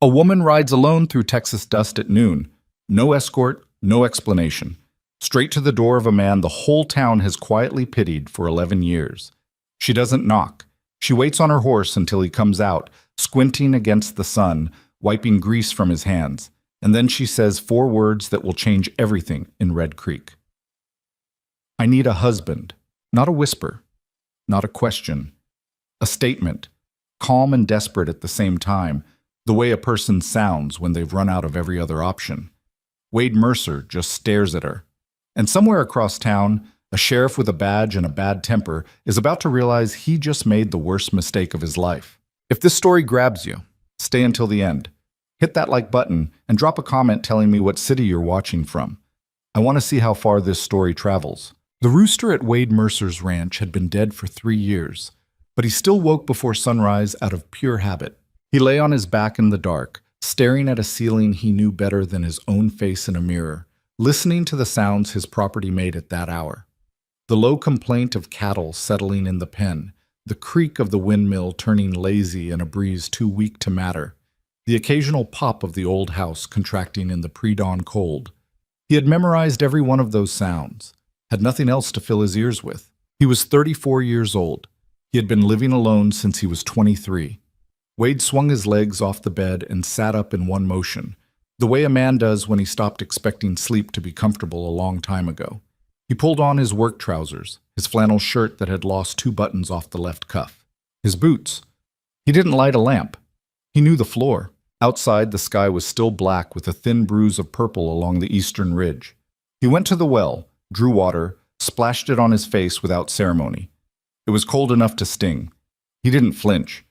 A woman rides alone through Texas dust at noon. No escort, no explanation. Straight to the door of a man the whole town has quietly pitied for 11 years. She doesn't knock. She waits on her horse until he comes out, squinting against the sun, wiping grease from his hands. And then she says 4 words that will change everything in Red Creek. I need a husband. Not a whisper. Not a question. A statement. Calm and desperate at the same time, the way a person sounds when they've run out of every other option. Wade Mercer just stares at her. And somewhere across town, a sheriff with a badge and a bad temper is about to realize he just made the worst mistake of his life. If this story grabs you, stay until the end. Hit that like button and drop a comment telling me what city you're watching from. I want to see how far this story travels. The rooster at Wade Mercer's ranch had been dead for 3 years, but he still woke before sunrise out of pure habit. He lay on his back in the dark, staring at a ceiling he knew better than his own face in a mirror, listening to the sounds his property made at that hour. The low complaint of cattle settling in the pen, the creak of the windmill turning lazy in a breeze too weak to matter, the occasional pop of the old house contracting in the pre-dawn cold. He had memorized every one of those sounds, had nothing else to fill his ears with. He was 34 years old. He had been living alone since he was 23. Wade swung his legs off the bed and sat up in one motion, the way a man does when he stopped expecting sleep to be comfortable a long time ago. He pulled on his work trousers, his flannel shirt that had lost 2 buttons off the left cuff, his boots. He didn't light a lamp. He knew the floor. Outside, the sky was still black with a thin bruise of purple along the eastern ridge. He went to the well, drew water, splashed it on his face without ceremony. It was cold enough to sting. He didn't flinch.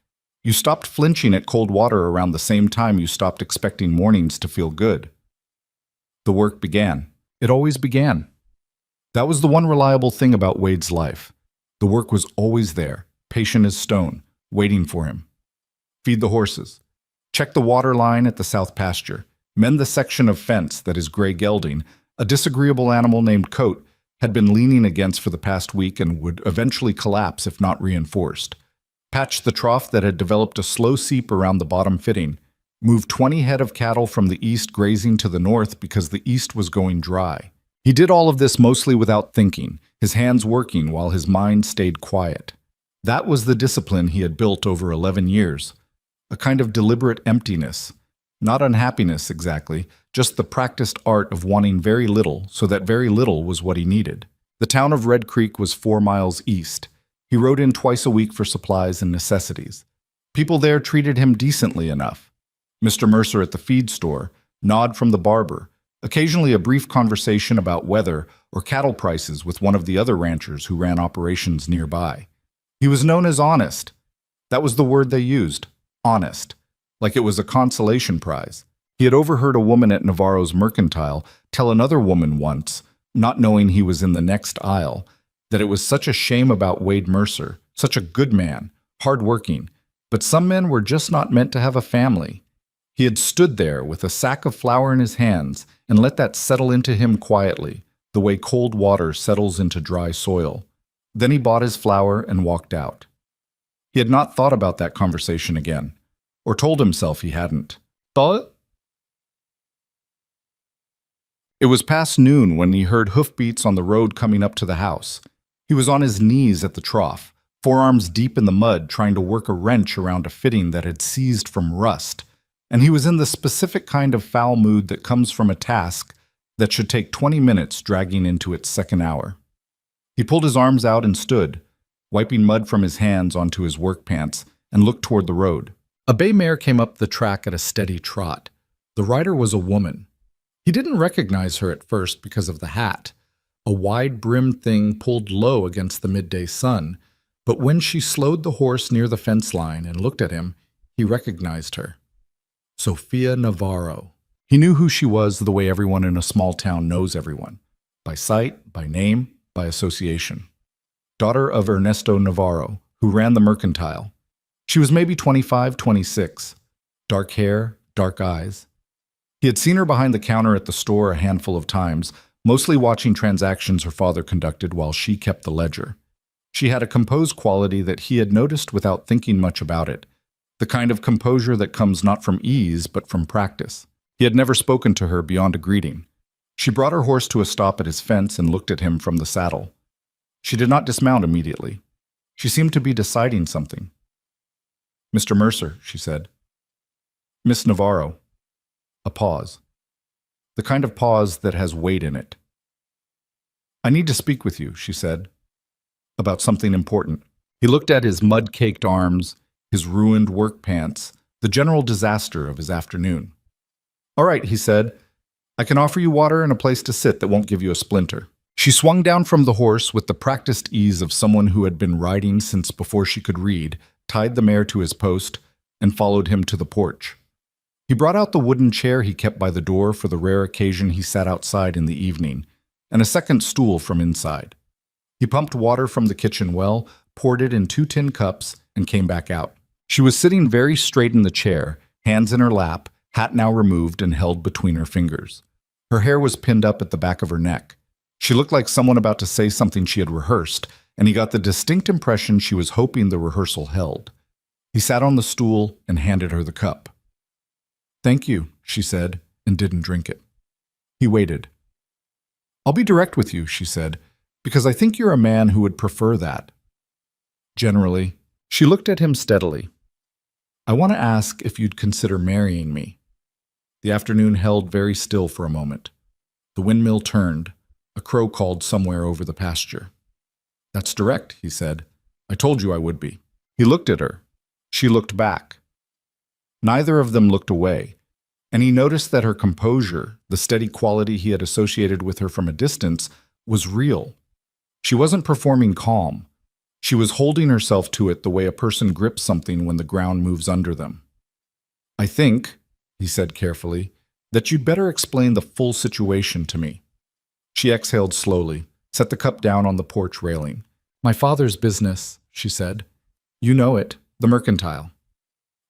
You stopped flinching at cold water around the same time you stopped expecting mornings to feel good. The work began. It always began. That was the one reliable thing about Wade's life. The work was always there, patient as stone, waiting for him. Feed the horses. Check the water line at the south pasture. Mend the section of fence that is gray gelding, a disagreeable animal named Coat, had been leaning against for the past week and would eventually collapse if not reinforced. Patch the trough that had developed a slow seep around the bottom fitting. Move 20 head of cattle from the east grazing to the north because the east was going dry. He did all of this mostly without thinking, his hands working while his mind stayed quiet. That was the discipline he had built over 11 years. A kind of deliberate emptiness. Not unhappiness exactly, just the practiced art of wanting very little so that very little was what he needed. The town of Red Creek was 4 miles east. He rode in twice a week for supplies and necessities. People there treated him decently enough. Mr. Mercer at the feed store, nod from the barber, occasionally a brief conversation about weather or cattle prices with one of the other ranchers who ran operations nearby. He was known as honest. That was the word they used, honest, like it was a consolation prize. He had overheard a woman at Navarro's Mercantile tell another woman once, not knowing he was in the next aisle, that it was such a shame about Wade Mercer, such a good man, hard-working, but some men were just not meant to have a family. He had stood there with a sack of flour in his hands and let that settle into him quietly, the way cold water settles into dry soil. Then he bought his flour and walked out. He had not thought about that conversation again, or told himself he hadn't. Thought? It was past noon when he heard hoofbeats on the road coming up to the house. He was on his knees at the trough, forearms deep in the mud trying to work a wrench around a fitting that had seized from rust, and he was in the specific kind of foul mood that comes from a task that should take 20 minutes dragging into its second hour. He pulled his arms out and stood, wiping mud from his hands onto his work pants, and looked toward the road. A bay mare came up the track at a steady trot. The rider was a woman. He didn't recognize her at first because of the hat, a wide-brimmed thing pulled low against the midday sun, but when she slowed the horse near the fence line and looked at him, he recognized her. Sophia Navarro. He knew who she was the way everyone in a small town knows everyone, by sight, by name, by association. Daughter of Ernesto Navarro, who ran the Mercantile. She was maybe 25, 26. Dark hair, dark eyes. He had seen her behind the counter at the store a handful of times, mostly watching transactions her father conducted while she kept the ledger. She had a composed quality that he had noticed without thinking much about it. the kind of composure that comes not from ease but from practice. He had never spoken to her beyond a greeting. She brought her horse to a stop at his fence and looked at him from the saddle. She did not dismount immediately. She seemed to be deciding something. "Mr. Mercer," she said. "Miss Navarro." A pause. The kind of pause that has weight in it. "I need to speak with you," she said, "about something important." He looked at his mud-caked arms, his ruined work pants, the general disaster of his afternoon. "All right," he said. "I can offer you water and a place to sit that won't give you a splinter." She swung down from the horse with the practiced ease of someone who had been riding since before she could read, tied the mare to his post, and followed him to the porch. He brought out the wooden chair he kept by the door for the rare occasion he sat outside in the evening, and a second stool from inside. He pumped water from the kitchen well, poured it in 2 tin cups, and came back out. She was sitting very straight in the chair, hands in her lap, hat now removed and held between her fingers. Her hair was pinned up at the back of her neck. She looked like someone about to say something she had rehearsed, and he got the distinct impression she was hoping the rehearsal held. He sat on the stool and handed her the cup. "Thank you," she said, and didn't drink it. He waited. "I'll be direct with you," she said, "because I think you're a man who would prefer that." "Generally." She looked at him steadily. "I want to ask if you'd consider marrying me." The afternoon held very still for a moment. The windmill turned. A crow called somewhere over the pasture. "That's direct," he said. "I told you I would be." He looked at her. She looked back. Neither of them looked away, and he noticed that her composure, the steady quality he had associated with her from a distance, was real. She wasn't performing calm. She was holding herself to it the way a person grips something when the ground moves under them. "I think," he said carefully, "that you'd better explain the full situation to me." She exhaled slowly, set the cup down on the porch railing. "My father's business," she said. "You know it, the mercantile.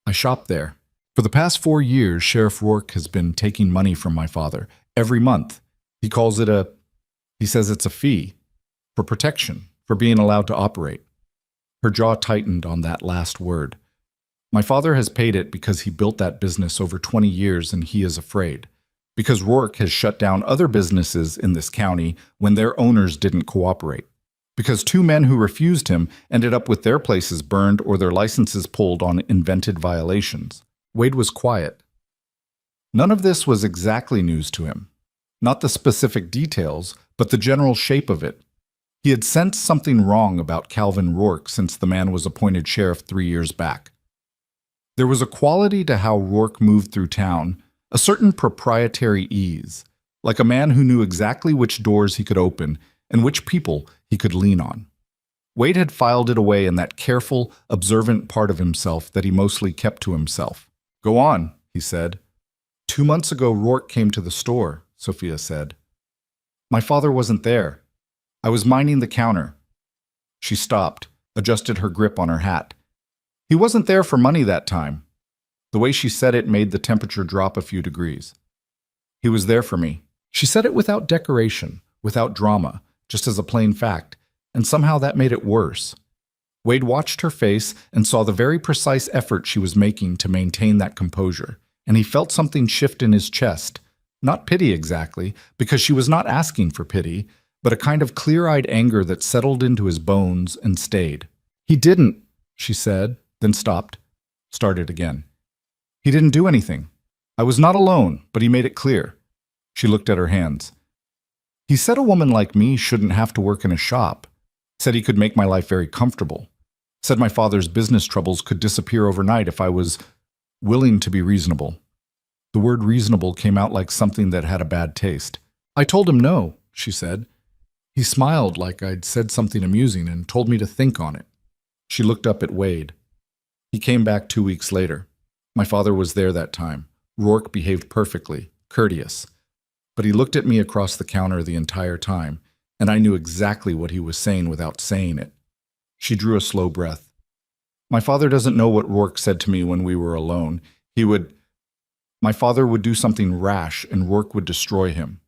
I shop there. For the past 4 years, Sheriff Rourke has been taking money from my father, every month. He says it's a fee, for protection, for being allowed to operate." Her jaw tightened on that last word. "My father has paid it because he built that business over 20 years and he is afraid. Because Rourke has shut down other businesses in this county when their owners didn't cooperate. Because 2 men who refused him ended up with their places burned or their licenses pulled on invented violations." Wade was quiet. None of this was exactly news to him. Not the specific details, but the general shape of it. He had sensed something wrong about Calvin Rourke since the man was appointed sheriff 3 years back. There was a quality to how Rourke moved through town, a certain proprietary ease, like a man who knew exactly which doors he could open and which people he could lean on. Wade had filed it away in that careful, observant part of himself that he mostly kept to himself. "Go on," he said. "2 months ago, Rourke came to the store," Sophia said. "My father wasn't there. I was minding the counter." She stopped, adjusted her grip on her hat. "He wasn't there for money that time." The way she said it made the temperature drop a few degrees. "He was there for me." She said it without decoration, without drama, just as a plain fact, and somehow that made it worse. Wade watched her face and saw the very precise effort she was making to maintain that composure, and he felt something shift in his chest. Not pity exactly, because she was not asking for pity, but a kind of clear-eyed anger that settled into his bones and stayed. "He didn't," she said, then stopped, started again. "He didn't do anything. I was not alone, but he made it clear." She looked at her hands. "He said a woman like me shouldn't have to work in a shop. Said he could make my life very comfortable. Said my father's business troubles could disappear overnight if I was willing to be reasonable." The word reasonable came out like something that had a bad taste. "I told him no," she said. "He smiled like I'd said something amusing and told me to think on it." She looked up at Wade. "He came back 2 weeks later. My father was there that time. Rourke behaved perfectly, courteous. But he looked at me across the counter the entire time, and I knew exactly what he was saying without saying it." She drew a slow breath. "My father doesn't know what Rourke said to me when we were alone. My father would do something rash and Rourke would destroy him.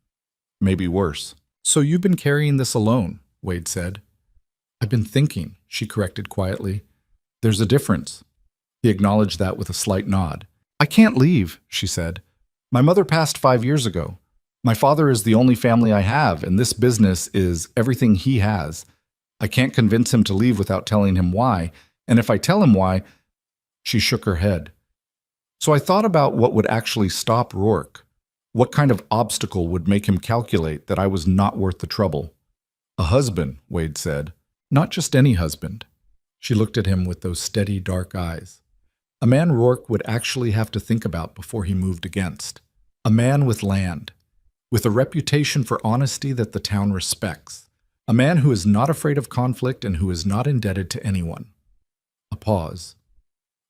Maybe worse." "So you've been carrying this alone," Wade said. "I've been thinking," she corrected quietly. "There's a difference." He acknowledged that with a slight nod. I can't leave, she said. My mother passed 5 years ago. My father is the only family I have, and this business is everything he has. I can't convince him to leave without telling him why, and if I tell him why, she shook her head. So I thought about what would actually stop Rourke. What kind of obstacle would make him calculate that I was not worth the trouble? A husband, Wade said. Not just any husband. She looked at him with those steady, dark eyes. A man Rourke would actually have to think about before he moved against. A man with land, with a reputation for honesty that the town respects. A man who is not afraid of conflict and who is not indebted to anyone. A pause.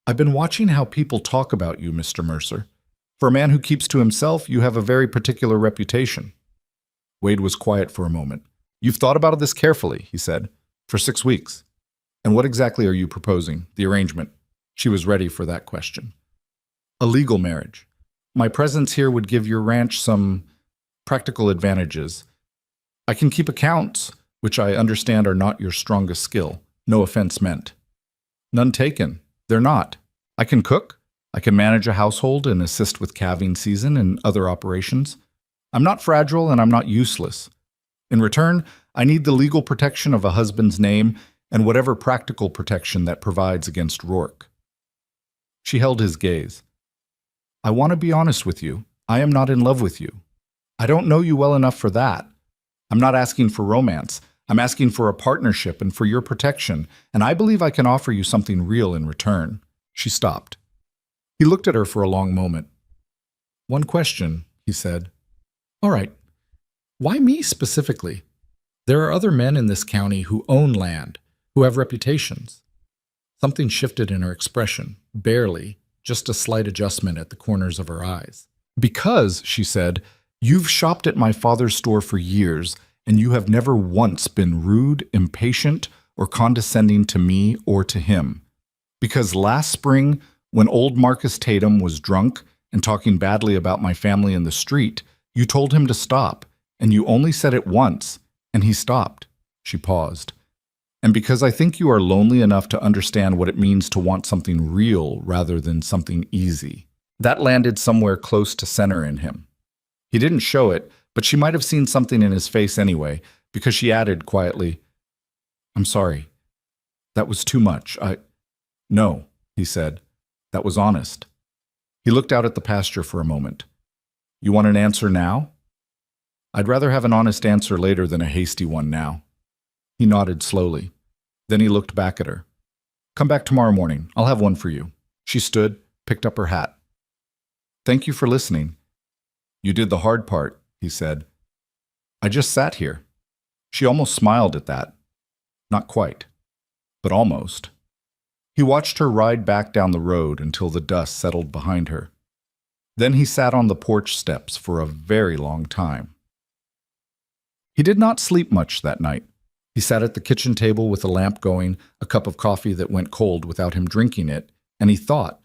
I've been watching how people talk about you, Mr. Mercer. For a man who keeps to himself, you have a very particular reputation. Wade was quiet for a moment. You've thought about this carefully, he said, for 6 weeks. And what exactly are you proposing, the arrangement? She was ready for that question. A legal marriage. My presence here would give your ranch some practical advantages. I can keep accounts, which I understand are not your strongest skill. No offense meant. None taken. They're not. I can cook. I can manage a household and assist with calving season and other operations. I'm not fragile and I'm not useless. In return, I need the legal protection of a husband's name and whatever practical protection that provides against Rourke. She held his gaze. I want to be honest with you. I am not in love with you. I don't know you well enough for that. I'm not asking for romance. I'm asking for a partnership and for your protection, and I believe I can offer you something real in return. She stopped. He looked at her for a long moment. One question, he said. All right. Why me specifically? There are other men in this county who own land, who have reputations. Something shifted in her expression, barely, just a slight adjustment at the corners of her eyes. Because, she said, you've shopped at my father's store for years, and you have never once been rude, impatient, or condescending to me or to him. Because last spring, when old Marcus Tatum was drunk and talking badly about my family in the street, you told him to stop, and you only said it once, and he stopped. She paused. And because I think you are lonely enough to understand what it means to want something real rather than something easy. That landed somewhere close to center in him. He didn't show it, but she might have seen something in his face anyway, because she added quietly, I'm sorry. That was too much. No, he said. That was honest. He looked out at the pasture for a moment. You want an answer now? I'd rather have an honest answer later than a hasty one now. He nodded slowly. Then he looked back at her. Come back tomorrow morning. I'll have one for you. She stood, picked up her hat. Thank you for listening. You did the hard part, he said. I just sat here. She almost smiled at that. Not quite, but almost. He watched her ride back down the road until the dust settled behind her. Then he sat on the porch steps for a very long time. He did not sleep much that night. He sat at the kitchen table with a lamp going, a cup of coffee that went cold without him drinking it, and he thought,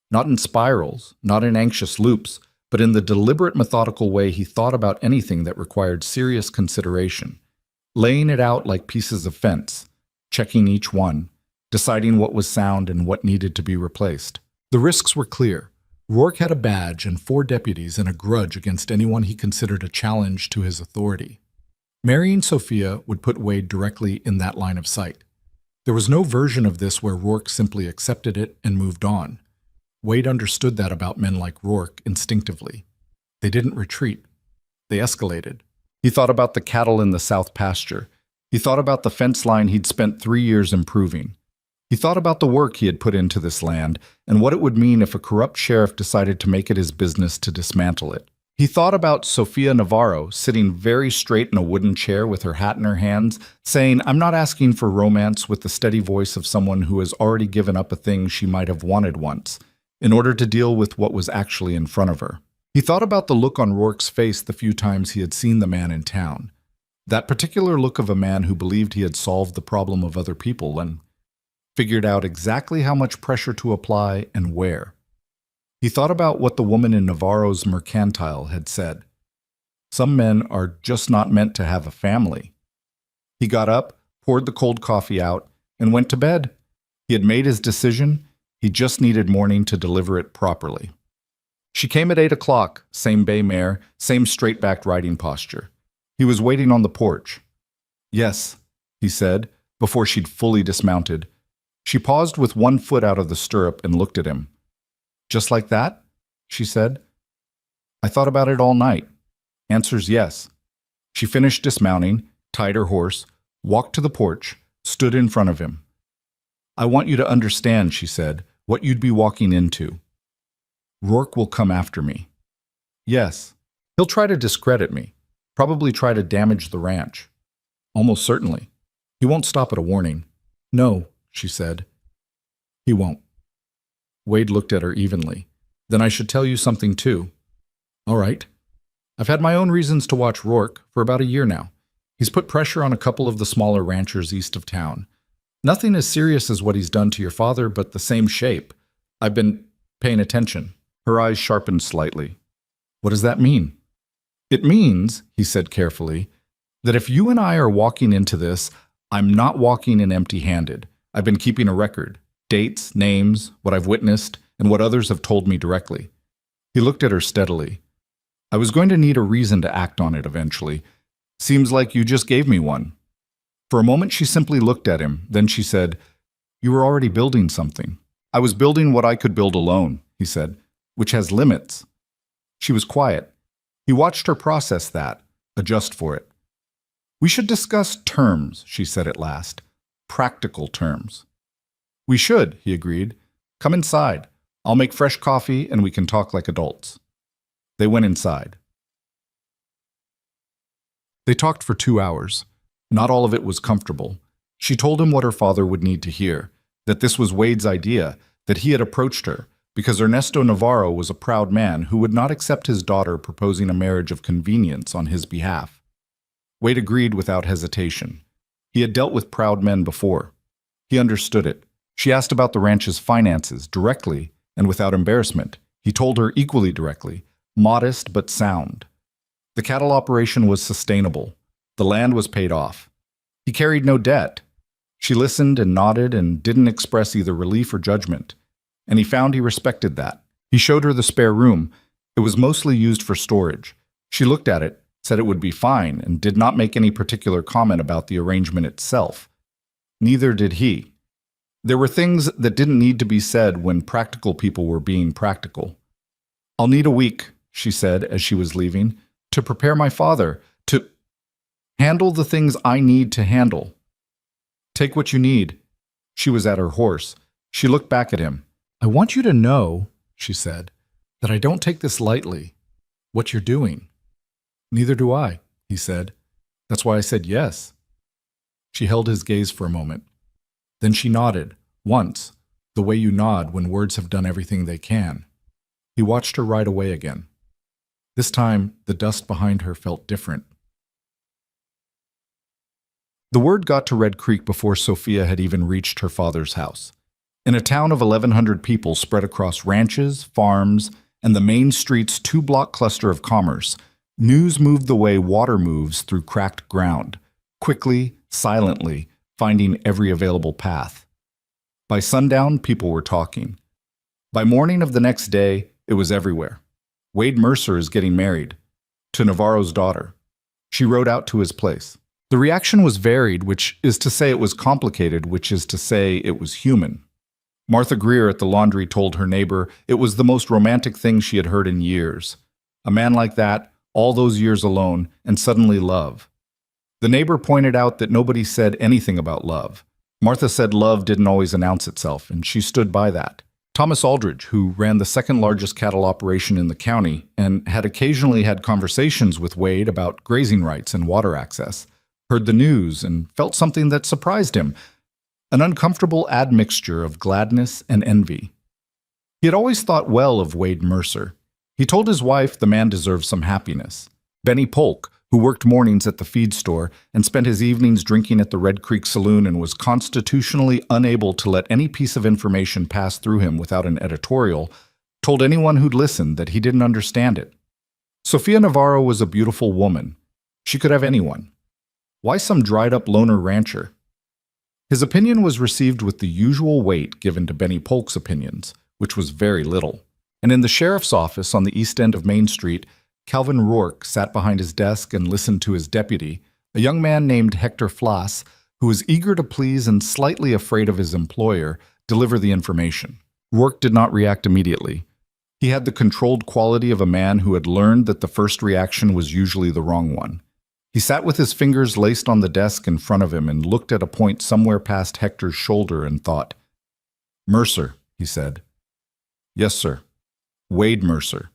not in spirals, not in anxious loops, but in the deliberate, methodical way he thought about anything that required serious consideration, laying it out like pieces of fence, checking each one, deciding what was sound and what needed to be replaced. The risks were clear. Rourke had a badge and 4 deputies and a grudge against anyone he considered a challenge to his authority. Marrying Sophia would put Wade directly in that line of sight. There was no version of this where Rourke simply accepted it and moved on. Wade understood that about men like Rourke instinctively. They didn't retreat. They escalated. He thought about the cattle in the south pasture. He thought about the fence line he'd spent 3 years improving. He thought about the work he had put into this land and what it would mean if a corrupt sheriff decided to make it his business to dismantle it. He thought about Sophia Navarro sitting very straight in a wooden chair with her hat in her hands, saying, I'm not asking for romance, with the steady voice of someone who has already given up a thing she might have wanted once, in order to deal with what was actually in front of her. He thought about the look on Rourke's face the few times he had seen the man in town. That particular look of a man who believed he had solved the problem of other people and figured out exactly how much pressure to apply and where. He thought about what the woman in Navarro's mercantile had said. Some men are just not meant to have a family. He got up, poured the cold coffee out, and went to bed. He had made his decision. He just needed morning to deliver it properly. She came at 8 o'clock, same bay mare, same straight-backed riding posture. He was waiting on the porch. "Yes," he said, before she'd fully dismounted. She paused with one foot out of the stirrup and looked at him. "Just like that?" she said. "I thought about it all night. Answer's yes." She finished dismounting, tied her horse, walked to the porch, stood in front of him. "I want you to understand," she said, "what you'd be walking into. Rourke will come after me." "Yes. He'll try to discredit me, probably try to damage the ranch. Almost certainly. He won't stop at a warning." "No," she said. "He won't." Wade looked at her evenly. "Then I should tell you something too." "All right. I've had my own reasons to watch Rourke for about a year now. He's put pressure on a couple of the smaller ranchers east of town. Nothing as serious as what he's done to your father, but the same shape. I've been paying attention." Her eyes sharpened slightly. "What does that mean?" "It means," he said carefully, "that if you and I are walking into this, I'm not walking in empty-handed. I've been keeping a record. Dates, names, what I've witnessed, and what others have told me directly." He looked at her steadily. "I was going to need a reason to act on it eventually. Seems like you just gave me one." For a moment she simply looked at him, then she said, "You were already building something." "I was building what I could build alone," he said, "which has limits." She was quiet. He watched her process that, adjust for it. "We should discuss terms," she said at last. "Practical terms." "We should," he agreed. "Come inside. I'll make fresh coffee and we can talk like adults." They went inside. They talked for 2 hours. Not all of it was comfortable. She told him what her father would need to hear, that this was Wade's idea, that he had approached her, because Ernesto Navarro was a proud man who would not accept his daughter proposing a marriage of convenience on his behalf. Wade agreed without hesitation. He had dealt with proud men before. He understood it. She asked about the ranch's finances, directly and without embarrassment. He told her equally directly, modest but sound. The cattle operation was sustainable. The land was paid off. He carried no debt. She listened and nodded and didn't express either relief or judgment. And he found he respected that. He showed her the spare room. It was mostly used for storage. She looked at it, said it would be fine, and did not make any particular comment about the arrangement itself. Neither did he. There were things that didn't need to be said when practical people were being practical. "I'll need a week," she said as she was leaving, "to prepare my father, to handle the things I need to handle." "Take what you need." She was at her horse. She looked back at him. "I want you to know," she said, "that I don't take this lightly. What you're doing." "Neither do I," he said. "That's why I said yes." She held his gaze for a moment. Then she nodded, once, the way you nod when words have done everything they can. He watched her ride away again. This time, the dust behind her felt different. The word got to Red Creek before Sophia had even reached her father's house. In a town of 1,100 people spread across ranches, farms, and the main street's 2-block cluster of commerce, news moved the way water moves through cracked ground, quickly, silently, finding every available path. By sundown, people were talking. By morning of the next day, it was everywhere. Wade Mercer is getting married. To Navarro's daughter. She rode out to his place. The reaction was varied, which is to say it was complicated, which is to say it was human. Martha Greer at the laundry told her neighbor it was the most romantic thing she had heard in years. A man like that, all those years alone, and suddenly love. The neighbor pointed out that nobody said anything about love. Martha said love didn't always announce itself, and she stood by that. Thomas Aldridge, who ran the second largest cattle operation in the county and had occasionally had conversations with Wade about grazing rights and water access, heard the news and felt something that surprised him, an uncomfortable admixture of gladness and envy. He had always thought well of Wade Mercer. He told his wife the man deserved some happiness. Benny Polk, who worked mornings at the feed store and spent his evenings drinking at the Red Creek Saloon and was constitutionally unable to let any piece of information pass through him without an editorial, told anyone who'd listened that he didn't understand it. Sophia Navarro was a beautiful woman. She could have anyone. Why some dried-up loner rancher? His opinion was received with the usual weight given to Benny Polk's opinions, which was very little. And in the sheriff's office on the east end of Main Street, Calvin Rourke sat behind his desk and listened to his deputy, a young man named Hector Flas, who was eager to please and slightly afraid of his employer, deliver the information. Rourke did not react immediately. He had the controlled quality of a man who had learned that the first reaction was usually the wrong one. He sat with his fingers laced on the desk in front of him and looked at a point somewhere past Hector's shoulder and thought. "Mercer," he said. "Yes, sir." "Wade Mercer."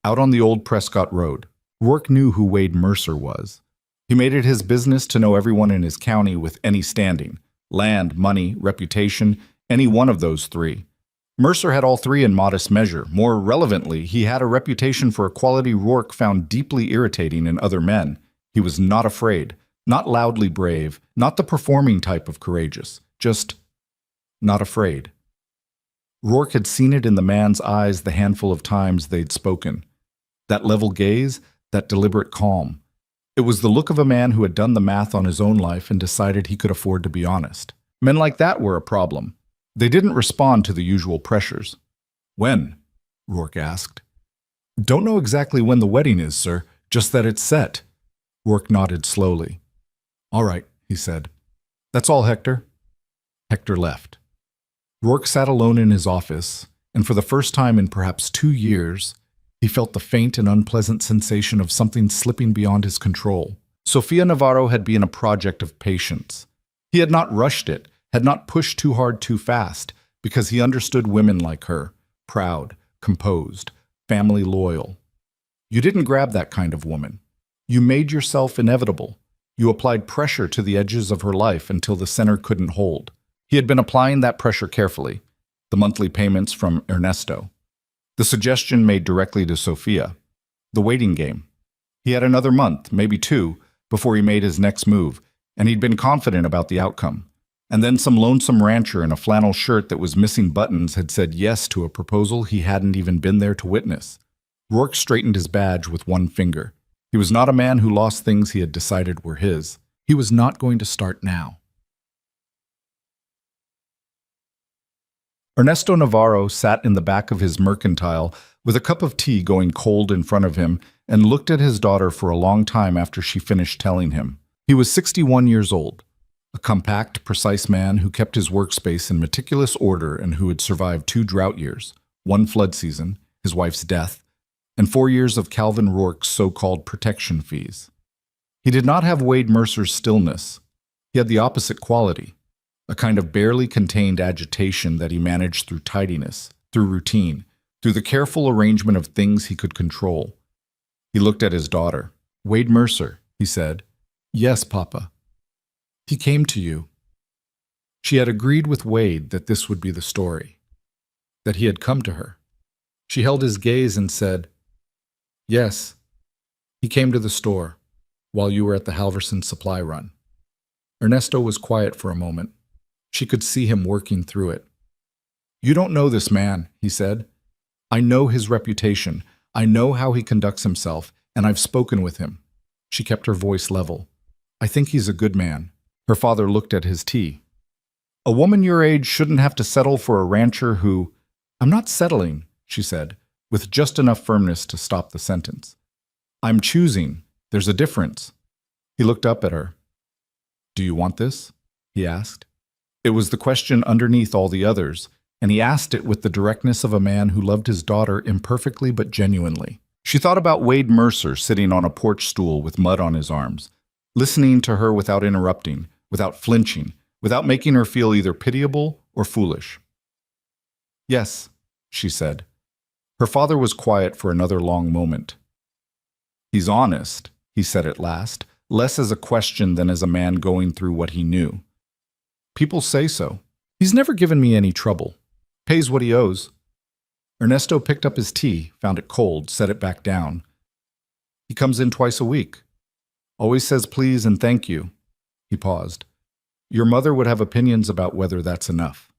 Out on the old Prescott Road. Rourke knew who Wade Mercer was. He made it his business to know everyone in his county with any standing. Land, money, reputation, any one of those three. Mercer had all three in modest measure. More relevantly, he had a reputation for a quality Rourke found deeply irritating in other men. He was not afraid, not loudly brave, not the performing type of courageous, just not afraid. Rourke had seen it in the man's eyes the handful of times they'd spoken. That level gaze, that deliberate calm. It was the look of a man who had done the math on his own life and decided he could afford to be honest. Men like that were a problem. They didn't respond to the usual pressures. "When?" Rourke asked. "Don't know exactly when the wedding is, sir, just that it's set." Rourke nodded slowly. "All right," he said. "That's all, Hector." Hector left. Rourke sat alone in his office, and for the first time in perhaps 2 years, he felt the faint and unpleasant sensation of something slipping beyond his control. Sofia Navarro had been a project of patience. He had not rushed it, had not pushed too hard too fast, because he understood women like her, proud, composed, family loyal. You didn't grab that kind of woman. You made yourself inevitable. You applied pressure to the edges of her life until the center couldn't hold. He had been applying that pressure carefully. The monthly payments from Ernesto. The suggestion made directly to Sofia. The waiting game. He had another month, maybe 2, before he made his next move, and he'd been confident about the outcome. And then some lonesome rancher in a flannel shirt that was missing buttons had said yes to a proposal he hadn't even been there to witness. Rourke straightened his badge with one finger. He was not a man who lost things he had decided were his. He was not going to start now. Ernesto Navarro sat in the back of his mercantile with a cup of tea going cold in front of him and looked at his daughter for a long time after she finished telling him. He was 61 years old, a compact, precise man who kept his workspace in meticulous order and who had survived 2 drought years, 1 flood season, his wife's death, and 4 years of Calvin Rourke's so-called protection fees. He did not have Wade Mercer's stillness. He had the opposite quality. A kind of barely contained agitation that he managed through tidiness, through routine, through the careful arrangement of things he could control. He looked at his daughter. "Wade Mercer," he said. "Yes, Papa." "He came to you." She had agreed with Wade that this would be the story, that he had come to her. She held his gaze and said, "Yes, he came to the store while you were at the Halverson supply run." Ernesto was quiet for a moment. She could see him working through it. "You don't know this man," he said. "I know his reputation. I know how he conducts himself, and I've spoken with him." She kept her voice level. "I think he's a good man." Her father looked at his tea. "A woman your age shouldn't have to settle for a rancher who—" "I'm not settling," she said, with just enough firmness to stop the sentence. "I'm choosing. There's a difference." He looked up at her. "Do you want this?" he asked. It was the question underneath all the others, and he asked it with the directness of a man who loved his daughter imperfectly but genuinely. She thought about Wade Mercer sitting on a porch stool with mud on his arms, listening to her without interrupting, without flinching, without making her feel either pitiable or foolish. "Yes," she said. Her father was quiet for another long moment. "He's honest," he said at last, less as a question than as a man going through what he knew. "People say so. He's never given me any trouble. Pays what he owes." Ernesto picked up his tea, found it cold, set it back down. "He comes in twice a week. Always says please and thank you." He paused. "Your mother would have opinions about whether that's enough.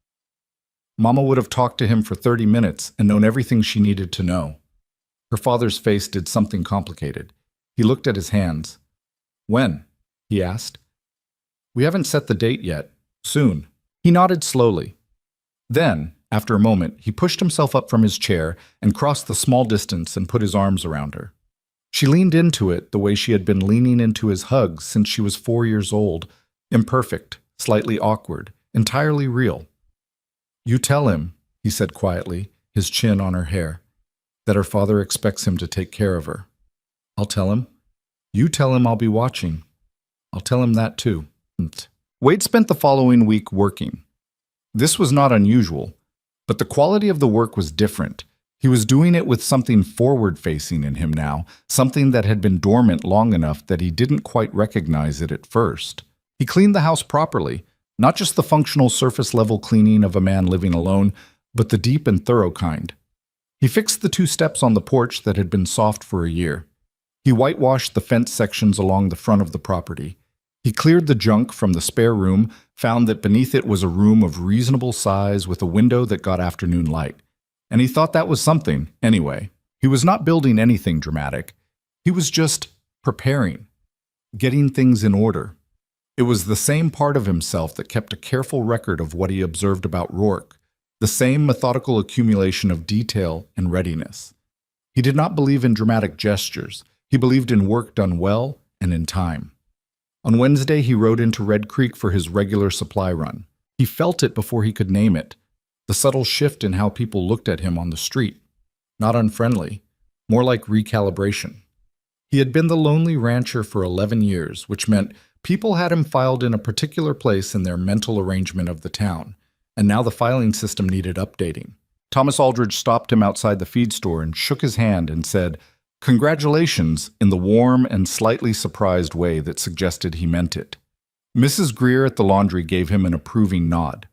Mama would have talked to him for 30 minutes and known everything she needed to know." Her father's face did something complicated. He looked at his hands. "When?" he asked. "We haven't set the date yet. Soon. He nodded slowly. Then, after a moment, he pushed himself up from his chair and crossed the small distance and put his arms around her. She leaned into it the way she had been leaning into his hugs since she was 4 years old, imperfect, slightly awkward, entirely real. "You tell him," he said quietly, his chin on her hair, "that her father expects him to take care of her." "I'll tell him." "You tell him I'll be watching." "I'll tell him that too." Wade spent the following week working. This was not unusual, but the quality of the work was different. He was doing it with something forward-facing in him now, something that had been dormant long enough that he didn't quite recognize it at first. He cleaned the house properly, not just the functional surface-level cleaning of a man living alone, but the deep and thorough kind. He fixed the 2 steps on the porch that had been soft for a year. He whitewashed the fence sections along the front of the property. He cleared the junk from the spare room, found that beneath it was a room of reasonable size with a window that got afternoon light. And he thought that was something, anyway. He was not building anything dramatic. He was just preparing, getting things in order. It was the same part of himself that kept a careful record of what he observed about Rourke, the same methodical accumulation of detail and readiness. He did not believe in dramatic gestures. He believed in work done well and in time. On Wednesday, he rode into Red Creek for his regular supply run. He felt it before he could name it, the subtle shift in how people looked at him on the street. Not unfriendly, more like recalibration. He had been the lonely rancher for 11 years, which meant people had him filed in a particular place in their mental arrangement of the town, and now the filing system needed updating. Thomas Aldridge stopped him outside the feed store and shook his hand and said, "Congratulations," in the warm and slightly surprised way that suggested he meant it. Mrs. Greer at the laundry gave him an approving nod.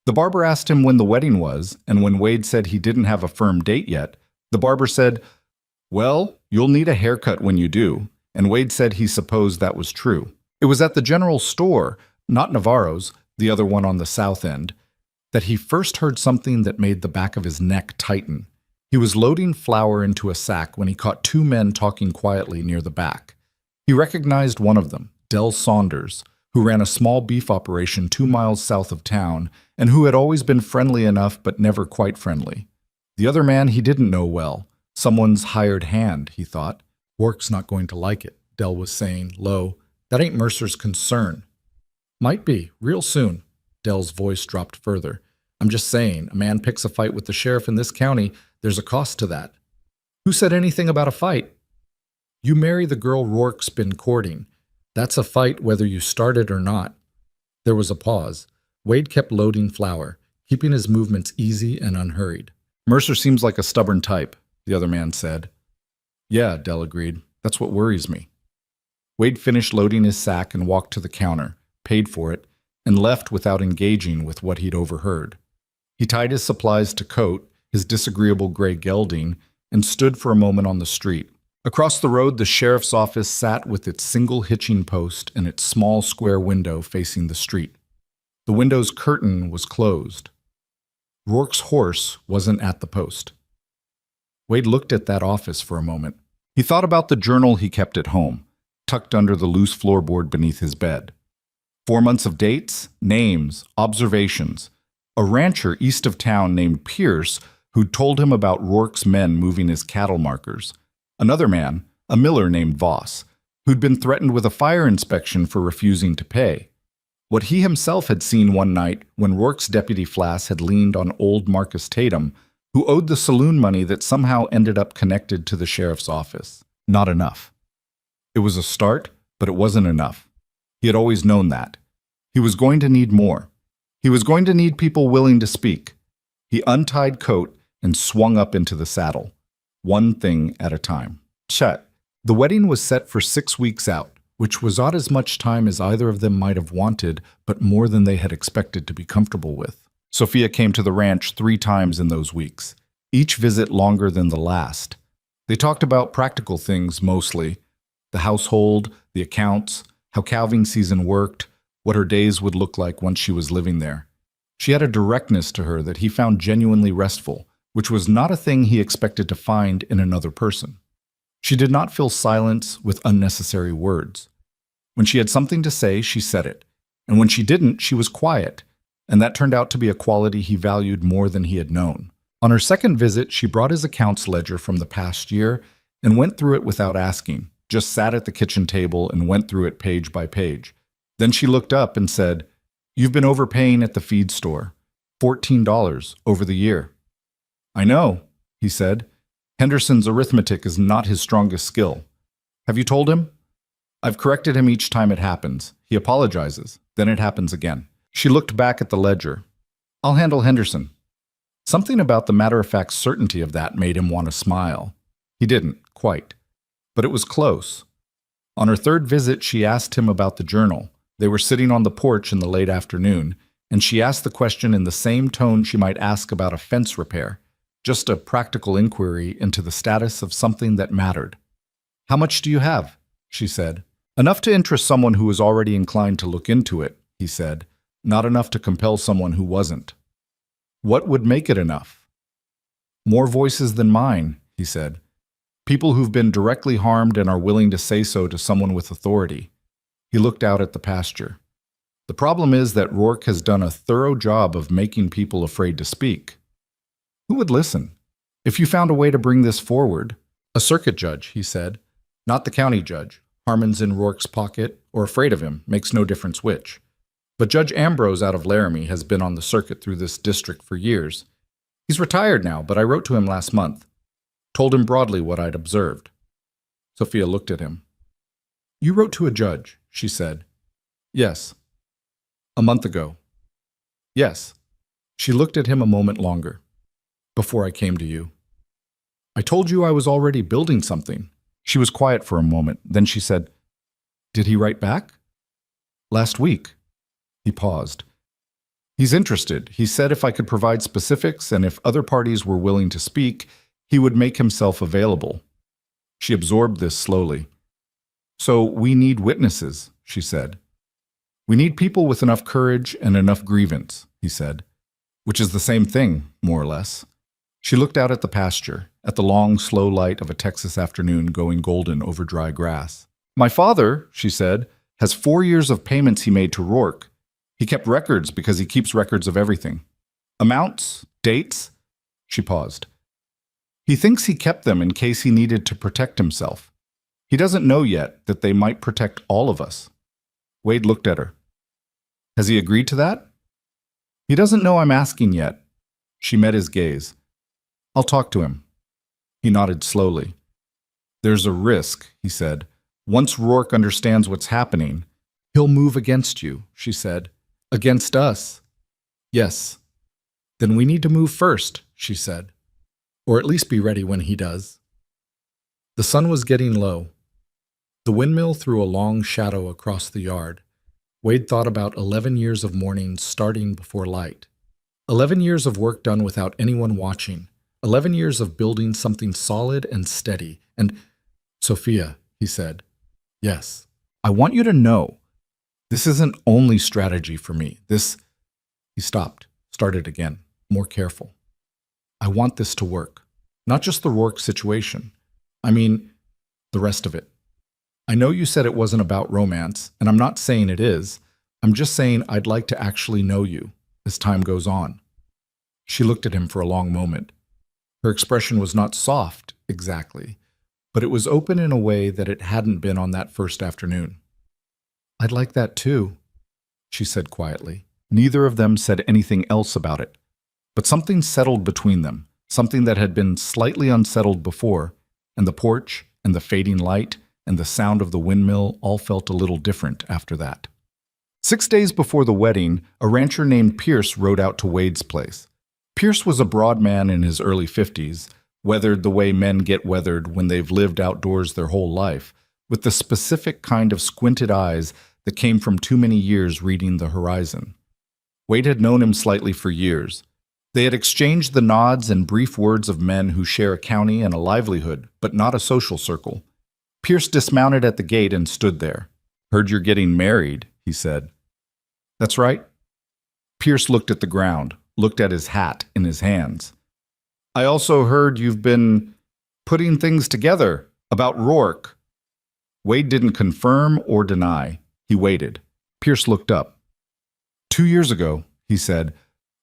The barber asked him when the wedding was, and when Wade said he didn't have a firm date yet, the barber said, "Well, you'll need a haircut when you do," and Wade said he supposed that was true. It was at the general store, not Navarro's, the other one on the south end, that he first heard something that made the back of his neck tighten. He was loading flour into a sack when he caught 2 men talking quietly near the back. He recognized one of them, Del Saunders, who ran a small beef operation 2 miles south of town and who had always been friendly enough but never quite friendly. The other man he didn't know well, someone's hired hand, he thought. "Rourke's not going to like it," Del was saying, low. "That ain't Mercer's concern." "Might be, real soon." Del's voice dropped further. "I'm just saying, a man picks a fight with the sheriff in this county, there's a cost to that." "Who said anything about a fight?" "You marry the girl Rourke's been courting. That's a fight whether you start it or not." There was a pause. Wade kept loading flour, keeping his movements easy and unhurried. "Mercer seems like a stubborn type," the other man said. "Yeah," Del agreed. "That's what worries me." Wade finished loading his sack and walked to the counter, paid for it, and left without engaging with what he'd overheard. He tied his supplies to coat, his disagreeable gray gelding, and stood for a moment on the street. Across the road, the sheriff's office sat with its single hitching post and its small square window facing the street. The window's curtain was closed. Rourke's horse wasn't at the post. Wade looked at that office for a moment. He thought about the journal he kept at home, tucked under the loose floorboard beneath his bed. 4 months of dates, names, observations. A rancher east of town named Pierce who'd told him about Rourke's men moving his cattle markers. Another man, a miller named Voss, who'd been threatened with a fire inspection for refusing to pay. What he himself had seen one night when Rourke's deputy Flass had leaned on old Marcus Tatum, who owed the saloon money that somehow ended up connected to the sheriff's office. Not enough. It was a start, but it wasn't enough. He had always known that. He was going to need more. He was going to need people willing to speak. He untied coat and swung up into the saddle, one thing at a time. Chet. The wedding was set for 6 weeks out, which was not as much time as either of them might have wanted, but more than they had expected to be comfortable with. Sophia came to the ranch 3 times in those weeks, each visit longer than the last. They talked about practical things mostly, the household, the accounts, how calving season worked, what her days would look like once she was living there. She had a directness to her that he found genuinely restful, which was not a thing he expected to find in another person. She did not fill silence with unnecessary words. When she had something to say, she said it. And when she didn't, she was quiet, and that turned out to be a quality he valued more than he had known. On her second visit, she brought his accounts ledger from the past year and went through it without asking, just sat at the kitchen table and went through it page by page. Then she looked up and said, "You've been overpaying at the feed store. $14 over the year." "I know," he said. "Henderson's arithmetic is not his strongest skill. Have you told him?" "I've corrected him each time it happens. He apologizes. Then it happens again." She looked back at the ledger. "I'll handle Henderson." Something about the matter-of-fact certainty of that made him want to smile. He didn't, quite. But it was close. On her third visit, she asked him about the journal. They were sitting on the porch in the late afternoon, and she asked the question in the same tone she might ask about a fence repair, just a practical inquiry into the status of something that mattered. "How much do you have?" she said. "Enough to interest someone who was already inclined to look into it," he said. "Not enough to compel someone who wasn't." "What would make it enough?" "More voices than mine," he said. "People who've been directly harmed and are willing to say so to someone with authority." He looked out at the pasture. "The problem is that Rourke has done a thorough job of making people afraid to speak." "Who would listen?" "If you found a way to bring this forward." "A circuit judge," he said. "Not the county judge. Harmon's in Rourke's pocket, or afraid of him, makes no difference which. But Judge Ambrose out of Laramie has been on the circuit through this district for years. He's retired now, but I wrote to him last month. Told him broadly what I'd observed." Sophia looked at him. "You wrote to a judge," she said. "Yes." "A month ago." "Yes." She looked at him a moment longer. "Before I came to you." "I told you I was already building something." She was quiet for a moment. Then she said, "Did he write back?" "Last week." He paused. "He's interested. He said if I could provide specifics and if other parties were willing to speak, he would make himself available." She absorbed this slowly. "So we need witnesses," she said. "We need people with enough courage and enough grievance," he said. "Which is the same thing, more or less." She looked out at the pasture, at the long, slow light of a Texas afternoon going golden over dry grass. "My father," she said, "has 4 years of payments he made to Rourke. He kept records because he keeps records of everything. Amounts, dates." She paused. "He thinks he kept them in case he needed to protect himself. He doesn't know yet that they might protect all of us." Wade looked at her. "Has he agreed to that?" "He doesn't know I'm asking yet." She met his gaze. "I'll talk to him." He nodded slowly. "There's a risk," he said. "Once Rourke understands what's happening, he'll move against you," she said. "Against us." "Yes." "Then we need to move first," she said. "Or at least be ready when he does." The sun was getting low. The windmill threw a long shadow across the yard. Wade thought about 11 years of mornings starting before light. 11 years of work done without anyone watching. 11 years of building something solid and steady. And, "Sophia," he said. "Yes. I want you to know, this isn't only strategy for me. This—" He stopped, started again, more careful. "I want this to work. Not just the Rourke situation. I mean, the rest of it. I know you said it wasn't about romance, and I'm not saying it is. I'm just saying I'd like to actually know you as time goes on." She looked at him for a long moment. Her expression was not soft, exactly, but it was open in a way that it hadn't been on that first afternoon. "I'd like that too," she said quietly. Neither of them said anything else about it, but something settled between them, something that had been slightly unsettled before, and the porch, and the fading light, and the sound of the windmill all felt a little different after that. 6 days before the wedding, a rancher named Pierce rode out to Wade's place. Pierce was a broad man in his early 50s, weathered the way men get weathered when they've lived outdoors their whole life, with the specific kind of squinted eyes that came from too many years reading the horizon. Wade had known him slightly for years. They had exchanged the nods and brief words of men who share a county and a livelihood, but not a social circle. Pierce dismounted at the gate and stood there. "Heard you're getting married," he said. "That's right." Pierce looked at the ground, looked at his hat in his hands. "I also heard you've been putting things together about Rourke." Wade didn't confirm or deny. He waited. Pierce looked up. 2 years ago, he said,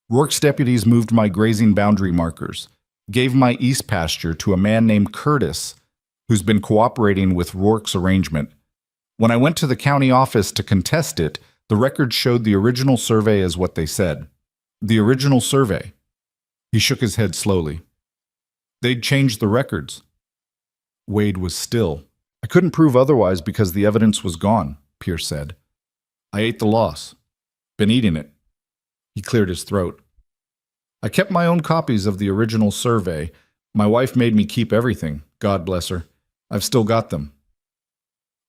Rourke's deputies moved my grazing boundary markers, gave my east pasture to a man named Curtis, who's been cooperating with Rourke's arrangement. When I went to the county office to contest it, the records showed the original survey as what they said. The original survey. He shook his head slowly. They'd changed the records. Wade was still. I couldn't prove otherwise because the evidence was gone, Pierce said. I ate the loss. Been eating it. He cleared his throat. I kept my own copies of the original survey. My wife made me keep everything, God bless her. I've still got them.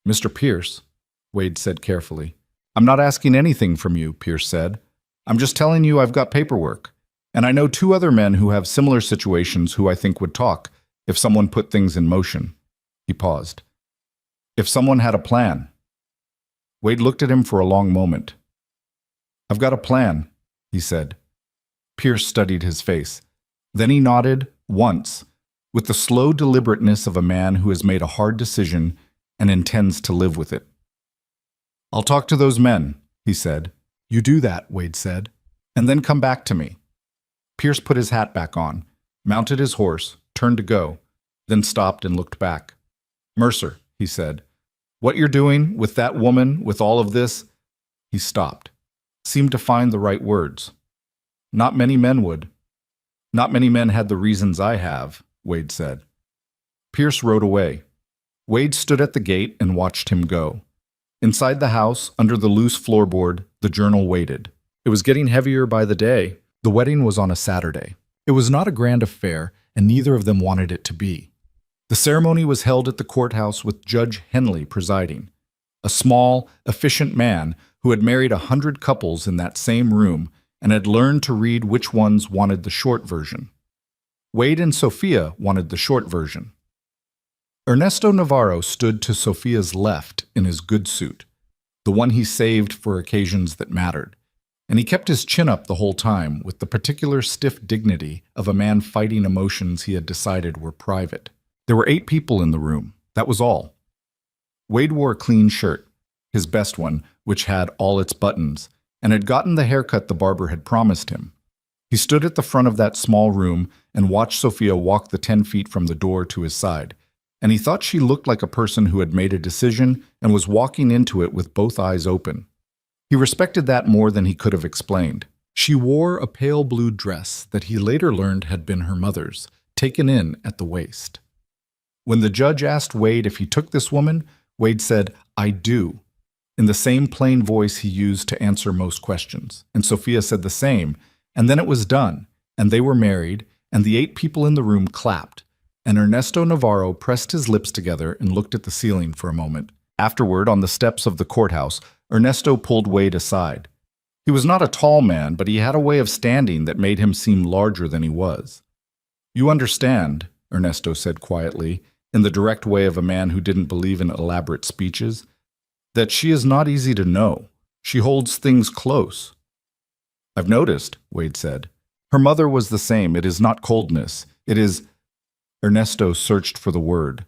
Mr. Pierce, Wade said carefully. I'm not asking anything from you, Pierce said. I'm just telling you I've got paperwork. And I know 2 other men who have similar situations who I think would talk if someone put things in motion. He paused. If someone had a plan. Wade looked at him for a long moment. I've got a plan, he said. Pierce studied his face. Then he nodded once, with the slow deliberateness of a man who has made a hard decision and intends to live with it. I'll talk to those men, he said. You do that, Wade said, and then come back to me. Pierce put his hat back on, mounted his horse, turned to go, then stopped and looked back. Mercer, he said, what you're doing with that woman, with all of this? He stopped, seemed to find the right words. Not many men would. Not many men had the reasons I have, Wade said. Pierce rode away. Wade stood at the gate and watched him go. Inside the house, under the loose floorboard, the journal waited. It was getting heavier by the day. The wedding was on a Saturday. It was not a grand affair, and neither of them wanted it to be. The ceremony was held at the courthouse with Judge Henley presiding, a small, efficient man who had married 100 couples in that same room and had learned to read which ones wanted the short version. Wade and Sophia wanted the short version. Ernesto Navarro stood to Sophia's left in his good suit, the one he saved for occasions that mattered, and he kept his chin up the whole time with the particular stiff dignity of a man fighting emotions he had decided were private. There were 8 people in the room, that was all. Wade wore a clean shirt, his best one, which had all its buttons, and had gotten the haircut the barber had promised him. He stood at the front of that small room and watched Sophia walk the 10 feet from the door to his side, and he thought she looked like a person who had made a decision and was walking into it with both eyes open. He respected that more than he could have explained. She wore a pale blue dress that he later learned had been her mother's, taken in at the waist. When the judge asked Wade if he took this woman, Wade said, I do, in the same plain voice he used to answer most questions. And Sophia said the same, and then it was done, and they were married, and the 8 people in the room clapped, and Ernesto Navarro pressed his lips together and looked at the ceiling for a moment. Afterward, on the steps of the courthouse, Ernesto pulled Wade aside. He was not a tall man, but he had a way of standing that made him seem larger than he was. You understand, Ernesto said quietly, in the direct way of a man who didn't believe in elaborate speeches, that she is not easy to know. She holds things close. I've noticed, Wade said. Her mother was the same. It is not coldness. It is... Ernesto searched for the word.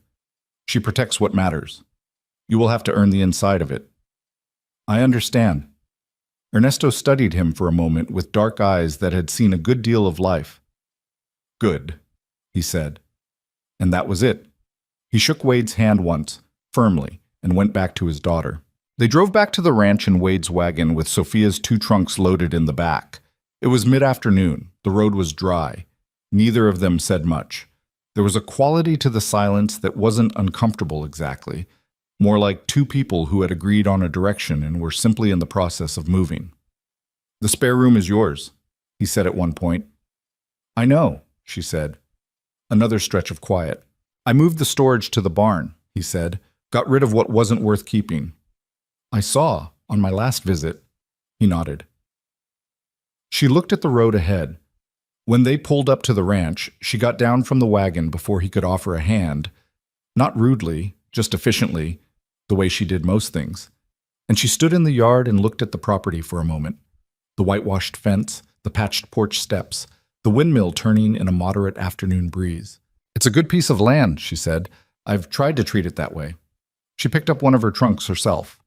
She protects what matters. You will have to earn the inside of it. I understand. Ernesto studied him for a moment with dark eyes that had seen a good deal of life. Good, he said. And that was it. He shook Wade's hand once, firmly, and went back to his daughter. They drove back to the ranch in Wade's wagon with Sophia's 2 trunks loaded in the back. It was mid-afternoon. The road was dry. Neither of them said much. There was a quality to the silence that wasn't uncomfortable exactly, more like 2 people who had agreed on a direction and were simply in the process of moving. The spare room is yours, he said at one point. I know, she said. Another stretch of quiet. I moved the storage to the barn, he said, got rid of what wasn't worth keeping. I saw, on my last visit, he nodded. She looked at the road ahead. When they pulled up to the ranch, she got down from the wagon before he could offer a hand, not rudely, just efficiently, the way she did most things. And she stood in the yard and looked at the property for a moment. The whitewashed fence, the patched porch steps, the windmill turning in a moderate afternoon breeze. It's a good piece of land, she said. I've tried to treat it that way. She picked up one of her trunks herself.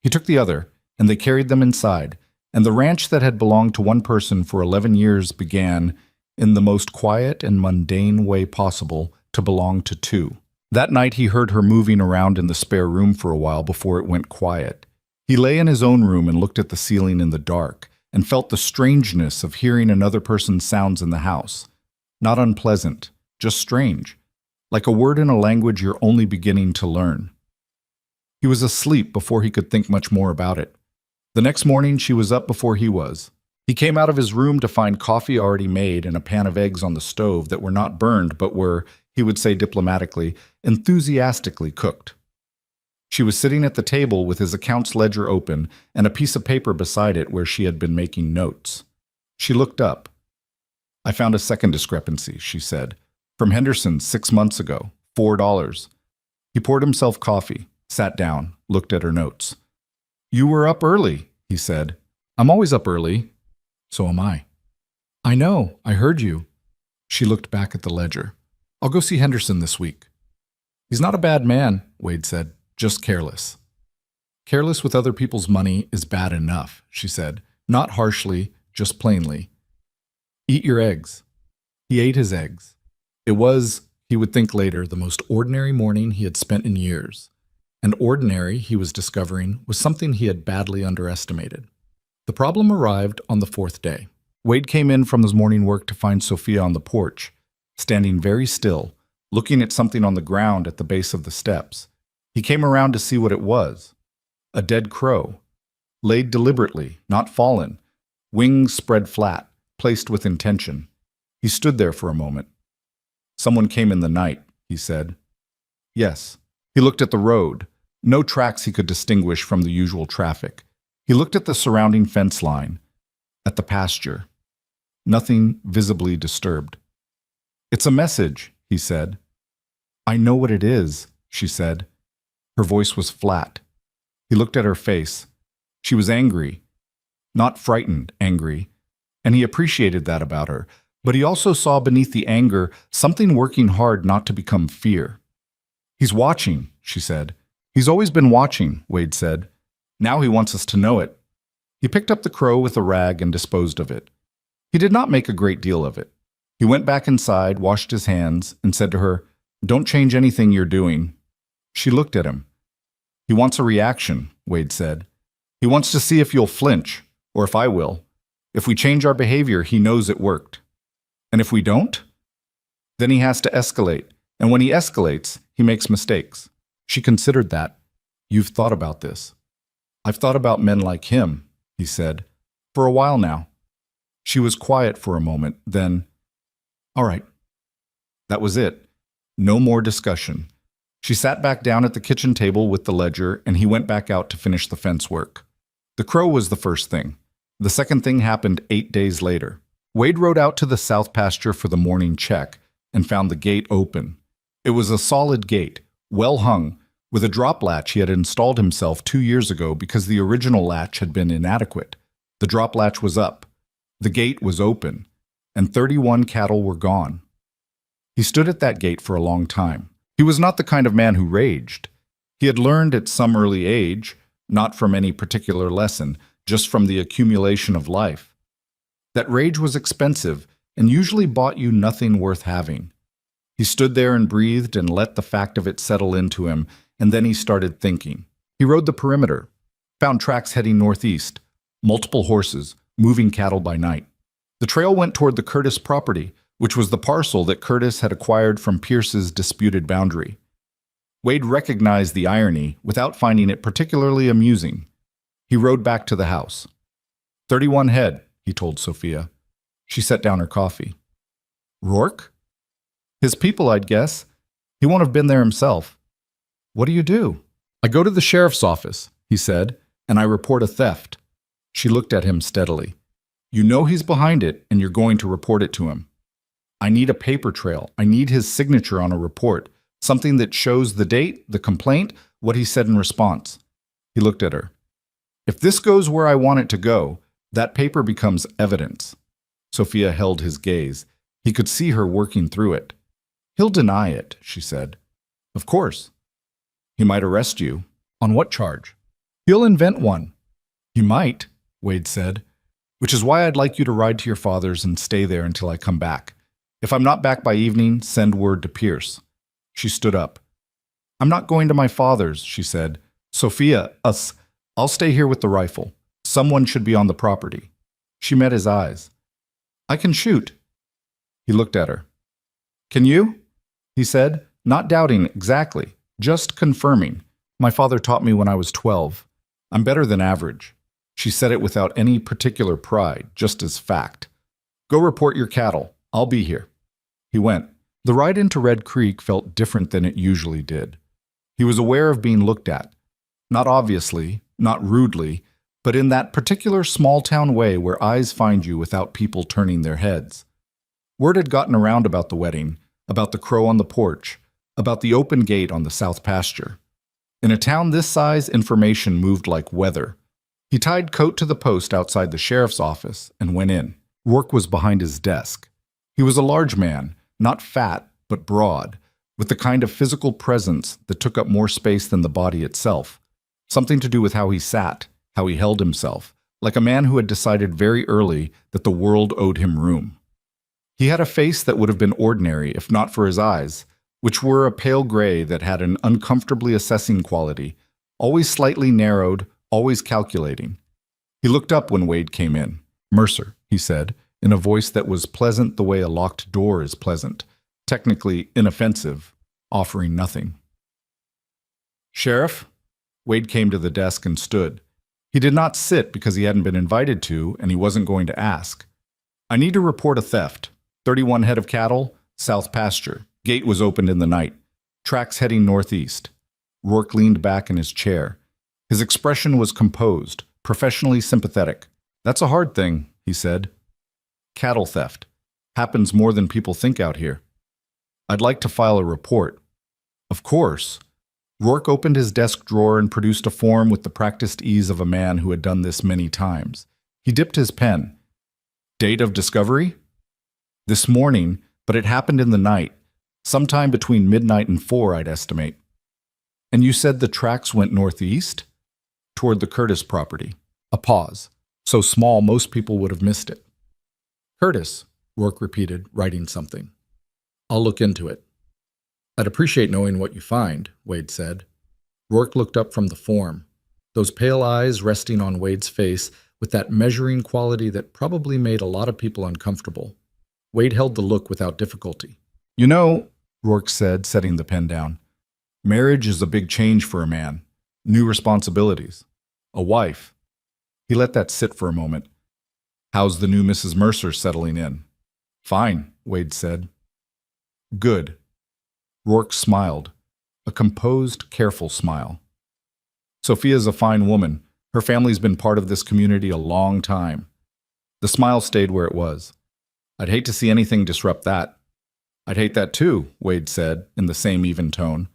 He took the other, and they carried them inside, and the ranch that had belonged to one person for 11 years began, in the most quiet and mundane way possible, to belong to two. That night he heard her moving around in the spare room for a while before it went quiet. He lay in his own room and looked at the ceiling in the dark, and felt the strangeness of hearing another person's sounds in the house. Not unpleasant, just strange, like a word in a language you're only beginning to learn. He was asleep before he could think much more about it. The next morning she was up before he was. He came out of his room to find coffee already made and a pan of eggs on the stove that were not burned but were, he would say diplomatically, enthusiastically cooked. She was sitting at the table with his accounts ledger open and a piece of paper beside it where she had been making notes. She looked up. "I found a second discrepancy," she said. "From Henderson 6 months ago, $4. He poured himself coffee, sat down, looked at her notes. "You were up early," he said. "I'm always up early." "So am I." "I know, I heard you." She looked back at the ledger. "I'll go see Henderson this week." "He's not a bad man," Wade said, "just careless." "Careless with other people's money is bad enough," she said, not harshly, just plainly. "Eat your eggs." He ate his eggs. It was, he would think later, the most ordinary morning he had spent in years. And ordinary, he was discovering, was something he had badly underestimated. The problem arrived on the fourth day. Wade came in from his morning work to find Sophia on the porch, standing very still, looking at something on the ground at the base of the steps. He came around to see what it was. A dead crow, laid deliberately, not fallen, wings spread flat, placed with intention. He stood there for a moment. "Someone came in the night," he said. "Yes." He looked at the road. No tracks he could distinguish from the usual traffic. He looked at the surrounding fence line, at the pasture. Nothing visibly disturbed. "It's a message," he said. "I know what it is," she said. Her voice was flat. He looked at her face. She was angry. Not frightened, angry. And he appreciated that about her. But he also saw beneath the anger something working hard not to become fear. "He's watching," she said. "He's always been watching," Wade said. "Now he wants us to know it." He picked up the crow with a rag and disposed of it. He did not make a great deal of it. He went back inside, washed his hands, and said to her, "Don't change anything you're doing." She looked at him. "He wants a reaction," Wade said. "He wants to see if you'll flinch, or if I will. If we change our behavior, he knows it worked. And if we don't? Then he has to escalate. And when he escalates, he makes mistakes." She considered that. "You've thought about this." "I've thought about men like him," he said, "for a while now." She was quiet for a moment, then, "All right." That was it. No more discussion. She sat back down at the kitchen table with the ledger, and he went back out to finish the fence work. The crow was the first thing. The second thing happened 8 days later. Wade rode out to the south pasture for the morning check and found the gate open. It was a solid gate, well hung, with a drop latch he had installed himself 2 years ago because the original latch had been inadequate. The drop latch was up. The gate was open, and 31 cattle were gone. He stood at that gate for a long time. He was not the kind of man who raged. He had learned at some early age, not from any particular lesson, just from the accumulation of life, that rage was expensive and usually bought you nothing worth having. He stood there and breathed and let the fact of it settle into him, and then he started thinking. He rode the perimeter, found tracks heading northeast, multiple horses, moving cattle by night. The trail went toward the Curtis property, which was the parcel that Curtis had acquired from Pierce's disputed boundary. Wade recognized the irony without finding it particularly amusing. He rode back to the house. 31 head, he told Sophia. She set down her coffee. Rourke? His people, I'd guess. He won't have been there himself. What do you do? I go to the sheriff's office, he said, and I report a theft. She looked at him steadily. You know he's behind it, and you're going to report it to him. I need a paper trail. I need his signature on a report, something that shows the date, the complaint, what he said in response. He looked at her. If this goes where I want it to go, that paper becomes evidence. Sophia held his gaze. He could see her working through it. He'll deny it, she said. Of course. He might arrest you. On what charge? He'll invent one. He might. Wade said, "which is why I'd like you to ride to your father's and stay there until I come back. If I'm not back by evening, send word to Pierce." She stood up. "I'm not going to my father's," she said. "Sophia, I'll stay here with the rifle. Someone should be on the property." She met his eyes. "I can shoot." He looked at her. "Can you?" he said, not doubting exactly, just confirming. "My father taught me when I was 12. I'm better than average." She said it without any particular pride, just as fact. "Go report your cattle. I'll be here." He went. The ride into Red Creek felt different than it usually did. He was aware of being looked at. Not obviously, not rudely, but in that particular small-town way where eyes find you without people turning their heads. Word had gotten around about the wedding, about the crow on the porch, about the open gate on the south pasture. In a town this size, information moved like weather. He tied coat to the post outside the sheriff's office and went in. Rourke was behind his desk. He was a large man, not fat, but broad, with the kind of physical presence that took up more space than the body itself. Something to do with how he sat, how he held himself, like a man who had decided very early that the world owed him room. He had a face that would have been ordinary if not for his eyes, which were a pale gray that had an uncomfortably assessing quality, always slightly narrowed, always calculating. He looked up when Wade came in. "Mercer," he said, in a voice that was pleasant the way a locked door is pleasant, technically inoffensive, offering nothing. "Sheriff?" Wade came to the desk and stood. He did not sit because he hadn't been invited to, and he wasn't going to ask. "I need to report a theft. 31 head of cattle, south pasture. Gate was opened in the night. Tracks heading northeast." Rourke leaned back in his chair. His expression was composed, professionally sympathetic. "That's a hard thing," he said. "Cattle theft. Happens more than people think out here. I'd like to file a report." "Of course." Rourke opened his desk drawer and produced a form with the practiced ease of a man who had done this many times. He dipped his pen. "Date of discovery?" "This morning, but it happened in the night. Sometime between midnight and 4, I'd estimate." "And you said the tracks went northeast?" "Toward the Curtis property." A pause. So small most people would have missed it. "Curtis," Rourke repeated, writing something. "I'll look into it." "I'd appreciate knowing what you find," Wade said. Rourke looked up from the form, those pale eyes resting on Wade's face with that measuring quality that probably made a lot of people uncomfortable. Wade held the look without difficulty. "You know," Rourke said, setting the pen down, "marriage is a big change for a man. New responsibilities. A wife." He let that sit for a moment. "How's the new Mrs. Mercer settling in?" "Fine," Wade said. "Good." Rourke smiled, a composed, careful smile. "Sophia's a fine woman. Her family's been part of this community a long time." The smile stayed where it was. "I'd hate to see anything disrupt that." "I'd hate that too," Wade said, in the same even tone.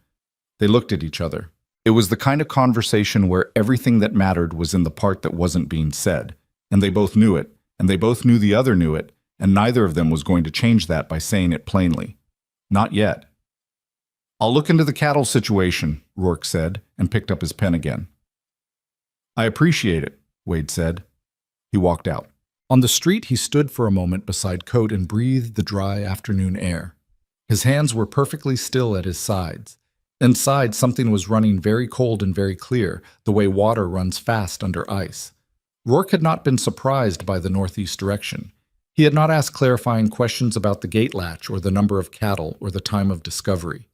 They looked at each other. It was the kind of conversation where everything that mattered was in the part that wasn't being said, and they both knew it, and they both knew the other knew it, and neither of them was going to change that by saying it plainly. Not yet. "I'll look into the cattle situation," Rourke said, and picked up his pen again. "I appreciate it," Wade said. He walked out. On the street, he stood for a moment beside Coat and breathed the dry afternoon air. His hands were perfectly still at his sides. Inside, something was running very cold and very clear, the way water runs fast under ice. Rourke had not been surprised by the northeast direction. He had not asked clarifying questions about the gate latch or the number of cattle or the time of discovery.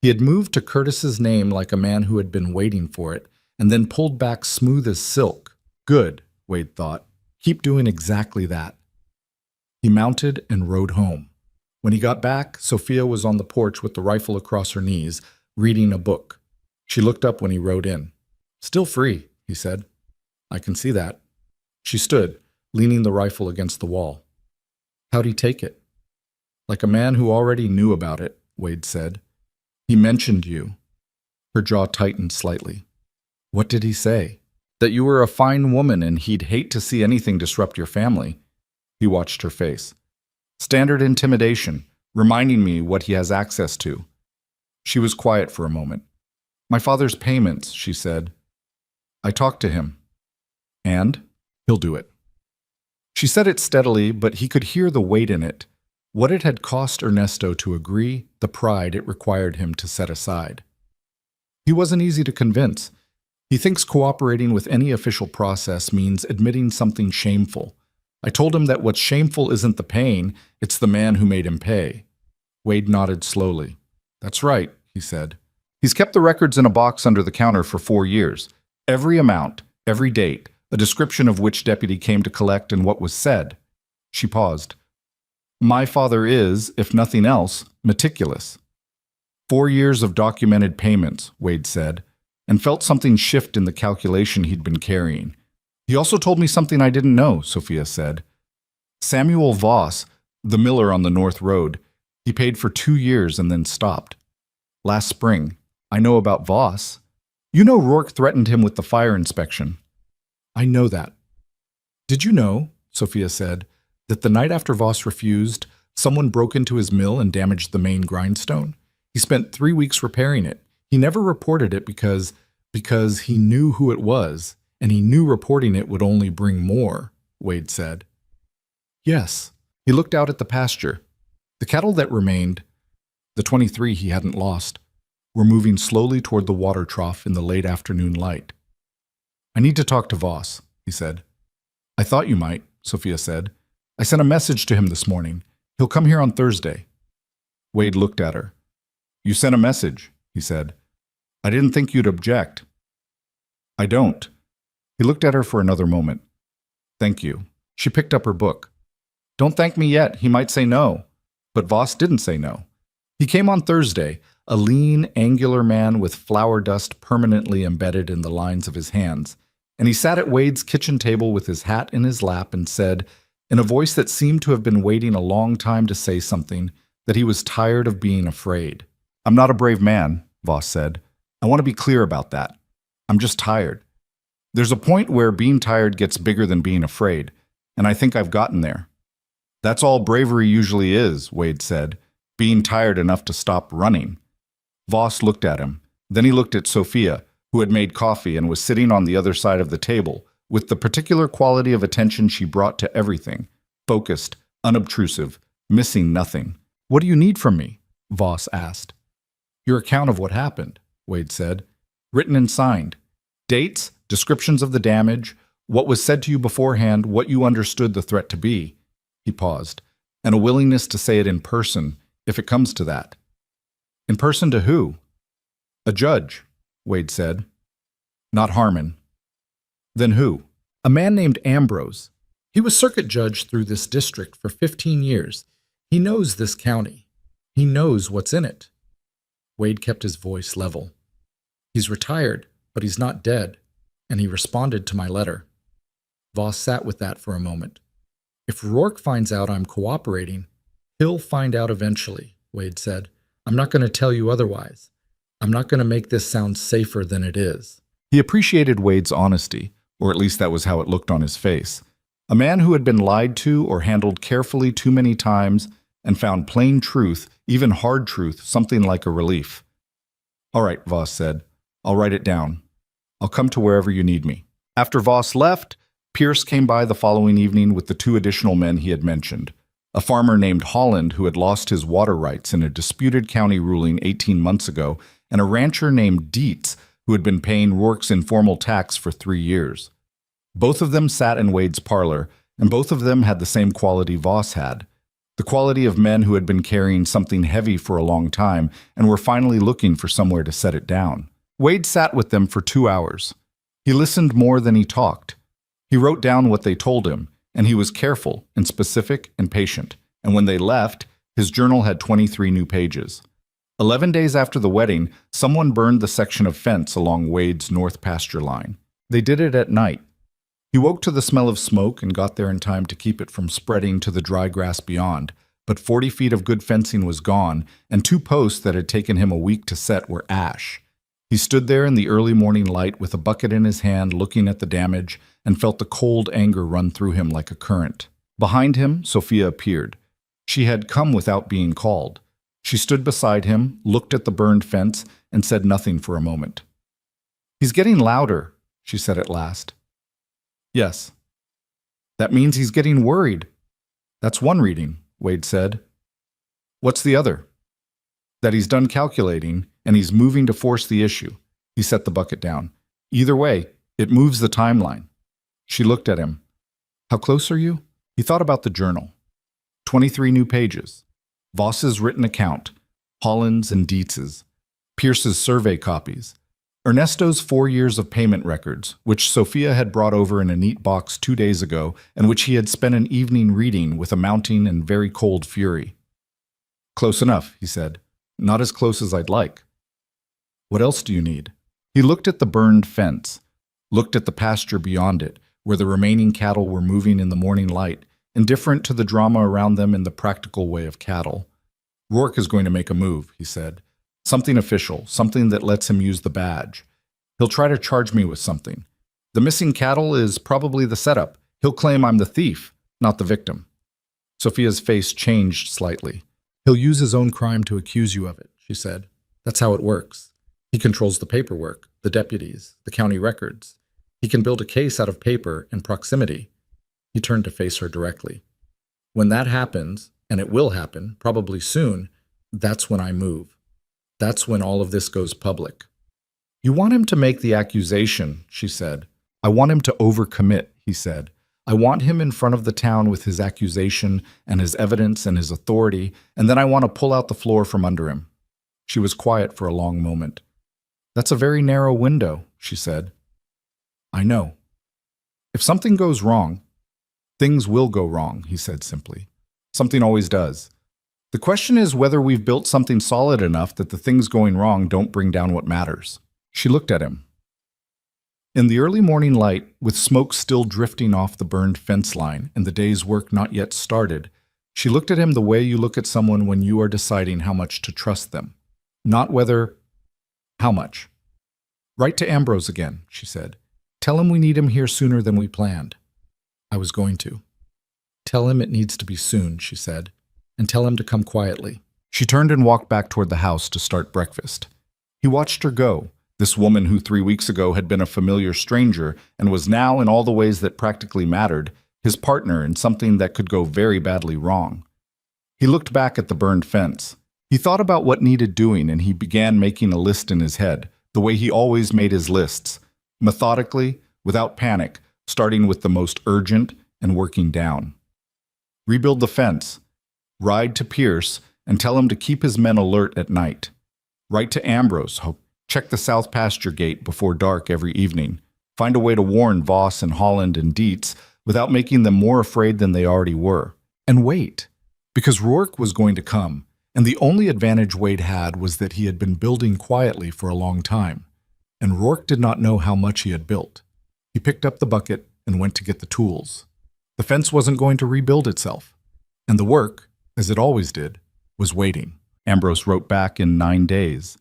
He had moved to Curtis's name like a man who had been waiting for it, and then pulled back smooth as silk. Good, Wade thought. Keep doing exactly that. He mounted and rode home. When he got back, Sophia was on the porch with the rifle across her knees, reading a book. She looked up when he rode in. "Still free," he said. "I can see that." She stood, leaning the rifle against the wall. "How'd he take it?" "Like a man who already knew about it," Wade said. "He mentioned you." Her jaw tightened slightly. "What did he say?" "That you were a fine woman and he'd hate to see anything disrupt your family." He watched her face. "Standard intimidation, reminding me what he has access to." She was quiet for a moment. "My father's payments," she said. "I talked to him." "And?" He'll do it. She said it steadily, but he could hear the weight in it. What it had cost Ernesto to agree, the pride it required him to set aside. He wasn't easy to convince. He thinks cooperating with any official process means admitting something shameful. I told him that what's shameful isn't the pain, it's the man who made him pay. Wade nodded slowly. That's right, he said. He's kept the records in a box under the counter for 4 years. Every amount, every date, a description of which deputy came to collect and what was said. She paused. My father is, if nothing else, meticulous. 4 years of documented payments, Wade said, and felt something shift in the calculation he'd been carrying. He also told me something I didn't know, Sophia said. Samuel Voss, the miller on the North Road, he paid for 2 years and then stopped. Last spring. I know about Voss. You know Rourke threatened him with the fire inspection. I know that. Did you know, Sophia said, that the night after Voss refused, someone broke into his mill and damaged the main grindstone? He spent 3 weeks repairing it. He never reported it because he knew who it was, and he knew reporting it would only bring more, Wade said. Yes. He looked out at the pasture. The cattle that remained, the 23 he hadn't lost, were moving slowly toward the water trough in the late afternoon light. I need to talk to Voss, he said. I thought you might, Sophia said. I sent a message to him this morning. He'll come here on Thursday. Wade looked at her. You sent a message, he said. I didn't think you'd object. I don't. He looked at her for another moment. Thank you. She picked up her book. Don't thank me yet. He might say no. But Voss didn't say no. He came on Thursday, a lean, angular man with flour dust permanently embedded in the lines of his hands, and he sat at Wade's kitchen table with his hat in his lap and said, in a voice that seemed to have been waiting a long time to say something, that he was tired of being afraid. I'm not a brave man, Voss said. I want to be clear about that. I'm just tired. There's a point where being tired gets bigger than being afraid, and I think I've gotten there. That's all bravery usually is, Wade said, being tired enough to stop running. Voss looked at him. Then he looked at Sophia, who had made coffee and was sitting on the other side of the table, with the particular quality of attention she brought to everything, focused, unobtrusive, missing nothing. What do you need from me? Voss asked. Your account of what happened, Wade said. Written and signed. Dates, descriptions of the damage, what was said to you beforehand, what you understood the threat to be. He paused, and a willingness to say it in person, if it comes to that. In person to who? A judge, Wade said. Not Harmon. Then who? A man named Ambrose. He was circuit judge through this district for 15 years. He knows this county. He knows what's in it. Wade kept his voice level. He's retired, but he's not dead, and he responded to my letter. Voss sat with that for a moment. If Rourke finds out I'm cooperating, he'll find out eventually, Wade said. I'm not going to tell you otherwise. I'm not going to make this sound safer than it is. He appreciated Wade's honesty, or at least that was how it looked on his face. A man who had been lied to or handled carefully too many times and found plain truth, even hard truth, something like a relief. All right, Voss said. I'll write it down. I'll come to wherever you need me. After Voss left, Pierce came by the following evening with the 2 additional men he had mentioned. A farmer named Holland who had lost his water rights in a disputed county ruling 18 months ago, and a rancher named Dietz who had been paying Rourke's informal tax for 3 years. Both of them sat in Wade's parlor, and both of them had the same quality Voss had. The quality of men who had been carrying something heavy for a long time and were finally looking for somewhere to set it down. Wade sat with them for 2 hours. He listened more than he talked. He wrote down what they told him, and he was careful and specific and patient. And when they left, his journal had 23 new pages. 11 days after the wedding, someone burned the section of fence along Wade's north pasture line. They did it at night. He woke to the smell of smoke and got there in time to keep it from spreading to the dry grass beyond, but 40 feet of good fencing was gone, and 2 posts that had taken him a week to set were ash. He stood there in the early morning light with a bucket in his hand looking at the damage and felt the cold anger run through him like a current. Behind him, Sophia appeared. She had come without being called. She stood beside him, looked at the burned fence, and said nothing for a moment. He's getting louder, she said at last. Yes. That means he's getting worried. That's one reading, Wade said. What's the other? That he's done calculating and he's moving to force the issue. He set the bucket down. Either way, it moves the timeline. She looked at him. How close are you? He thought about the journal. 23 new pages. Voss's written account. Holland's and Dietz's. Pierce's survey copies. Ernesto's 4 years of payment records, which Sophia had brought over in a neat box 2 days ago and which he had spent an evening reading with a mounting and very cold fury. Close enough, he said. Not as close as I'd like. What else do you need? He looked at the burned fence, looked at the pasture beyond it, where the remaining cattle were moving in the morning light, indifferent to the drama around them in the practical way of cattle. Rourke is going to make a move, he said. Something official, something that lets him use the badge. He'll try to charge me with something. The missing cattle is probably the setup. He'll claim I'm the thief, not the victim. Sophia's face changed slightly. He'll use his own crime to accuse you of it, she said. That's how it works. He controls the paperwork, the deputies, the county records. He can build a case out of paper and proximity. He turned to face her directly. When that happens, and it will happen, probably soon, that's when I move. That's when all of this goes public. You want him to make the accusation, she said. I want him to overcommit, he said. I want him in front of the town with his accusation and his evidence and his authority, and then I want to pull out the floor from under him. She was quiet for a long moment. That's a very narrow window, she said. I know. If something goes wrong, things will go wrong, he said simply. Something always does. The question is whether we've built something solid enough that the things going wrong don't bring down what matters. She looked at him. In the early morning light, with smoke still drifting off the burned fence line and the day's work not yet started, she looked at him the way you look at someone when you are deciding how much to trust them. Not whether, how much. Write to Ambrose again, she said. Tell him we need him here sooner than we planned. I was going to. Tell him it needs to be soon, she said, and tell him to come quietly. She turned and walked back toward the house to start breakfast. He watched her go, this woman who 3 weeks ago had been a familiar stranger and was now, in all the ways that practically mattered, his partner in something that could go very badly wrong. He looked back at the burned fence. He thought about what needed doing, and he began making a list in his head, the way he always made his lists, methodically, without panic, starting with the most urgent and working down. Rebuild the fence. Ride to Pierce and tell him to keep his men alert at night. Write to Ambrose. Check the south pasture gate before dark every evening. Find a way to warn Voss and Holland and Dietz without making them more afraid than they already were. And wait, because Rourke was going to come, and the only advantage Wade had was that he had been building quietly for a long time, and Rourke did not know how much he had built. He picked up the bucket and went to get the tools. The fence wasn't going to rebuild itself, and the work, as it always did, was waiting. Ambrose wrote back in 9 days.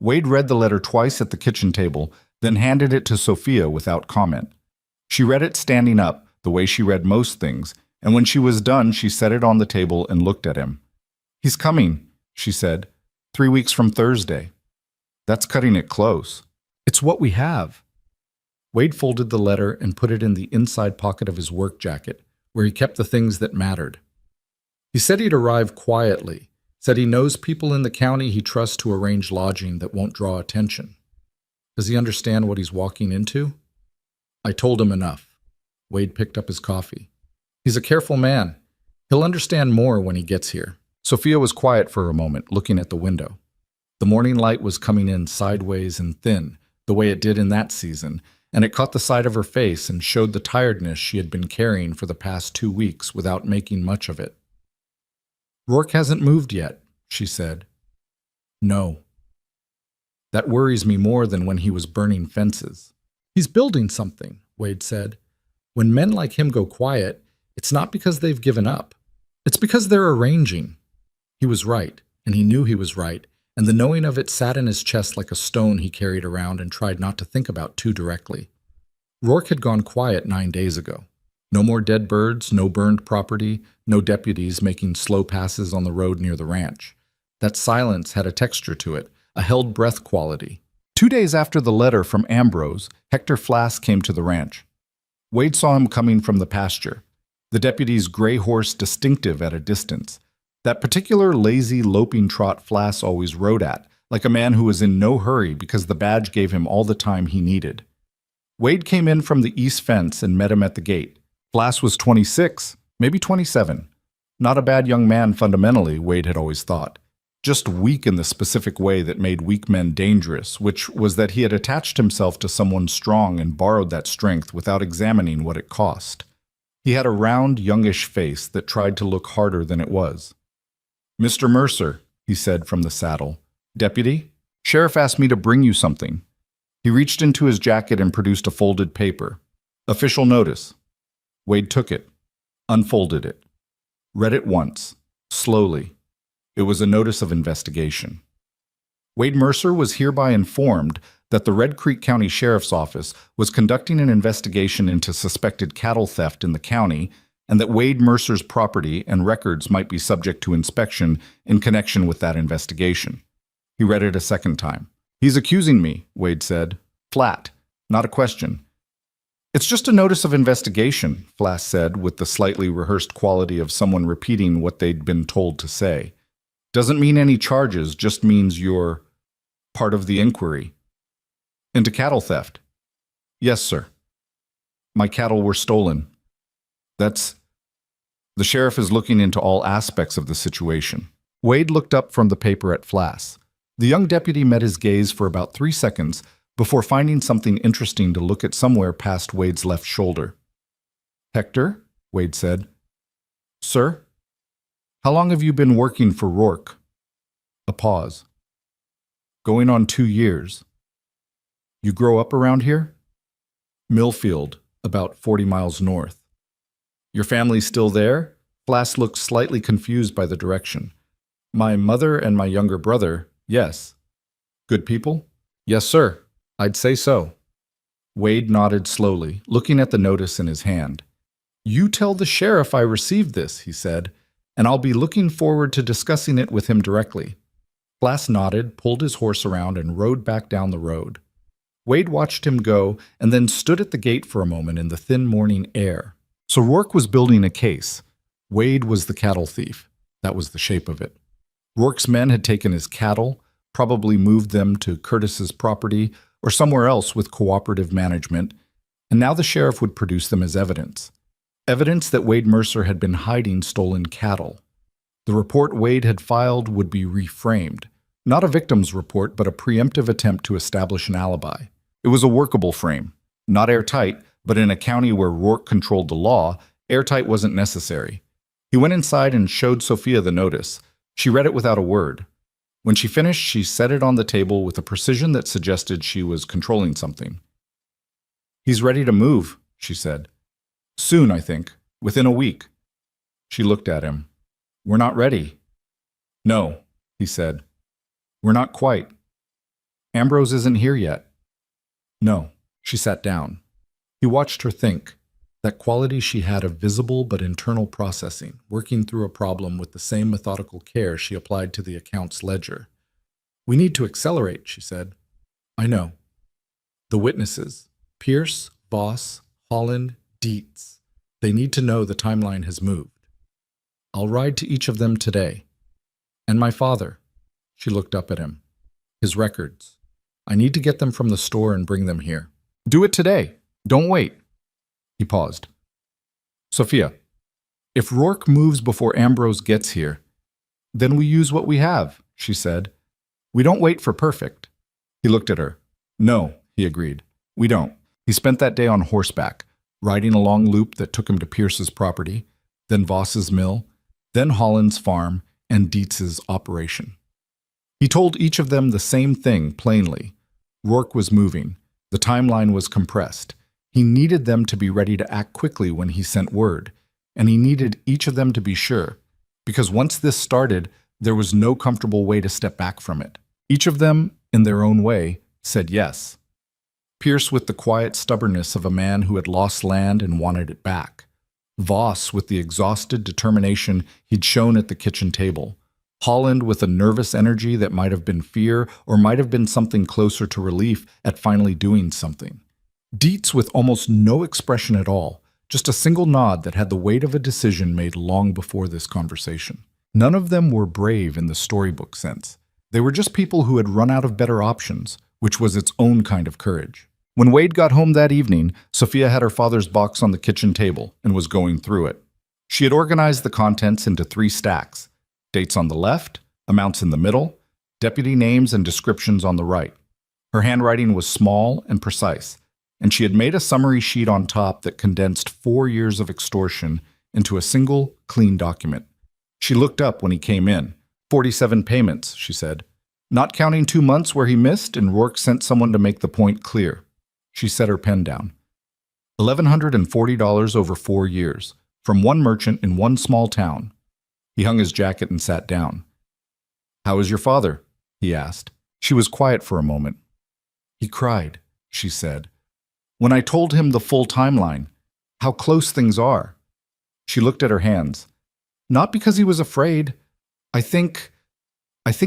Wade read the letter twice at the kitchen table, then handed it to Sophia without comment. She read it standing up, the way she read most things, and when she was done, she set it on the table and looked at him. He's coming, she said, 3 weeks from Thursday. That's cutting it close. It's what we have. Wade folded the letter and put it in the inside pocket of his work jacket, where he kept the things that mattered. He said he'd arrive quietly, said he knows people in the county he trusts to arrange lodging that won't draw attention. Does he understand what he's walking into? I told him enough. Wade picked up his coffee. He's a careful man. He'll understand more when he gets here. Sophia was quiet for a moment, looking at the window. The morning light was coming in sideways and thin, the way it did in that season, and it caught the side of her face and showed the tiredness she had been carrying for the past 2 weeks without making much of it. Rourke hasn't moved yet, she said. No. That worries me more than when he was burning fences. He's building something, Wade said. When men like him go quiet, it's not because they've given up. It's because they're arranging. He was right, and he knew he was right, and the knowing of it sat in his chest like a stone he carried around and tried not to think about too directly. Rourke had gone quiet 9 days ago. No more dead birds, no burned property, no deputies making slow passes on the road near the ranch. That silence had a texture to it, a held breath quality. 2 days after the letter from Ambrose, Hector Flass came to the ranch. Wade saw him coming from the pasture, the deputy's gray horse distinctive at a distance, that particular lazy, loping trot Flass always rode at, like a man who was in no hurry because the badge gave him all the time he needed. Wade came in from the east fence and met him at the gate. Flass was 26, maybe 27. Not a bad young man fundamentally, Wade had always thought. Just weak in the specific way that made weak men dangerous, which was that he had attached himself to someone strong and borrowed that strength without examining what it cost. He had a round, youngish face that tried to look harder than it was. "Mr. Mercer," he said from the saddle. "Deputy, Sheriff asked me to bring you something." He reached into his jacket and produced a folded paper. "Official notice." Wade took it, unfolded it, read it once, slowly. It was a notice of investigation. Wade Mercer was hereby informed that the Red Creek County Sheriff's Office was conducting an investigation into suspected cattle theft in the county, and that Wade Mercer's property and records might be subject to inspection in connection with that investigation. He read it a second time. "He's accusing me," Wade said. "Flat, not a question." "It's just a notice of investigation," Flass said with the slightly rehearsed quality of someone repeating what they'd been told to say. "Doesn't mean any charges, just means you're part of the inquiry." "Into cattle theft?" "Yes, sir. My cattle were stolen." "That's..." "The sheriff is looking into all aspects of the situation." Wade looked up from the paper at Flass. The young deputy met his gaze for about 3 seconds before finding something interesting to look at somewhere past Wade's left shoulder. "Hector?" Wade said. "Sir? How long have you been working for Rourke?" A pause. "Going on 2 years. You grow up around here?" "Millfield, about 40 miles north." "Your family's still there?" Flass looked slightly confused by the direction. "My mother and my younger brother, yes." "Good people?" "Yes, sir. I'd say so." Wade nodded slowly, looking at the notice in his hand. "You tell the sheriff I received this," he said, "and I'll be looking forward to discussing it with him directly." Flass nodded, pulled his horse around, and rode back down the road. Wade watched him go and then stood at the gate for a moment in the thin morning air. So Rourke was building a case. Wade was the cattle thief. That was the shape of it. Rourke's men had taken his cattle, probably moved them to Curtis's property or somewhere else with cooperative management, and now the sheriff would produce them as evidence. Evidence that Wade Mercer had been hiding stolen cattle. The report Wade had filed would be reframed. Not a victim's report, but a preemptive attempt to establish an alibi. It was a workable frame. Not airtight, but in a county where Rourke controlled the law, airtight wasn't necessary. He went inside and showed Sophia the notice. She read it without a word. When she finished, she set it on the table with a precision that suggested she was controlling something. "He's ready to move," she said. "Soon, I think. Within a week." She looked at him. "We're not ready." "No," he said. "We're not quite. Ambrose isn't here yet." "No." She sat down. He watched her think. That quality she had of visible but internal processing, working through a problem with the same methodical care she applied to the account's ledger. "We need to accelerate," she said. "I know." "The witnesses, Pierce, Voss, Holland, Dietz. They need to know the timeline has moved. I'll ride to each of them today. And my father." She looked up at him. "His records. I need to get them from the store and bring them here." "Do it today. Don't wait." He paused. "Sophia, if Rourke moves before Ambrose gets here, then we use what we have," she said. "We don't wait for perfect." He looked at her. "No," he agreed. "We don't." He spent that day on horseback, riding a long loop that took him to Pierce's property, then Voss's mill, then Holland's farm, and Dietz's operation. He told each of them the same thing plainly. Rourke was moving. The timeline was compressed. He needed them to be ready to act quickly when he sent word, and he needed each of them to be sure, because once this started, there was no comfortable way to step back from it. Each of them, in their own way, said yes. Pierce with the quiet stubbornness of a man who had lost land and wanted it back. Voss with the exhausted determination he'd shown at the kitchen table. Holland with a nervous energy that might have been fear or might have been something closer to relief at finally doing something. Dietz with almost no expression at all, just a single nod that had the weight of a decision made long before this conversation. None of them were brave in the storybook sense. They were just people who had run out of better options, which was its own kind of courage. When Wade got home that evening, Sophia had her father's box on the kitchen table and was going through it. She had organized the contents into 3 stacks: dates on the left, amounts in the middle, deputy names and descriptions on the right. Her handwriting was small and precise, and she had made a summary sheet on top that condensed 4 years of extortion into a single, clean document. She looked up when he came in. 47 payments, she said. Not counting 2 months where he missed and Rourke sent someone to make the point clear. She set her pen down. $1,140 over 4 years, from one merchant in one small town. He hung his jacket and sat down. "How is your father?" he asked. She was quiet for a moment. "He cried," she said. "When I told him the full timeline, how close things are." She looked at her hands. "Not because he was afraid. I think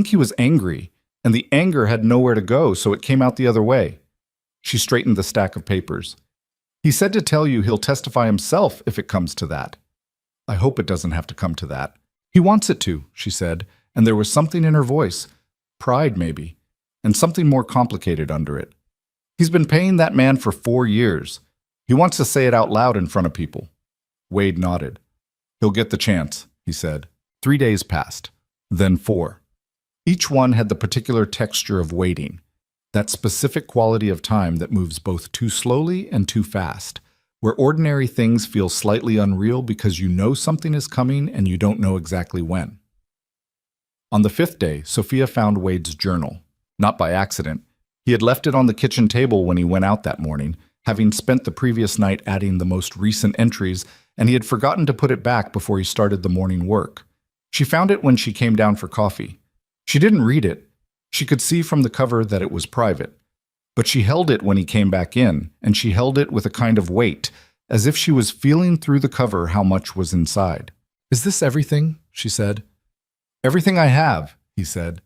he was angry, and the anger had nowhere to go, so it came out the other way." She straightened the stack of papers. "He said to tell you he'll testify himself if it comes to that." "I hope it doesn't have to come to that." "He wants it to," she said, and there was something in her voice, pride maybe, and something more complicated under it. "He's been paying that man for 4 years. He wants to say it out loud in front of people." Wade nodded. "He'll get the chance," he said. 3 days passed, then 4. Each one had the particular texture of waiting, that specific quality of time that moves both too slowly and too fast, where ordinary things feel slightly unreal because you know something is coming and you don't know exactly when. On the 5th day, Sophia found Wade's journal. Not by accident. He had left it on the kitchen table when he went out that morning, having spent the previous night adding the most recent entries, and he had forgotten to put it back before he started the morning work. She found it when she came down for coffee. She didn't read it. She could see from the cover that it was private. But she held it when he came back in, and she held it with a kind of weight, as if she was feeling through the cover how much was inside. "Is this everything?" she said. "Everything I have," he said.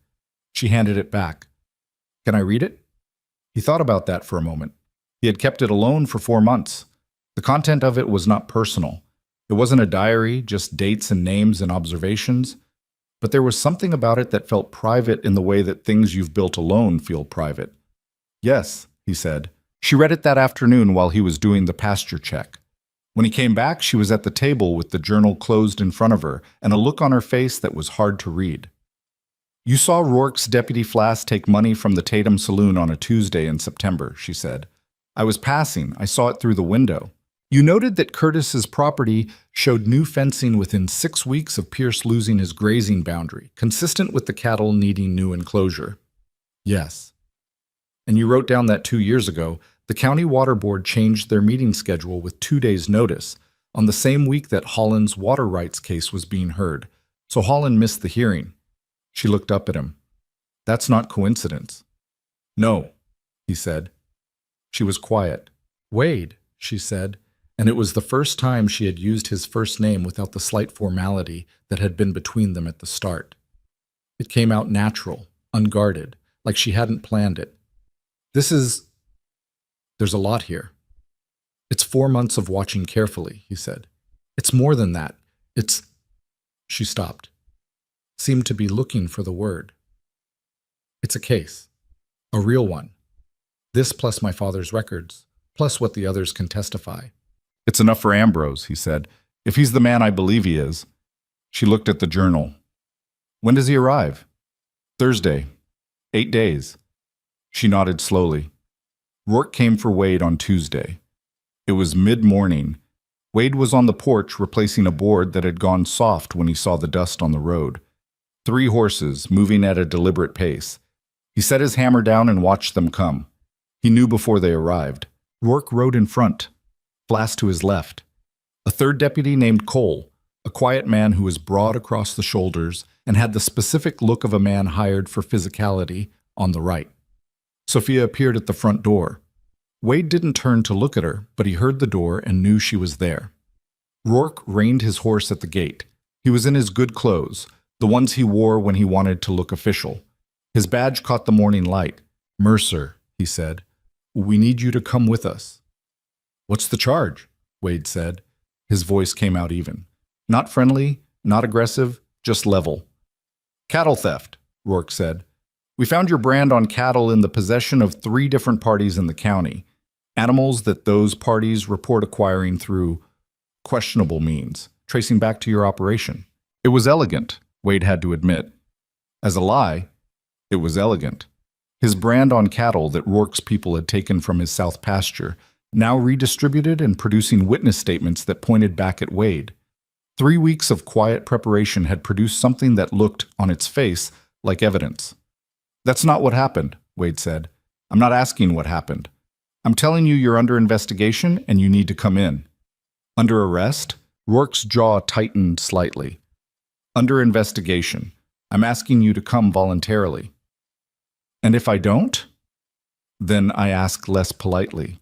She handed it back. "Can I read it?" He thought about that for a moment. He had kept it alone for 4 months. The content of it was not personal. It wasn't a diary, just dates and names and observations. But there was something about it that felt private in the way that things you've built alone feel private. "Yes," he said. She read it that afternoon while he was doing the pasture check. When he came back, she was at the table with the journal closed in front of her and a look on her face that was hard to read. "You saw Rourke's Deputy Flass take money from the Tatum Saloon on a Tuesday in September," she said. "I was passing. I saw it through the window. You noted that Curtis's property showed new fencing within 6 weeks of Pierce losing his grazing boundary, consistent with the cattle needing new enclosure." "Yes." "And you wrote down that 2 years ago, the County Water Board changed their meeting schedule with 2 days' notice, on the same week that Holland's water rights case was being heard, so Holland missed the hearing." She looked up at him. "That's not coincidence." "No," he said. She was quiet. "Wade," she said, and it was the first time she had used his first name without the slight formality that had been between them at the start. It came out natural, unguarded, like she hadn't planned it. There's a lot here." "It's 4 months of watching carefully," he said. "It's more than that. She stopped, seemed to be looking for the word. "It's a case. A real one. This plus my father's records, plus what the others can testify." "It's enough for Ambrose," he said, "if he's the man I believe he is." She looked at the journal. "When does he arrive?" "Thursday. 8 days." She nodded slowly. Rourke came for Wade on Tuesday. It was mid-morning. Wade was on the porch replacing a board that had gone soft when he saw the dust on the road. 3 horses, moving at a deliberate pace. He set his hammer down and watched them come. He knew before they arrived. Rourke rode in front, Flass to his left. A third deputy named Cole, a quiet man who was broad across the shoulders and had the specific look of a man hired for physicality, on the right. Sophia appeared at the front door. Wade didn't turn to look at her, but he heard the door and knew she was there. Rourke reined his horse at the gate. He was in his good clothes, the ones he wore when he wanted to look official. His badge caught the morning light. "Mercer," he said, "we need you to come with us." What's the charge? Wade said. His voice came out even. Not friendly, not aggressive, just level. Cattle theft, Rourke said. We found your brand on cattle in the possession of 3 different parties in the county. Animals that those parties report acquiring through questionable means, tracing back to your operation. It was elegant, Wade had to admit. As a lie, it was elegant. His brand on cattle that Rourke's people had taken from his south pasture, now redistributed and producing witness statements that pointed back at Wade. 3 weeks of quiet preparation had produced something that looked, on its face, like evidence. That's not what happened, Wade said. I'm not asking what happened. I'm telling you you're under investigation and you need to come in. Under arrest? Rourke's jaw tightened slightly. Under investigation. I'm asking you to come voluntarily. And if I don't? Then I ask less politely.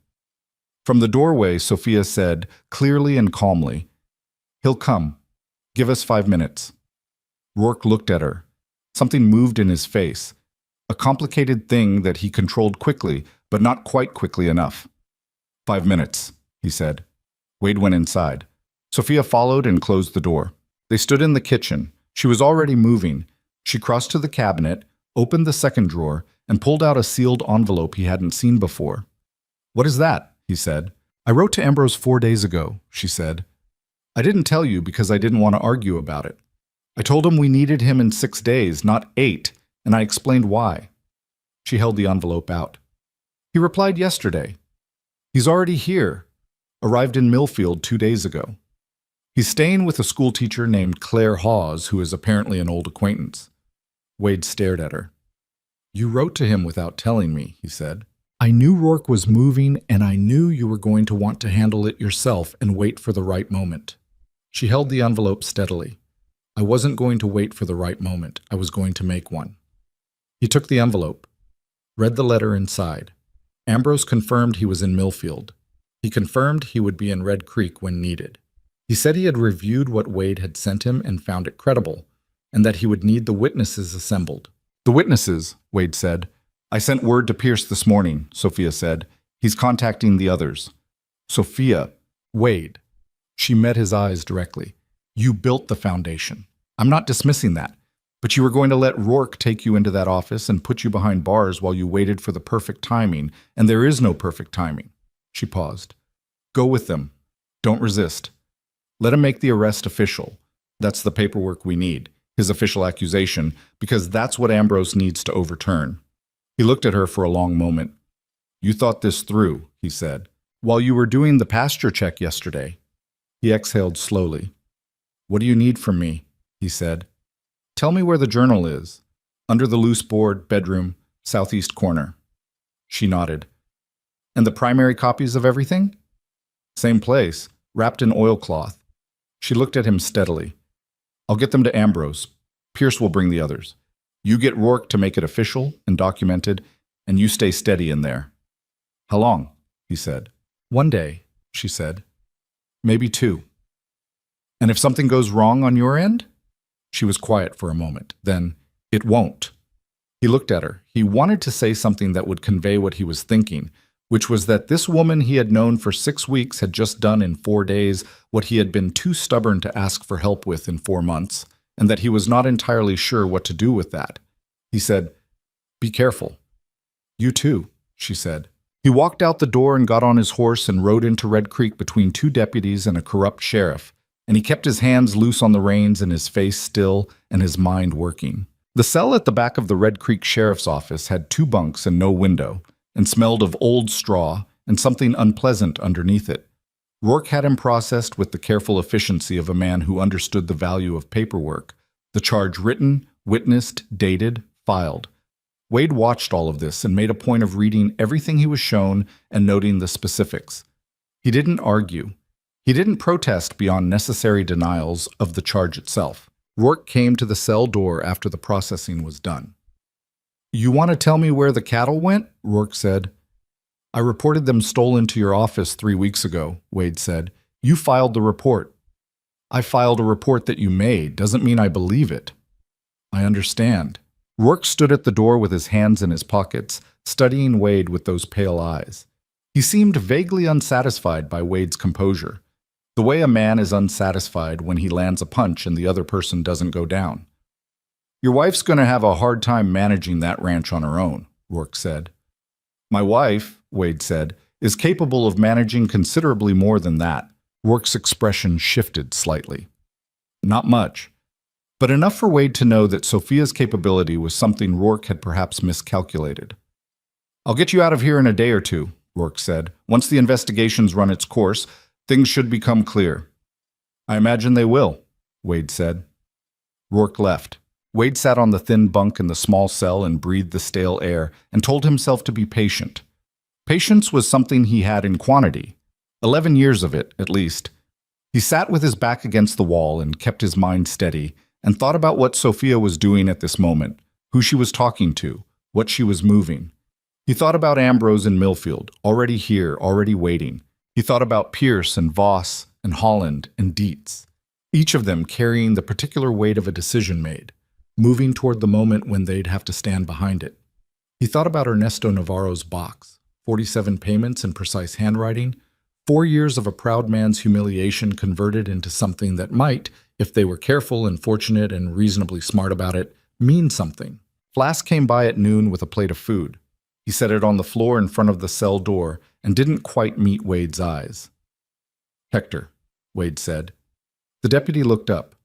From the doorway, Sophia said, clearly and calmly, He'll come. Give us 5 minutes. Rourke looked at her. Something moved in his face. A complicated thing that he controlled quickly, but not quite quickly enough. 5 minutes, he said. Wade went inside. Sophia followed and closed the door. They stood in the kitchen. She was already moving. She crossed to the cabinet, opened the second drawer, and pulled out a sealed envelope he hadn't seen before. What is that? He said. I wrote to Ambrose 4 days ago, she said. I didn't tell you because I didn't want to argue about it. I told him we needed him in 6 days, not 8, and I explained why. She held the envelope out. He replied yesterday. He's already here. Arrived in Millfield 2 days ago. He's staying with a schoolteacher named Claire Hawes, who is apparently an old acquaintance. Wade stared at her. You wrote to him without telling me, he said. I knew Rourke was moving, and I knew you were going to want to handle it yourself and wait for the right moment. She held the envelope steadily. I wasn't going to wait for the right moment. I was going to make one. He took the envelope, read the letter inside. Ambrose confirmed he was in Millfield. He confirmed he would be in Red Creek when needed. He said he had reviewed what Wade had sent him and found it credible, and that he would need the witnesses assembled. The witnesses, Wade said. I sent word to Pierce this morning, Sophia said. He's contacting the others. Sophia, Wade. She met his eyes directly. You built the foundation. I'm not dismissing that. But you were going to let Rourke take you into that office and put you behind bars while you waited for the perfect timing, and there is no perfect timing. She paused. Go with them. Don't resist. Let him make the arrest official. That's the paperwork we need, his official accusation, because that's what Ambrose needs to overturn. He looked at her for a long moment. You thought this through, he said, while you were doing the pasture check yesterday. He exhaled slowly. What do you need from me? He said. Tell me where the journal is. Under the loose board, bedroom, southeast corner. She nodded. And the primary copies of everything? Same place, wrapped in oilcloth. She looked at him steadily. I'll get them to Ambrose. Pierce will bring the others. You get Rourke to make it official and documented, and you stay steady in there. How long? He said. 1 day, she said. Maybe 2. And if something goes wrong on your end? She was quiet for a moment. Then, it won't. He looked at her. He wanted to say something that would convey what he was thinking, which was that this woman he had known for 6 weeks had just done in 4 days what he had been too stubborn to ask for help with in 4 months, and that he was not entirely sure what to do with that. He said, Be careful. You too, she said. He walked out the door and got on his horse and rode into Red Creek between 2 deputies and a corrupt sheriff, and he kept his hands loose on the reins and his face still and his mind working. The cell at the back of the Red Creek sheriff's office had 2 bunks and no window, and smelled of old straw and something unpleasant underneath it. Rourke had him processed with the careful efficiency of a man who understood the value of paperwork, the charge written, witnessed, dated, filed. Wade watched all of this and made a point of reading everything he was shown and noting the specifics. He didn't argue. He didn't protest beyond necessary denials of the charge itself. Rourke came to the cell door after the processing was done. You want to tell me where the cattle went? Rourke said. I reported them stolen to your office 3 weeks ago, Wade said. You filed the report. I filed a report that you made. Doesn't mean I believe it. I understand. Rourke stood at the door with his hands in his pockets, studying Wade with those pale eyes. He seemed vaguely unsatisfied by Wade's composure, the way a man is unsatisfied when he lands a punch and the other person doesn't go down. Your wife's going to have a hard time managing that ranch on her own, Rourke said. My wife, Wade said, is capable of managing considerably more than that. Rourke's expression shifted slightly. Not much, but enough for Wade to know that Sophia's capability was something Rourke had perhaps miscalculated. I'll get you out of here in a day or two, Rourke said. Once the investigation's run its course, things should become clear. I imagine they will, Wade said. Rourke left. Wade sat on the thin bunk in the small cell and breathed the stale air and told himself to be patient. Patience was something he had in quantity. 11 years of it, at least. He sat with his back against the wall and kept his mind steady and thought about what Sophia was doing at this moment, who she was talking to, what she was moving. He thought about Ambrose and Millfield, already here, already waiting. He thought about Pierce and Voss and Holland and Dietz, each of them carrying the particular weight of a decision made, moving toward the moment when they'd have to stand behind it. He thought about Ernesto Navarro's box, 47 payments in precise handwriting, 4 years of a proud man's humiliation converted into something that might, if they were careful and fortunate and reasonably smart about it, mean something. Flask came by at noon with a plate of food. He set it on the floor in front of the cell door and didn't quite meet Wade's eyes. Hector, Wade said. The deputy looked up.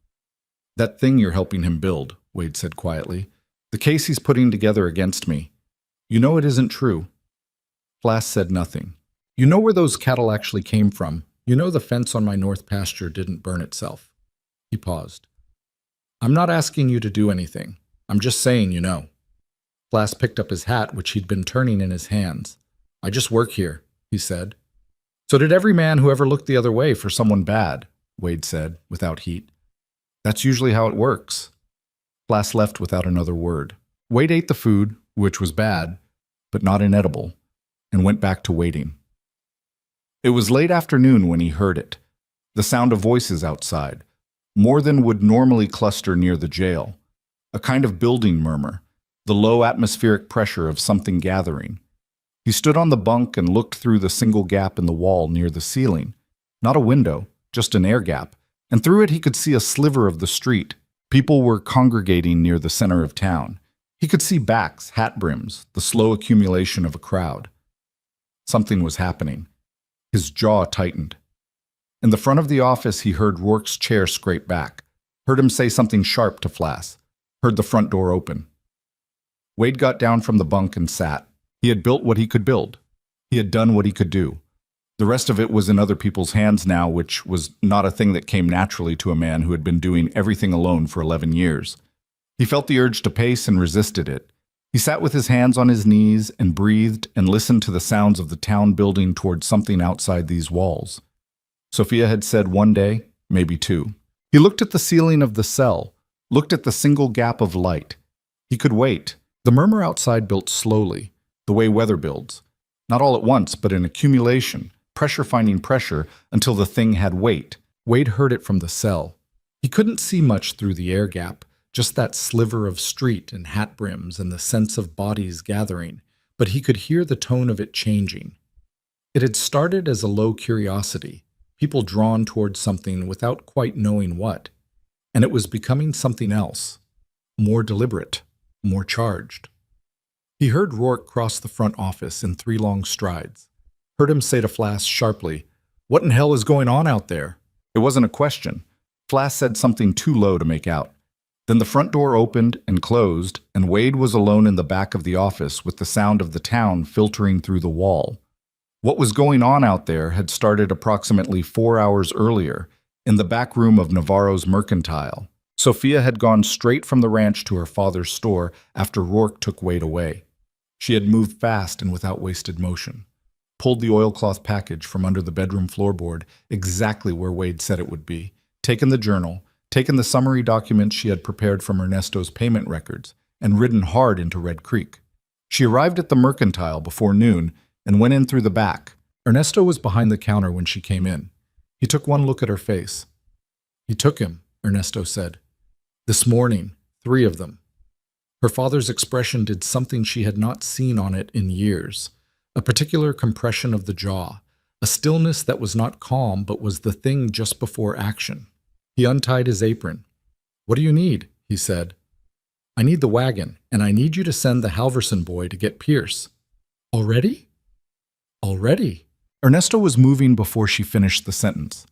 That thing you're helping him build, Wade said quietly. The case he's putting together against me. You know it isn't true. Flask said nothing. You know where those cattle actually came from. You know the fence on my north pasture didn't burn itself. He paused. I'm not asking you to do anything. I'm just saying you know. Flask picked up his hat, which he'd been turning in his hands. I just work here, he said. So did every man who ever looked the other way for someone bad, Wade said, without heat. That's usually how it works. Flask left without another word. Wade ate the food, which was bad, but not inedible, and went back to waiting. It was late afternoon when he heard it, the sound of voices outside, more than would normally cluster near the jail, a kind of building murmur, the low atmospheric pressure of something gathering. He stood on the bunk and looked through the single gap in the wall near the ceiling, not a window, just an air gap, and through it he could see a sliver of the street. People were congregating near the center of town. He could see backs, hat brims, the slow accumulation of a crowd. Something was happening. His jaw tightened. In the front of the office, he heard Rourke's chair scrape back, heard him say something sharp to Flask, heard the front door open. Wade got down from the bunk and sat. He had built what he could build. He had done what he could do. The rest of it was in other people's hands now, which was not a thing that came naturally to a man who had been doing everything alone for 11 years. He felt the urge to pace and resisted it. He sat with his hands on his knees and breathed and listened to the sounds of the town building towards something outside these walls. Sophia had said one day, maybe two. He looked at the ceiling of the cell, looked at the single gap of light. He could wait. The murmur outside built slowly, the way weather builds. Not all at once, but in accumulation, pressure finding pressure until the thing had weight. Wade heard it from the cell. He couldn't see much through the air gap, just that sliver of street and hat brims and the sense of bodies gathering, but he could hear the tone of it changing. It had started as a low curiosity, people drawn towards something without quite knowing what, and it was becoming something else, more deliberate, more charged. He heard Rourke cross the front office in 3 long strides, heard him say to Flask sharply, "What in hell is going on out there?" It wasn't a question. Flask said something too low to make out. Then the front door opened and closed, and Wade was alone in the back of the office with the sound of the town filtering through the wall. What was going on out there had started approximately 4 hours earlier, in the back room of Navarro's Mercantile. Sophia had gone straight from the ranch to her father's store after Rourke took Wade away. She had moved fast and without wasted motion, pulled the oilcloth package from under the bedroom floorboard exactly where Wade said it would be, taken the journal, taken the summary documents she had prepared from Ernesto's payment records, and ridden hard into Red Creek. She arrived at the Mercantile before noon and went in through the back. Ernesto was behind the counter when she came in. He took one look at her face. "He took him," Ernesto said. "This morning, 3 of them." Her father's expression did something she had not seen on it in years, a particular compression of the jaw, a stillness that was not calm but was the thing just before action. He untied his apron. "What do you need?" he said. "I need the wagon, and I need you to send the Halverson boy to get Pierce." "Already?" "Already." Ernesto was moving before she finished the sentence.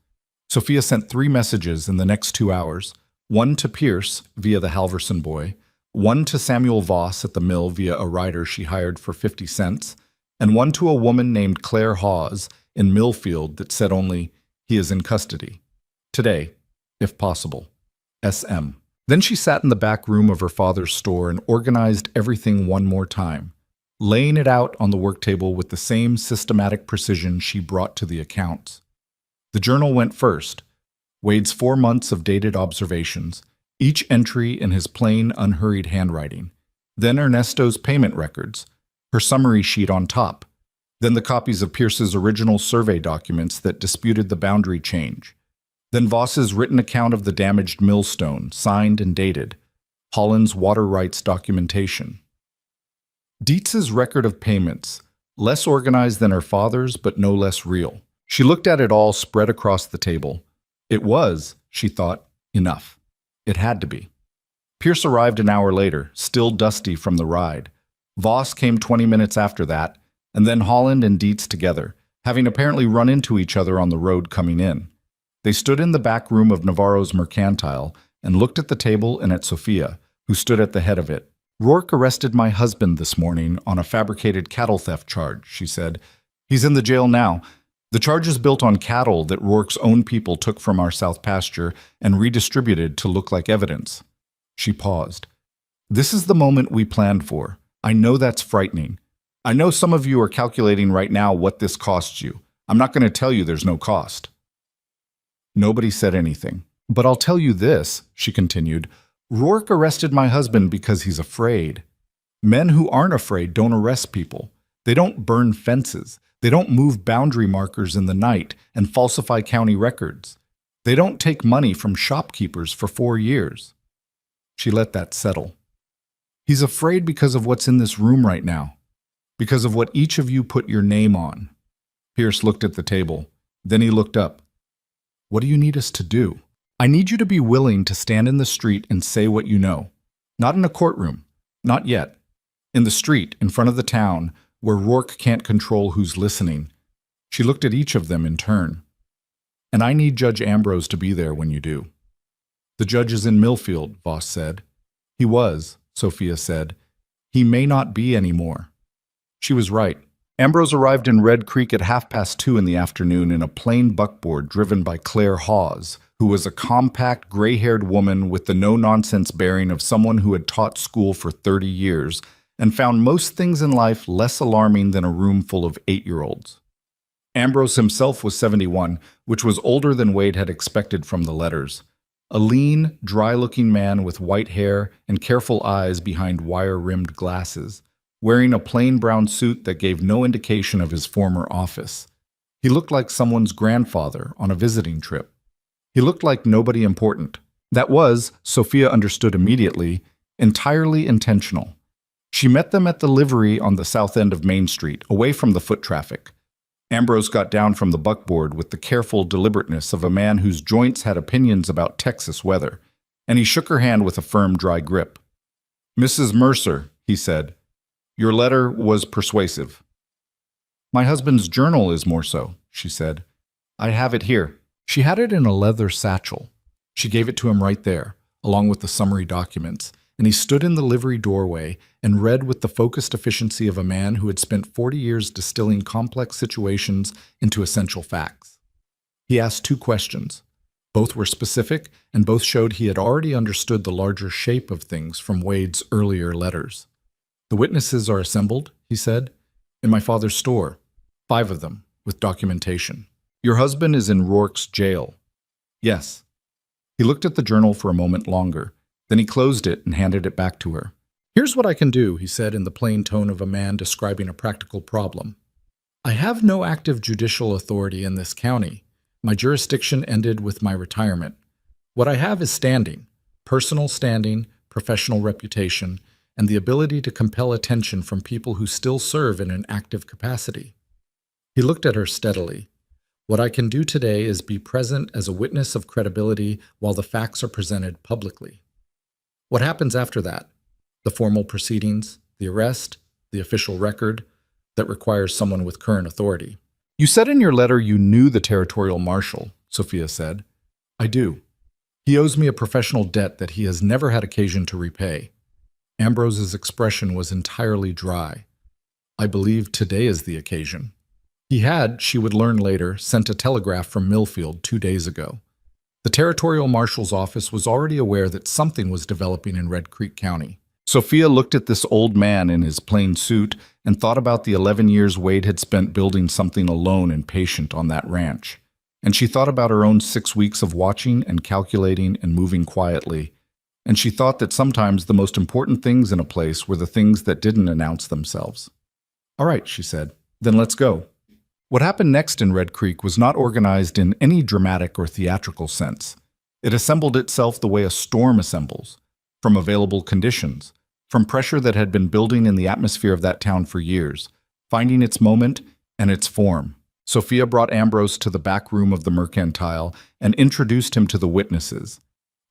Sophia sent 3 messages in the next 2 hours, one to Pierce via the Halverson boy, one to Samuel Voss at the mill via a rider she hired for 50 cents, and one to a woman named Claire Hawes in Millfield that said only, "He is in custody. Today, if possible. SM." Then she sat in the back room of her father's store and organized everything one more time, laying it out on the work table with the same systematic precision she brought to the accounts. The journal went first, Wade's 4 months of dated observations, each entry in his plain, unhurried handwriting. Then Ernesto's payment records, her summary sheet on top. Then the copies of Pierce's original survey documents that disputed the boundary change. Then Voss's written account of the damaged millstone, signed and dated. Holland's water rights documentation. Dietz's record of payments, less organized than her father's but no less real. She looked at it all spread across the table. It was, she thought, enough. It had to be. Pierce arrived an hour later, still dusty from the ride. Voss came 20 minutes after that, and then Holland and Dietz together, having apparently run into each other on the road coming in. They stood in the back room of Navarro's Mercantile and looked at the table and at Sophia, who stood at the head of it. "Rourke arrested my husband this morning on a fabricated cattle theft charge," she said. "He's in the jail now. The charge is built on cattle that Rourke's own people took from our south pasture and redistributed to look like evidence." She paused. "This is the moment we planned for. I know that's frightening. I know some of you are calculating right now what this costs you. I'm not going to tell you there's no cost." Nobody said anything. "But I'll tell you this," she continued. "Rourke arrested my husband because he's afraid. Men who aren't afraid don't arrest people. They don't burn fences. They don't move boundary markers in the night and falsify county records. They don't take money from shopkeepers for 4 years." She let that settle. "He's afraid because of what's in this room right now, because of what each of you put your name on." Pierce looked at the table. Then he looked up. "What do you need us to do?" "I need you to be willing to stand in the street and say what you know. Not in a courtroom. Not yet. In the street, in front of the town, where Rourke can't control who's listening." She looked at each of them in turn. "And I need Judge Ambrose to be there when you do." "The judge is in Millfield," Voss said. "He was," Sophia said. "He may not be anymore." She was right. Ambrose arrived in Red Creek at 2:30 in the afternoon in a plain buckboard driven by Claire Hawes, who was a compact, gray-haired woman with the no-nonsense bearing of someone who had taught school for 30 years and found most things in life less alarming than a room full of 8-year-olds. Ambrose himself was 71, which was older than Wade had expected from the letters. A lean, dry-looking man with white hair and careful eyes behind wire-rimmed glasses, wearing a plain brown suit that gave no indication of his former office. He looked like someone's grandfather on a visiting trip. He looked like nobody important. That was, Sophia understood immediately, entirely intentional. She met them at the livery on the south end of Main Street, away from the foot traffic. Ambrose got down from the buckboard with the careful deliberateness of a man whose joints had opinions about Texas weather, and he shook her hand with a firm, dry grip. "Mrs. Mercer," he said, "your letter was persuasive." "My husband's journal is more so," she said. "I have it here." She had it in a leather satchel. She gave it to him right there, along with the summary documents, and he stood in the livery doorway and read with the focused efficiency of a man who had spent 40 years distilling complex situations into essential facts. He asked 2 questions. Both were specific, and both showed he had already understood the larger shape of things from Wade's earlier letters. "The witnesses are assembled," he said, "in my father's store. 5 of them, with documentation. Your husband is in Rourke's jail." "Yes." He looked at the journal for a moment longer. Then he closed it and handed it back to her. "Here's what I can do," he said in the plain tone of a man describing a practical problem. "I have no active judicial authority in this county. My jurisdiction ended with my retirement. What I have is standing, personal standing, professional reputation, and the ability to compel attention from people who still serve in an active capacity. He looked at her steadily. What I can do today is be present as a witness of credibility while the facts are presented publicly. What happens after that? The formal proceedings, the arrest, the official record that requires someone with current authority. You said in your letter you knew the territorial marshal, Sophia said. I do. He owes me a professional debt that he has never had occasion to repay. Ambrose's expression was entirely dry. I believe today is the occasion. He had, she would learn later, sent a telegraph from Millfield 2 days ago. The territorial marshal's office was already aware that something was developing in Red Creek County. Sophia looked at this old man in his plain suit and thought about the 11 years Wade had spent building something alone and patient on that ranch. And she thought about her own 6 weeks of watching and calculating and moving quietly. And she thought that sometimes the most important things in a place were the things that didn't announce themselves. All right, she said, then let's go. What happened next in Red Creek was not organized in any dramatic or theatrical sense. It assembled itself the way a storm assembles, from available conditions, from pressure that had been building in the atmosphere of that town for years, finding its moment and its form. Sophia brought Ambrose to the back room of the mercantile and introduced him to the witnesses.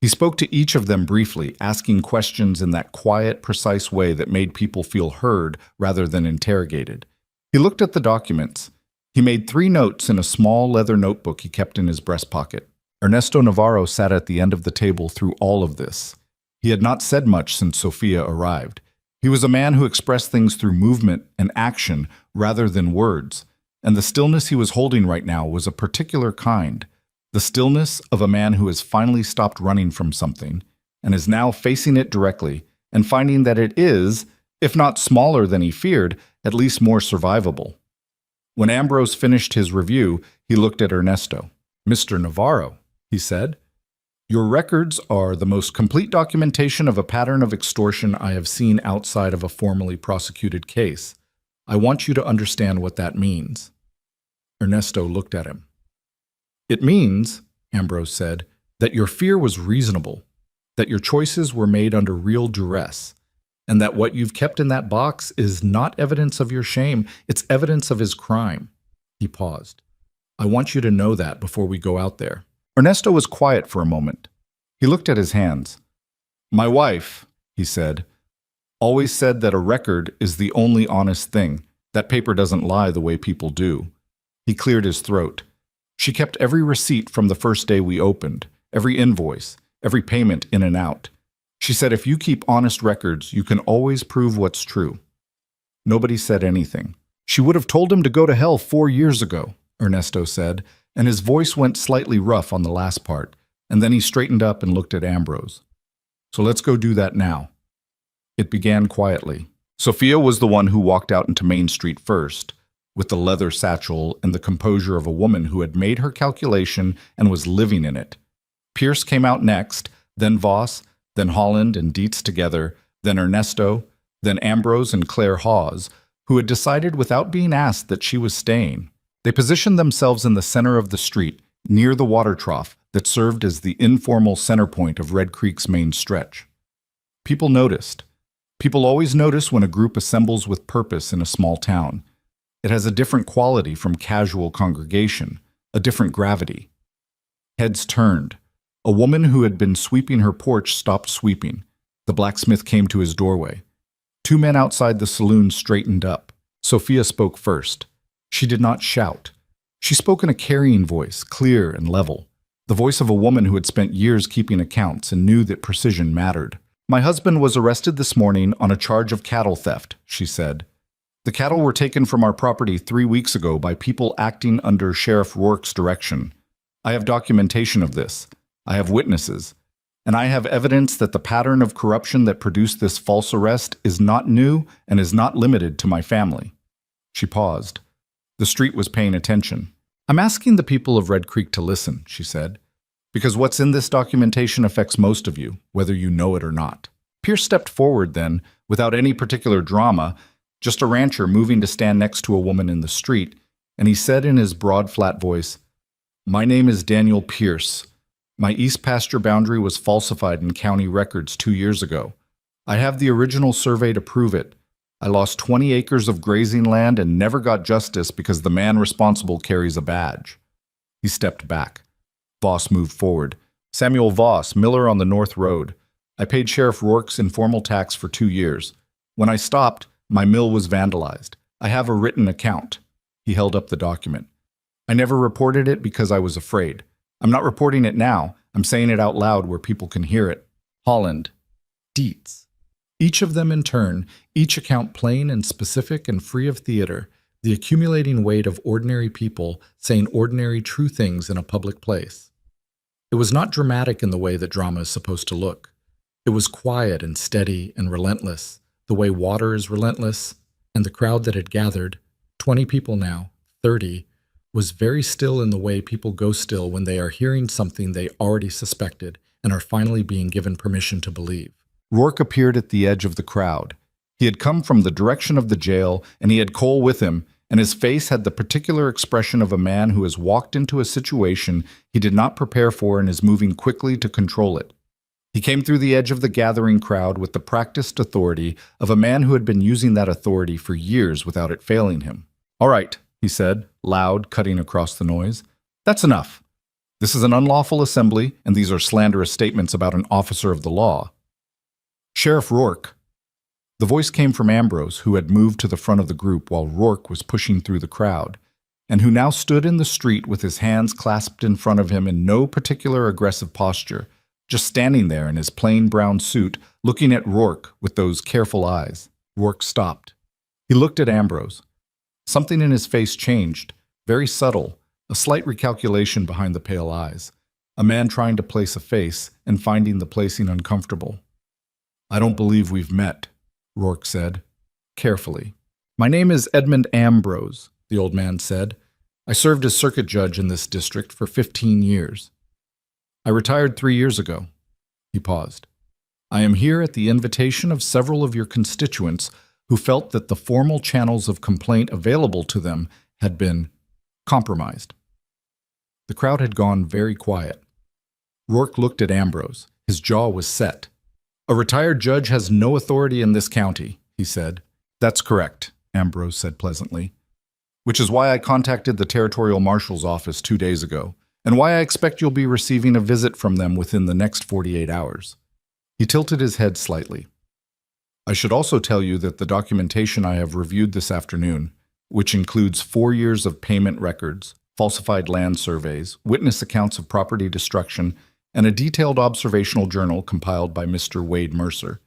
He spoke to each of them briefly, asking questions in that quiet, precise way that made people feel heard rather than interrogated. He looked at the documents. He made 3 notes in a small leather notebook he kept in his breast pocket. Ernesto Navarro sat at the end of the table through all of this. He had not said much since Sophia arrived. He was a man who expressed things through movement and action rather than words, and the stillness he was holding right now was a particular kind. The stillness of a man who has finally stopped running from something and is now facing it directly and finding that it is, if not smaller than he feared, at least more survivable. When Ambrose finished his review, he looked at Ernesto. Mr. Navarro, he said, your records are the most complete documentation of a pattern of extortion I have seen outside of a formally prosecuted case. I want you to understand what that means. Ernesto looked at him. It means, Ambrose said, that your fear was reasonable, that your choices were made under real duress, and that what you've kept in that box is not evidence of your shame, it's evidence of his crime. He paused. I want you to know that before we go out there. Ernesto was quiet for a moment. He looked at his hands. My wife, he said, always said that a record is the only honest thing. That paper doesn't lie the way people do. He cleared his throat. She kept every receipt from the first day we opened, every invoice, every payment in and out. She said if you keep honest records, you can always prove what's true. Nobody said anything. She would have told him to go to hell 4 years ago, Ernesto said, and his voice went slightly rough on the last part, and then he straightened up and looked at Ambrose. So let's go do that now. It began quietly. Sophia was the one who walked out into Main Street first, with the leather satchel and the composure of a woman who had made her calculation and was living in it. Pierce came out next, then Voss, then Holland and Dietz together, then Ernesto, then Ambrose and Claire Hawes, who had decided without being asked that she was staying. They positioned themselves in the center of the street, near the water trough that served as the informal center point of Red Creek's main stretch. People noticed. People always notice when a group assembles with purpose in a small town. It has a different quality from casual congregation, a different gravity. Heads turned. A woman who had been sweeping her porch stopped sweeping. The blacksmith came to his doorway. 2 men outside the saloon straightened up. Sophia spoke first. She did not shout. She spoke in a carrying voice, clear and level, the voice of a woman who had spent years keeping accounts and knew that precision mattered. My husband was arrested this morning on a charge of cattle theft, she said. The cattle were taken from our property 3 weeks ago by people acting under Sheriff Rourke's direction. I have documentation of this. I have witnesses. And I have evidence that the pattern of corruption that produced this false arrest is not new and is not limited to my family. She paused. The street was paying attention. I'm asking the people of Red Creek to listen, she said, because what's in this documentation affects most of you, whether you know it or not. Pierce stepped forward then, without any particular drama, just a rancher moving to stand next to a woman in the street, and he said in his broad, flat voice, My name is Daniel Pierce. My east pasture boundary was falsified in county records 2 years ago. I have the original survey to prove it. I lost 20 acres of grazing land and never got justice because the man responsible carries a badge." He stepped back. Voss moved forward. "Samuel Voss, miller on the North Road. I paid Sheriff Rourke's informal tax for 2 years. When I stopped, my mill was vandalized. I have a written account." He held up the document. "I never reported it because I was afraid. I'm not reporting it now. I'm saying it out loud where people can hear it." Holland. Dietz. Each of them in turn, each account plain and specific and free of theater, the accumulating weight of ordinary people saying ordinary true things in a public place. It was not dramatic in the way that drama is supposed to look. It was quiet and steady and relentless, the way water is relentless, and the crowd that had gathered, 20 people now, 30, was very still in the way people go still when they are hearing something they already suspected and are finally being given permission to believe. Rourke appeared at the edge of the crowd. He had come from the direction of the jail, and he had Cole with him, and his face had the particular expression of a man who has walked into a situation he did not prepare for and is moving quickly to control it. He came through the edge of the gathering crowd with the practiced authority of a man who had been using that authority for years without it failing him. "All right," he said, loud, cutting across the noise. "That's enough. This is an unlawful assembly, and these are slanderous statements about an officer of the law. Sheriff Rourke." The voice came from Ambrose, who had moved to the front of the group while Rourke was pushing through the crowd, and who now stood in the street with his hands clasped in front of him in no particular aggressive posture, just standing there in his plain brown suit, looking at Rourke with those careful eyes. Rourke stopped. He looked at Ambrose. Something in his face changed, very subtle, a slight recalculation behind the pale eyes, a man trying to place a face and finding the placing uncomfortable. "I don't believe we've met," Rourke said, carefully. "My name is Edmund Ambrose," the old man said. "I served as circuit judge in this district for 15 years. I retired 3 years ago." He paused. "I am here at the invitation of several of your constituents who felt that the formal channels of complaint available to them had been compromised." The crowd had gone very quiet. Rourke looked at Ambrose. His jaw was set. "A retired judge has no authority in this county," he said. "That's correct," Ambrose said pleasantly. "Which is why I contacted the territorial marshal's office 2 days ago, and why I expect you'll be receiving a visit from them within the next 48 hours. He tilted his head slightly. "I should also tell you that the documentation I have reviewed this afternoon, which includes 4 years of payment records, falsified land surveys, witness accounts of property destruction, and a detailed observational journal compiled by Mr. Wade Mercer,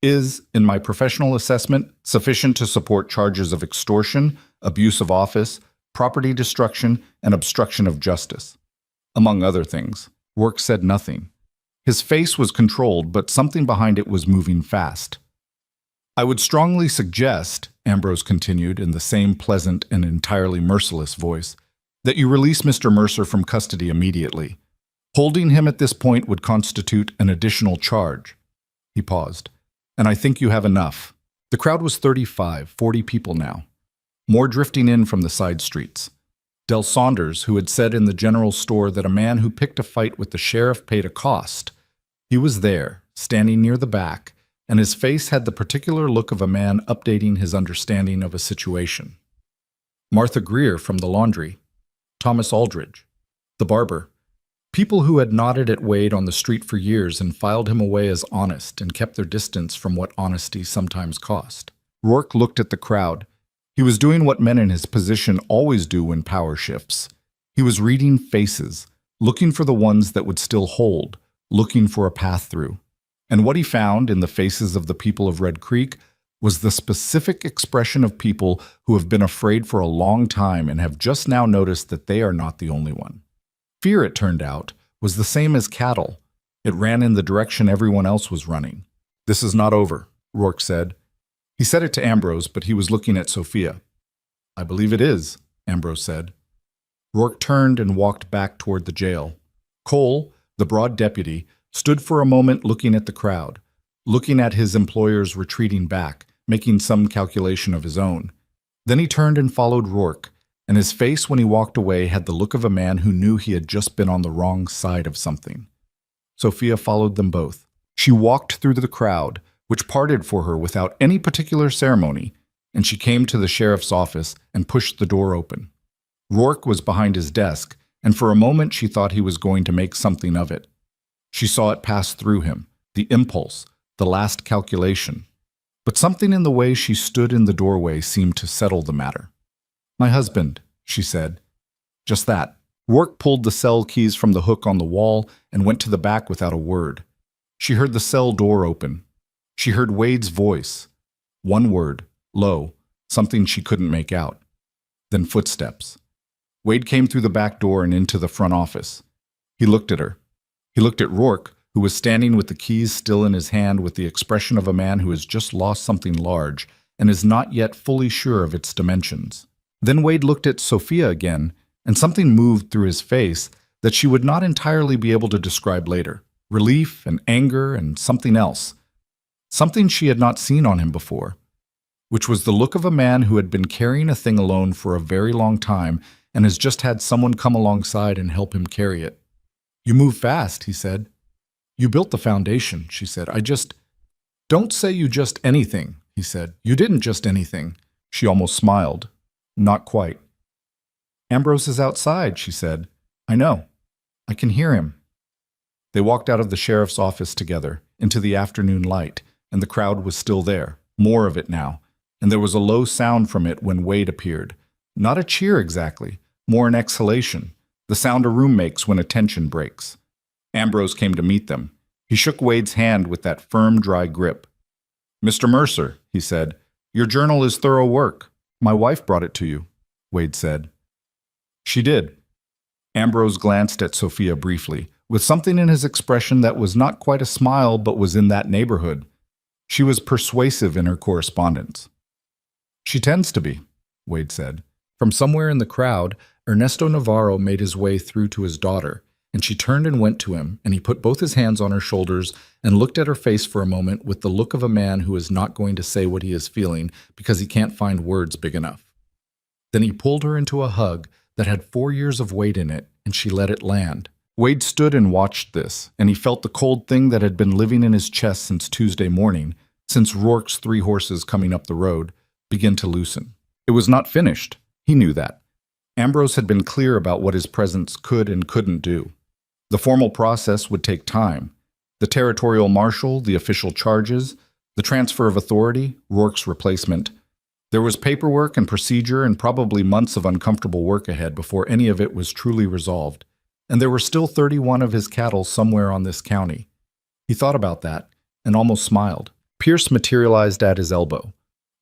is, in my professional assessment, sufficient to support charges of extortion, abuse of office, property destruction, and obstruction of justice. Among other things." Rourke said nothing. His face was controlled, but something behind it was moving fast. "I would strongly suggest," Ambrose continued in the same pleasant and entirely merciless voice, "that you release Mr. Mercer from custody immediately. Holding him at this point would constitute an additional charge." He paused. "And I think you have enough." The crowd was 35, 40 people now, more drifting in from the side streets. Del Saunders, who had said in the general store that a man who picked a fight with the sheriff paid a cost, he was there, standing near the back, and his face had the particular look of a man updating his understanding of a situation. Martha Greer from the laundry, Thomas Aldridge, the barber, people who had nodded at Wade on the street for years and filed him away as honest and kept their distance from what honesty sometimes cost. Rourke looked at the crowd. He was doing what men in his position always do when power shifts. He was reading faces, looking for the ones that would still hold, looking for a path through. And what he found in the faces of the people of Red Creek was the specific expression of people who have been afraid for a long time and have just now noticed that they are not the only one. Fear, it turned out, was the same as cattle. It ran in the direction everyone else was running. "This is not over," Rourke said. He said it to Ambrose, but he was looking at Sophia. "I believe it is," Ambrose said. Rourke turned and walked back toward the jail. Cole, the broad deputy, stood for a moment looking at the crowd, looking at his employers retreating back, making some calculation of his own. Then he turned and followed Rourke, and his face when he walked away had the look of a man who knew he had just been on the wrong side of something. Sophia followed them both. She walked through the crowd, which parted for her without any particular ceremony, and she came to the sheriff's office and pushed the door open. Rourke was behind his desk, and for a moment she thought he was going to make something of it. She saw it pass through him, the impulse, the last calculation. But something in the way she stood in the doorway seemed to settle the matter. "My husband," she said. Just that. Rourke pulled the cell keys from the hook on the wall and went to the back without a word. She heard the cell door open. She heard Wade's voice. One word, low, something she couldn't make out. Then footsteps. Wade came through the back door and into the front office. He looked at her. He looked at Rourke, who was standing with the keys still in his hand with the expression of a man who has just lost something large and is not yet fully sure of its dimensions. Then Wade looked at Sophia again, and something moved through his face that she would not entirely be able to describe later. Relief and anger and something else. Something she had not seen on him before, which was the look of a man who had been carrying a thing alone for a very long time and has just had someone come alongside and help him carry it. "You move fast," he said. "You built the foundation," she said. Don't say you just anything," he said. "You didn't just anything." She almost smiled. Not quite. "Ambrose is outside," she said. "I know. I can hear him." They walked out of the sheriff's office together, into the afternoon light, and the crowd was still there, more of it now, and there was a low sound from it when Wade appeared. Not a cheer exactly, more an exhalation, the sound a room makes when a tension breaks. Ambrose came to meet them. He shook Wade's hand with that firm, dry grip. "Mr. Mercer," he said, "your journal is thorough work. My wife brought it to you," Wade said. She did. Ambrose glanced at Sophia briefly, with something in his expression that was not quite a smile but was in that neighborhood. She was persuasive in her correspondence. "She tends to be," Wade said. From somewhere in the crowd, Ernesto Navarro made his way through to his daughter, and she turned and went to him, and he put both his hands on her shoulders and looked at her face for a moment with the look of a man who is not going to say what he is feeling because he can't find words big enough. Then he pulled her into a hug that had 4 years of weight in it, and she let it land. Wade stood and watched this, and he felt the cold thing that had been living in his chest since Tuesday morning, since Rourke's 3 horses coming up the road, begin to loosen. It was not finished. He knew that. Ambrose had been clear about what his presence could and couldn't do. The formal process would take time. The territorial marshal, the official charges, the transfer of authority, Rourke's replacement. There was paperwork and procedure and probably months of uncomfortable work ahead before any of it was truly resolved. And there were still 31 of his cattle somewhere on this county. He thought about that and almost smiled. Pierce materialized at his elbow.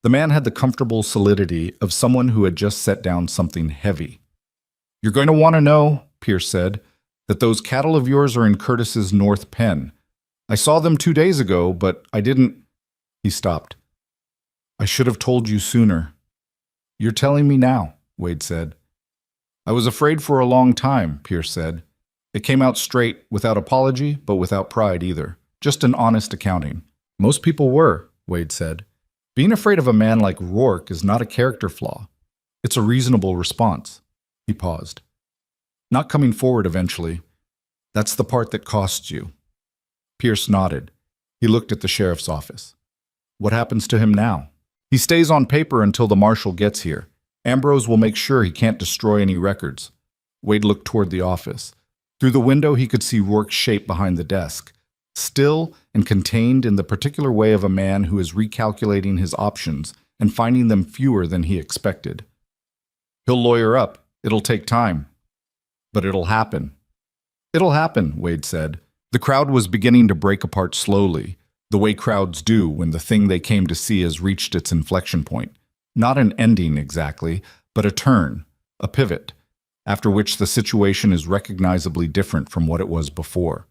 The man had the comfortable solidity of someone who had just set down something heavy. "You're going to want to know," Pierce said, "that those cattle of yours are in Curtis's North Pen. I saw them 2 days ago, but I didn't—" He stopped. "I should have told you sooner." "You're telling me now," Wade said. "I was afraid for a long time," Pierce said. "It came out straight, without apology, but without pride either. Just an honest accounting." "Most people were," Wade said. "Being afraid of a man like Rourke is not a character flaw. It's a reasonable response." He paused. "Not coming forward eventually. That's the part that costs you." Pierce nodded. He looked at the sheriff's office. "What happens to him now?" "He stays on paper until the marshal gets here. Ambrose will make sure he can't destroy any records." Wade looked toward the office. Through the window he could see Rourke's shape behind the desk, still and contained in the particular way of a man who is recalculating his options and finding them fewer than he expected. "He'll lawyer up. It'll take time. But it'll happen." "It'll happen," Wade said. The crowd was beginning to break apart slowly, the way crowds do when the thing they came to see has reached its inflection point. Not an ending exactly, but a turn, a pivot, after which the situation is recognizably different from what it was before.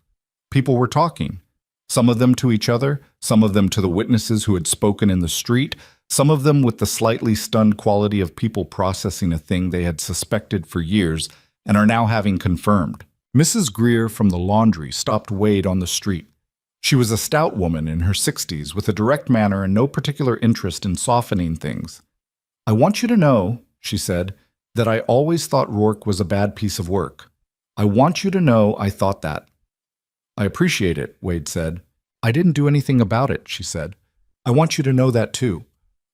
People were talking, some of them to each other, some of them to the witnesses who had spoken in the street, some of them with the slightly stunned quality of people processing a thing they had suspected for years and are now having confirmed. Mrs. Greer from the laundry stopped Wade on the street. She was a stout woman in her 60s with a direct manner and no particular interest in softening things. "I want you to know," she said, "that I always thought Rourke was a bad piece of work. I want you to know I thought that." "I appreciate it," Wade said. "I didn't do anything about it," she said. I want you to know that too.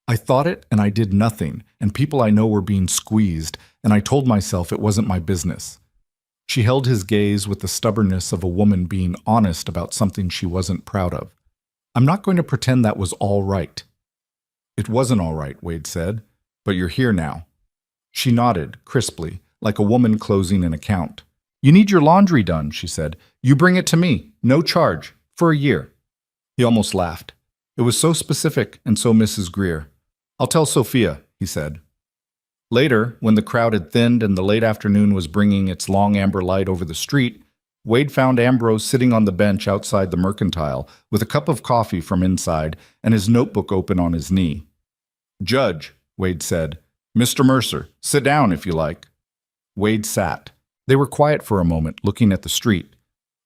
I thought it and I did nothing, and people I know were being squeezed, and I told myself it wasn't my business. She held his gaze with the stubbornness of a woman being honest about something she wasn't proud of. I'm not going to pretend that was all right. It wasn't all right, Wade said, but you're here now. She nodded, crisply, like a woman closing an account. You need your laundry done, she said. You bring it to me, no charge, for a year. He almost laughed. It was so specific and so Mrs. Greer. I'll tell Sophia, he said. Later, when the crowd had thinned and the late afternoon was bringing its long amber light over the street, Wade found Ambrose sitting on the bench outside the Mercantile with a cup of coffee from inside and his notebook open on his knee. Judge, Wade said, Mr. Mercer, sit down if you like. Wade sat. They were quiet for a moment, looking at the street.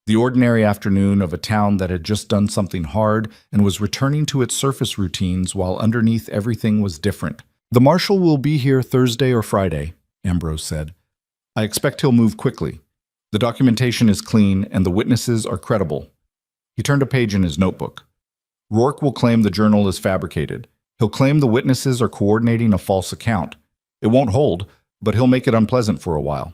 The ordinary afternoon of a town that had just done something hard and was returning to its surface routines while underneath everything was different. The marshal will be here Thursday or Friday, Ambrose said. I expect he'll move quickly. The documentation is clean and the witnesses are credible. He turned a page in his notebook. Rourke will claim the journal is fabricated. He'll claim the witnesses are coordinating a false account. It won't hold, but he'll make it unpleasant for a while.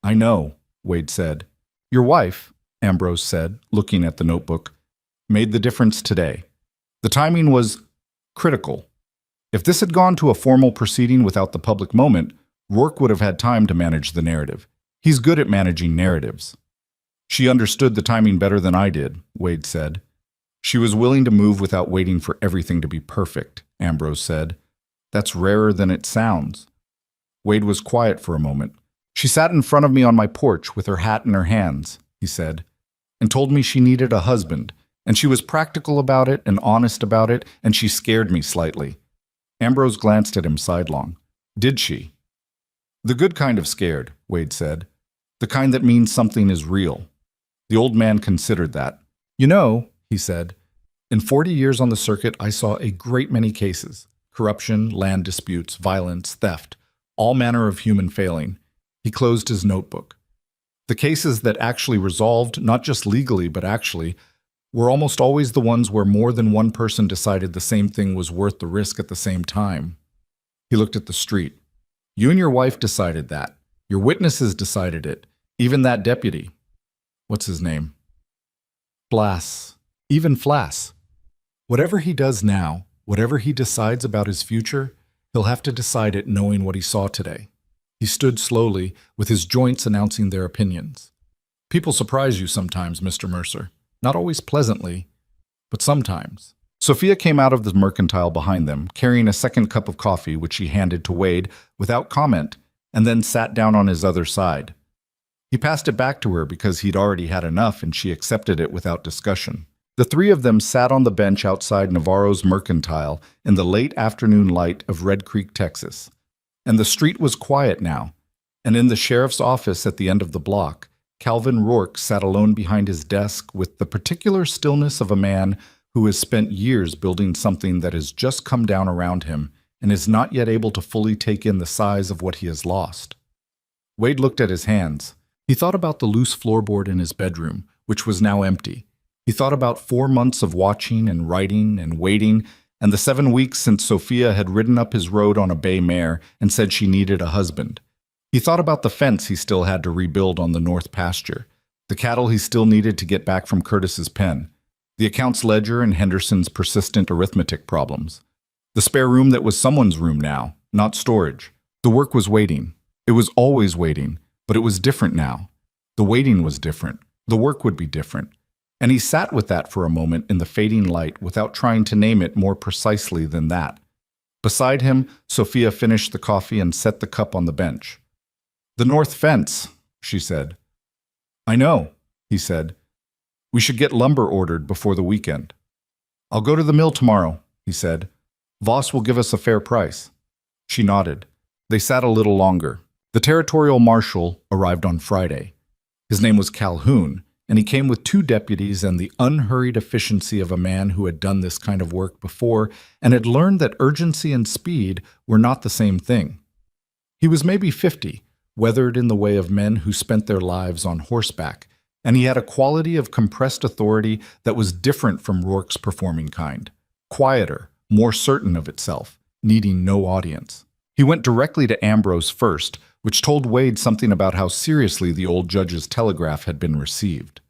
I know, Wade said. Your wife, Ambrose said, looking at the notebook, made the difference today. The timing was critical. If this had gone to a formal proceeding without the public moment, Rourke would have had time to manage the narrative. He's good at managing narratives. She understood the timing better than I did, Wade said. She was willing to move without waiting for everything to be perfect, Ambrose said. That's rarer than it sounds. Wade was quiet for a moment. She sat in front of me on my porch with her hat in her hands, he said, and told me she needed a husband, and she was practical about it and honest about it, and she scared me slightly. Ambrose glanced at him sidelong. Did she? The good kind of scared, Wade said. The kind that means something is real. The old man considered that. You know, he said, in 40 years on the circuit, I saw a great many cases. Corruption, land disputes, violence, theft, all manner of human failing. He closed his notebook. The cases that actually resolved, not just legally, but actually, were almost always the ones where more than one person decided the same thing was worth the risk at the same time. He looked at the street. You and your wife decided that. Your witnesses decided it. Even that deputy. What's his name? Flass. Even Flass. Whatever he does now, whatever he decides about his future, he'll have to decide it knowing what he saw today. He stood slowly, with his joints announcing their opinions. People surprise you sometimes, Mr. Mercer. Not always pleasantly, but sometimes. Sophia came out of the Mercantile behind them, carrying a second cup of coffee, which she handed to Wade without comment, and then sat down on his other side. He passed it back to her because he'd already had enough, and she accepted it without discussion. The three of them sat on the bench outside Navarro's Mercantile in the late afternoon light of Red Creek, Texas. And the street was quiet now, and in the sheriff's office at the end of the block, Calvin Rourke sat alone behind his desk with the particular stillness of a man who has spent years building something that has just come down around him and is not yet able to fully take in the size of what he has lost. Wade looked at his hands. He thought about the loose floorboard in his bedroom, which was now empty. He thought about 4 months of watching and writing and waiting, and the 7 weeks since Sophia had ridden up his road on a bay mare and said she needed a husband. He thought about the fence he still had to rebuild on the north pasture, the cattle he still needed to get back from Curtis's pen, the accounts ledger and Henderson's persistent arithmetic problems, the spare room that was someone's room now, not storage. The work was waiting. It was always waiting, but it was different now. The waiting was different. The work would be different. And he sat with that for a moment in the fading light without trying to name it more precisely than that. Beside him, Sophia finished the coffee and set the cup on the bench. The north fence, she said. I know, he said. We should get lumber ordered before the weekend. I'll go to the mill tomorrow, he said. Voss will give us a fair price. She nodded. They sat a little longer. The territorial marshal arrived on Friday. His name was Calhoun, and he came with 2 deputies and the unhurried efficiency of a man who had done this kind of work before and had learned that urgency and speed were not the same thing. He was maybe 50, weathered in the way of men who spent their lives on horseback, and he had a quality of compressed authority that was different from Rourke's performing kind. quieter, more certain of itself, needing no audience. He went directly to Ambrose first, which told Wade something about how seriously the old judge's telegraph had been received.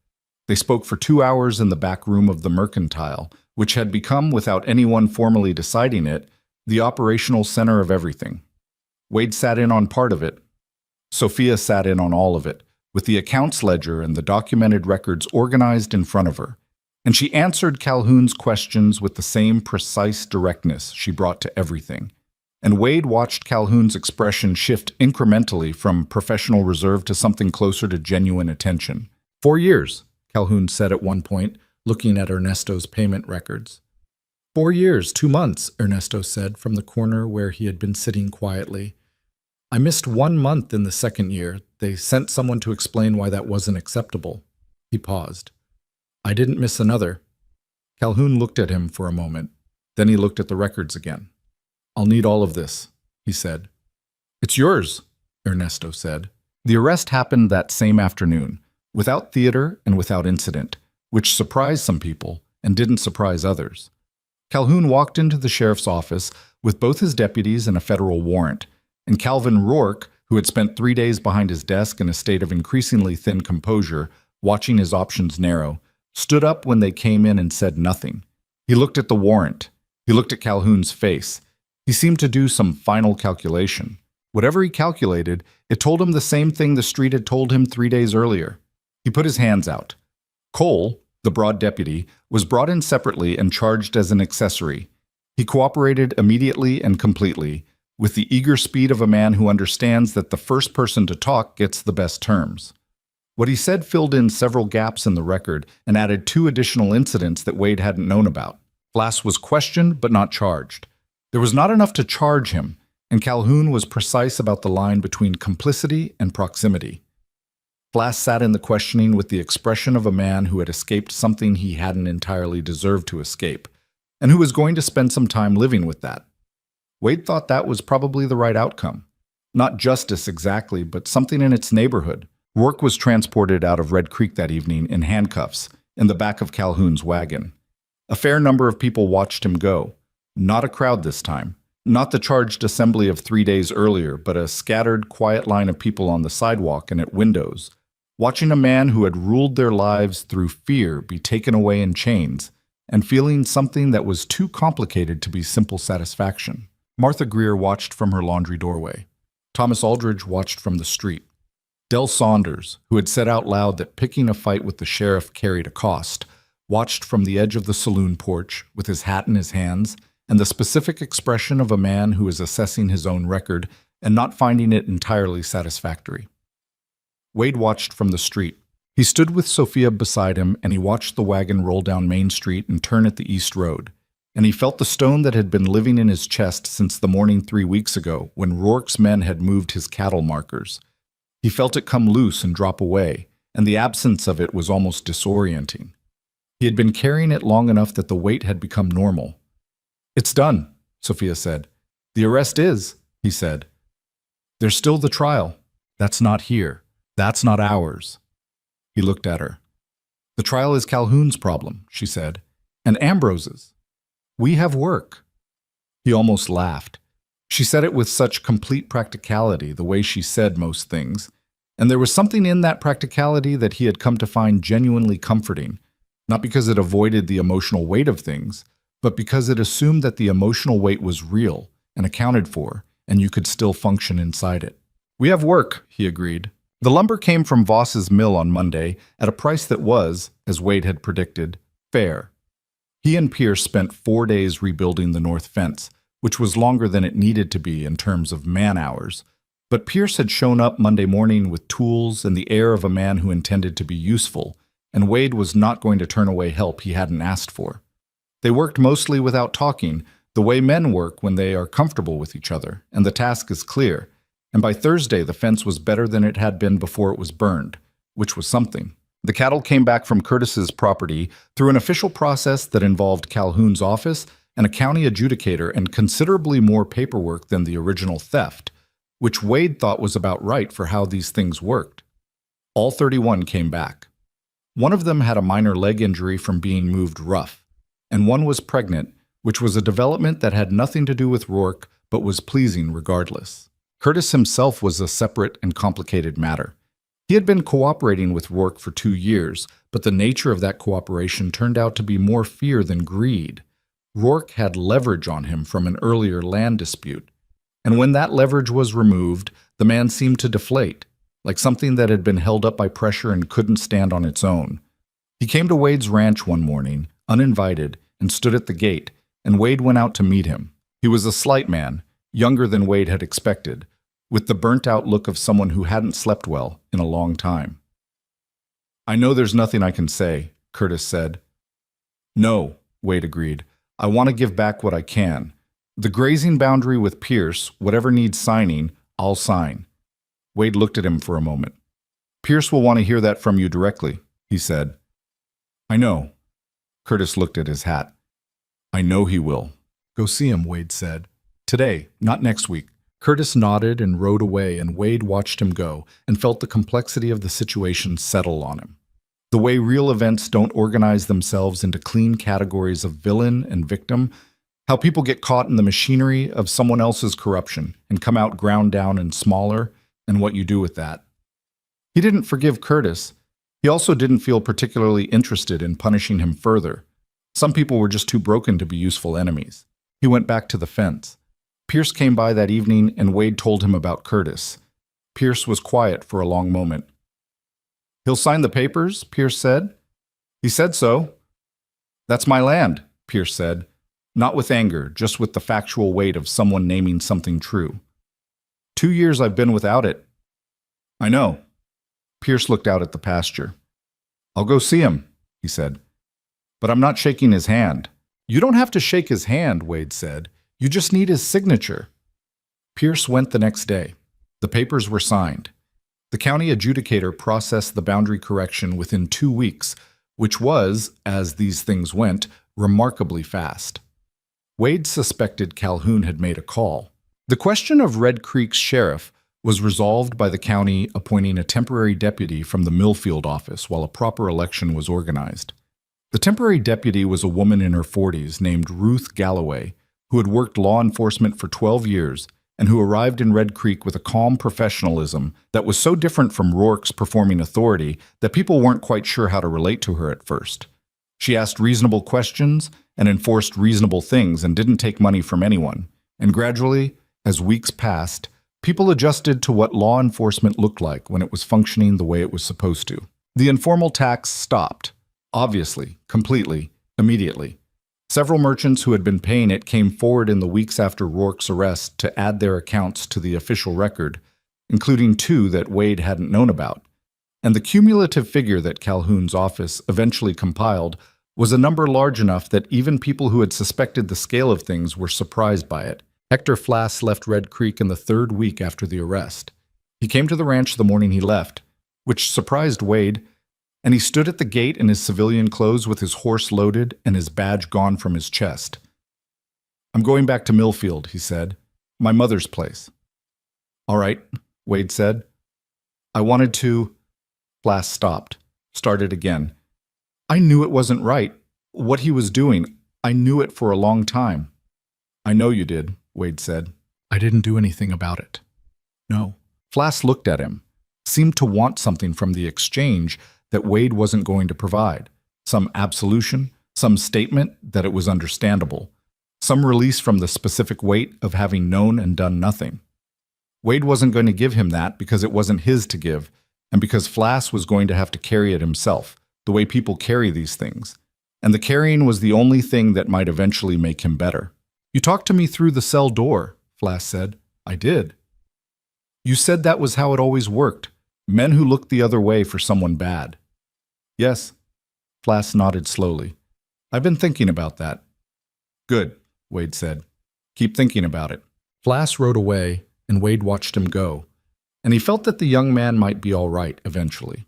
They spoke for 2 hours in the back room of the Mercantile, which had become, without anyone formally deciding it, the operational center of everything. Wade sat in on part of it. Sophia sat in on all of it, with the accounts ledger and the documented records organized in front of her, and she answered Calhoun's questions with the same precise directness she brought to everything. And Wade watched Calhoun's expression shift incrementally from professional reserve to something closer to genuine attention. 4 years, Calhoun said at one point, looking at Ernesto's payment records. 4 years, 2 months, Ernesto said from the corner where he had been sitting quietly. I missed 1 month in the second year. They sent someone to explain why that wasn't acceptable. He paused. I didn't miss another. Calhoun looked at him for a moment. Then he looked at the records again. I'll need all of this, he said. It's yours, Ernesto said. The arrest happened that same afternoon, without theater and without incident, which surprised some people and didn't surprise others. Calhoun walked into the sheriff's office with both his deputies and a federal warrant, and Calvin Rourke, who had spent 3 days behind his desk in a state of increasingly thin composure, watching his options narrow, stood up when they came in and said nothing. He looked at the warrant. He looked at Calhoun's face. He seemed to do some final calculation. Whatever he calculated, it told him the same thing the street had told him 3 days earlier. He put his hands out. Cole, the broad deputy, was brought in separately and charged as an accessory. He cooperated immediately and completely, with the eager speed of a man who understands that the first person to talk gets the best terms. What he said filled in several gaps in the record and added 2 additional incidents that Wade hadn't known about. Flass was questioned but not charged. There was not enough to charge him, and Calhoun was precise about the line between complicity and proximity. Flass sat in the questioning with the expression of a man who had escaped something he hadn't entirely deserved to escape, and who was going to spend some time living with that. Wade thought that was probably the right outcome. Not justice exactly, but something in its neighborhood. Rourke was transported out of Red Creek that evening in handcuffs, in the back of Calhoun's wagon. A fair number of people watched him go. Not a crowd this time. Not the charged assembly of 3 days earlier, but a scattered, quiet line of people on the sidewalk and at windows, watching a man who had ruled their lives through fear be taken away in chains, and feeling something that was too complicated to be simple satisfaction. Martha Greer watched from her laundry doorway. Thomas Aldridge watched from the street. Del Saunders, who had said out loud that picking a fight with the sheriff carried a cost, watched from the edge of the saloon porch with his hat in his hands and the specific expression of a man who is assessing his own record and not finding it entirely satisfactory. Wade watched from the street. He stood with Sophia beside him, and he watched the wagon roll down Main Street and turn at the East Road. And he felt the stone that had been living in his chest since the morning 3 weeks ago when Rourke's men had moved his cattle markers. He felt it come loose and drop away, and the absence of it was almost disorienting. He had been carrying it long enough that the weight had become normal. It's done, Sophia said. The arrest is, he said. There's still the trial. That's not here. That's not ours. He looked at her. The trial is Calhoun's problem, she said, and Ambrose's. We have work. He almost laughed. She said it with such complete practicality, the way she said most things, and there was something in that practicality that he had come to find genuinely comforting, not because it avoided the emotional weight of things, but because it assumed that the emotional weight was real and accounted for, and you could still function inside it. We have work, he agreed. The lumber came from Voss's mill on Monday at a price that was, as Wade had predicted, fair. He and Pierce spent 4 days rebuilding the north fence, which was longer than it needed to be in terms of man-hours. But Pierce had shown up Monday morning with tools and the air of a man who intended to be useful, and Wade was not going to turn away help he hadn't asked for. They worked mostly without talking, the way men work when they are comfortable with each other, and the task is clear. And by Thursday, the fence was better than it had been before it was burned, which was something. The cattle came back from Curtis's property through an official process that involved Calhoun's office and a county adjudicator and considerably more paperwork than the original theft, which Wade thought was about right for how these things worked. All 31 came back. One of them had a minor leg injury from being moved rough, and one was pregnant, which was a development that had nothing to do with Rourke but was pleasing regardless. Curtis himself was a separate and complicated matter. He had been cooperating with Rourke for 2 years, but the nature of that cooperation turned out to be more fear than greed. Rourke had leverage on him from an earlier land dispute, and when that leverage was removed, the man seemed to deflate, like something that had been held up by pressure and couldn't stand on its own. He came to Wade's ranch one morning, uninvited, and stood at the gate, and Wade went out to meet him. He was a slight man, younger than Wade had expected, with the burnt-out look of someone who hadn't slept well in a long time. "I know there's nothing I can say," Curtis said. "No," Wade agreed. "I want to give back what I can. The grazing boundary with Pierce, whatever needs signing, I'll sign." Wade looked at him for a moment. "Pierce will want to hear that from you directly," he said. "I know." Curtis looked at his hat. "I know he will." "Go see him," Wade said. "Today, not next week." Curtis nodded and rode away, and Wade watched him go and felt the complexity of the situation settle on him. The way real events don't organize themselves into clean categories of villain and victim, how people get caught in the machinery of someone else's corruption and come out ground down and smaller, and what you do with that. He didn't forgive Curtis. He also didn't feel particularly interested in punishing him further. Some people were just too broken to be useful enemies. He went back to the fence. Pierce came by that evening, and Wade told him about Curtis. Pierce was quiet for a long moment. "He'll sign the papers?" Pierce said. "He said so." "That's my land," Pierce said, not with anger, just with the factual weight of someone naming something true. 2 years I've been without it." "I know." Pierce looked out at the pasture. "I'll go see him," he said. "But I'm not shaking his hand." "You don't have to shake his hand," Wade said. "You just need his signature." Pierce went the next day. The papers were signed. The county adjudicator processed the boundary correction within 2 weeks, which was, as these things went, remarkably fast. Wade suspected Calhoun had made a call. The question of Red Creek's sheriff was resolved by the county appointing a temporary deputy from the Millfield office while a proper election was organized. The temporary deputy was a woman in her 40s named Ruth Galloway, who had worked law enforcement for 12 years and who arrived in Red Creek with a calm professionalism that was so different from Rourke's performing authority that people weren't quite sure how to relate to her at first. She asked reasonable questions and enforced reasonable things and didn't take money from anyone. And gradually, as weeks passed, people adjusted to what law enforcement looked like when it was functioning the way it was supposed to. The informal tax stopped, obviously, completely, immediately. Several merchants who had been paying it came forward in the weeks after Rourke's arrest to add their accounts to the official record, including 2 that Wade hadn't known about. And the cumulative figure that Calhoun's office eventually compiled was a number large enough that even people who had suspected the scale of things were surprised by it. Hector Flass left Red Creek in the 3rd week after the arrest. He came to the ranch the morning he left, which surprised Wade, and he stood at the gate in his civilian clothes with his horse loaded and his badge gone from his chest. "I'm going back to Millfield," he said. "My mother's place." "All right," Wade said. "I wanted to—" Flass stopped, started again. "I knew it wasn't right. What he was doing, I knew it for a long time." "I know you did," Wade said. "I didn't do anything about it." "No." Flass looked at him, seemed to want something from the exchange that Wade wasn't going to provide. Some absolution, some statement that it was understandable, some release from the specific weight of having known and done nothing. Wade wasn't going to give him that because it wasn't his to give, and because Flass was going to have to carry it himself, the way people carry these things. And the carrying was the only thing that might eventually make him better. "You talked to me through the cell door," Flass said. "I did." "You said that was how it always worked. Men who looked the other way for someone bad." "Yes." Flass nodded slowly. "I've been thinking about that." "Good," Wade said. "Keep thinking about it." Flass rode away, and Wade watched him go, and he felt that the young man might be all right eventually.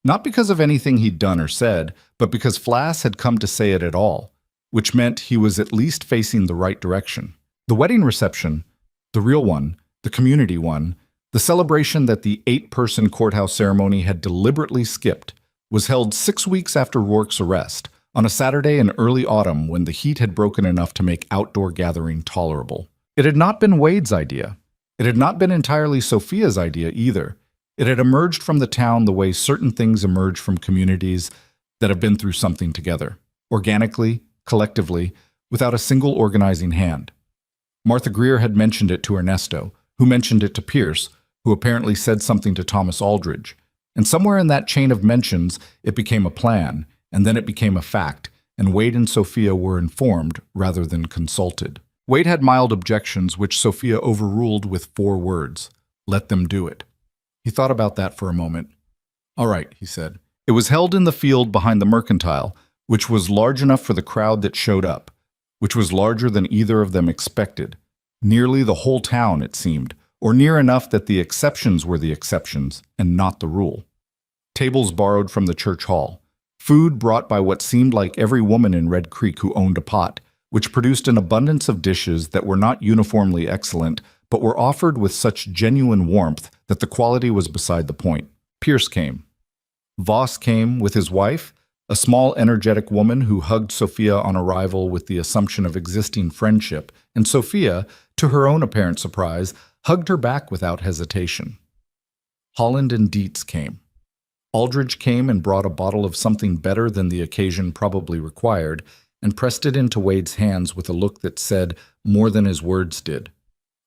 Not because of anything he'd done or said, but because Flass had come to say it at all, which meant he was at least facing the right direction. The wedding reception, the real one, the community one, the celebration that the 8-person courthouse ceremony had deliberately skipped, was held 6 weeks after Rourke's arrest, on a Saturday in early autumn when the heat had broken enough to make outdoor gathering tolerable. It had not been Wade's idea. It had not been entirely Sophia's idea either. It had emerged from the town the way certain things emerge from communities that have been through something together, organically, collectively, without a single organizing hand. Martha Greer had mentioned it to Ernesto, who mentioned it to Pierce, who apparently said something to Thomas Aldridge. And somewhere in that chain of mentions, it became a plan, and then it became a fact, and Wade and Sophia were informed rather than consulted. Wade had mild objections, which Sophia overruled with 4 words: let them do it. He thought about that for a moment. All right, he said. It was held in the field behind the mercantile, which was large enough for the crowd that showed up, which was larger than either of them expected. Nearly the whole town, it seemed, or near enough that the exceptions were the exceptions and not the rule. Tables borrowed from the church hall. Food brought by what seemed like every woman in Red Creek who owned a pot, which produced an abundance of dishes that were not uniformly excellent, but were offered with such genuine warmth that the quality was beside the point. Pierce came. Voss came with his wife, a small, energetic woman who hugged Sophia on arrival with the assumption of existing friendship, and Sophia, to her own apparent surprise, hugged her back without hesitation. Holland and Dietz came. Aldridge came and brought a bottle of something better than the occasion probably required, and pressed it into Wade's hands with a look that said more than his words did.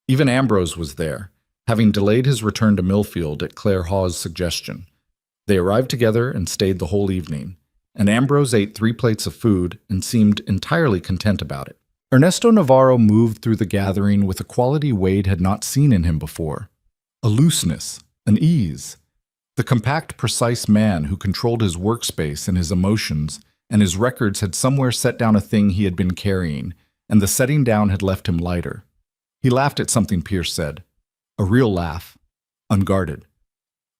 Even Ambrose was there, having delayed his return to Millfield at Claire Hawes' suggestion. They arrived together and stayed the whole evening, and Ambrose ate 3 plates of food and seemed entirely content about it. Ernesto Navarro moved through the gathering with a quality Wade had not seen in him before: a looseness, an ease. The compact, precise man who controlled his workspace and his emotions, and his records had somewhere set down a thing he had been carrying, and the setting down had left him lighter. He laughed at something Pierce said. A real laugh, unguarded.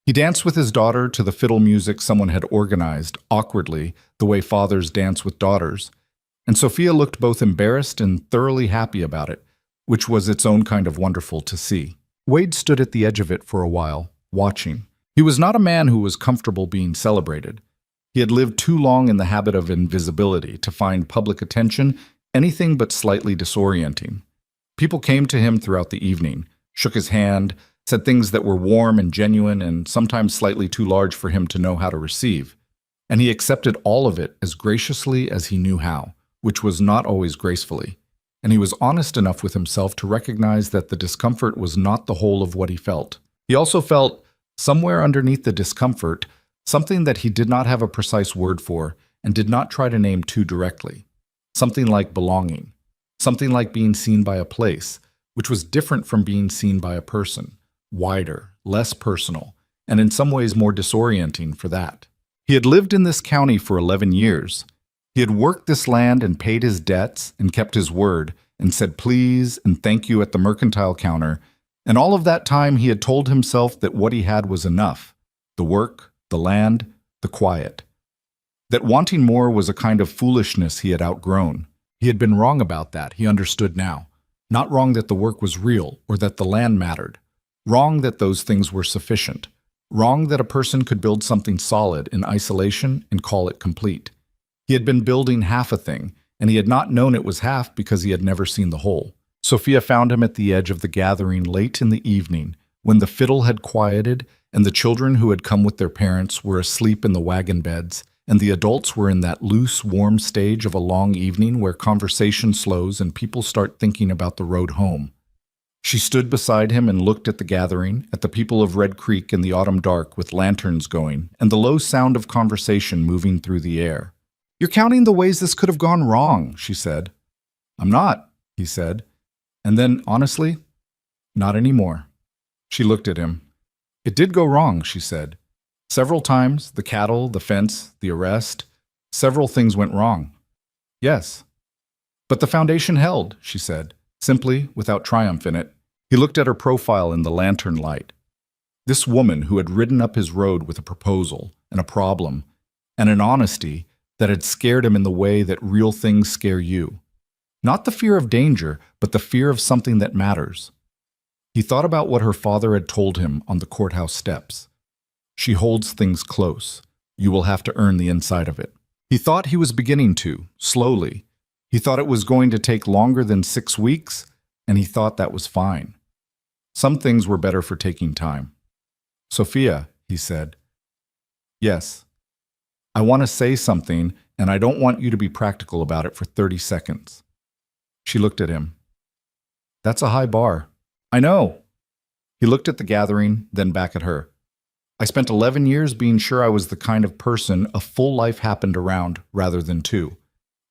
He danced with his daughter to the fiddle music someone had organized, awkwardly, the way fathers dance with daughters, and Sophia looked both embarrassed and thoroughly happy about it, which was its own kind of wonderful to see. Wade stood at the edge of it for a while, watching. He was not a man who was comfortable being celebrated. He had lived too long in the habit of invisibility to find public attention anything but slightly disorienting. People came to him throughout the evening, shook his hand, said things that were warm and genuine and sometimes slightly too large for him to know how to receive. And he accepted all of it as graciously as he knew how, which was not always gracefully. And he was honest enough with himself to recognize that the discomfort was not the whole of what he felt. He also felt, somewhere underneath the discomfort, something that he did not have a precise word for and did not try to name too directly. Something like belonging. Something like being seen by a place, which was different from being seen by a person. Wider, less personal, and in some ways more disorienting for that. He had lived in this county for 11 years. He had worked this land and paid his debts and kept his word and said please and thank you at the mercantile counter, and all of that time he had told himself that what he had was enough: the work, the land, the quiet. That wanting more was a kind of foolishness he had outgrown. He had been wrong about that, he understood now. Not wrong that the work was real or that the land mattered. Wrong that those things were sufficient. Wrong that a person could build something solid in isolation and call it complete. He had been building half a thing, and he had not known it was half because he had never seen the whole. Sophia found him at the edge of the gathering late in the evening, when the fiddle had quieted and the children who had come with their parents were asleep in the wagon beds, and the adults were in that loose, warm stage of a long evening where conversation slows and people start thinking about the road home. She stood beside him and looked at the gathering, at the people of Red Creek in the autumn dark with lanterns going, and the low sound of conversation moving through the air. "You're counting the ways this could have gone wrong," she said. "I'm not," he said. And then, honestly, not anymore. She looked at him. "It did go wrong," she said. "Several times, the cattle, the fence, the arrest, several things went wrong. Yes. But the foundation held," she said, simply, without triumph in it. He looked at her profile in the lantern light. This woman who had ridden up his road with a proposal and a problem and an honesty that had scared him in the way that real things scare you. Not the fear of danger, but the fear of something that matters. He thought about what her father had told him on the courthouse steps. "She holds things close. You will have to earn the inside of it." He thought he was beginning to, slowly. He thought it was going to take longer than 6 weeks, and he thought that was fine. Some things were better for taking time. Sophia, he said. Yes. I want to say something, and I don't want you to be practical about it for 30 seconds. She looked at him. That's a high bar. I know. He looked at the gathering, then back at her. I spent 11 years being sure I was the kind of person a full life happened around rather than 2.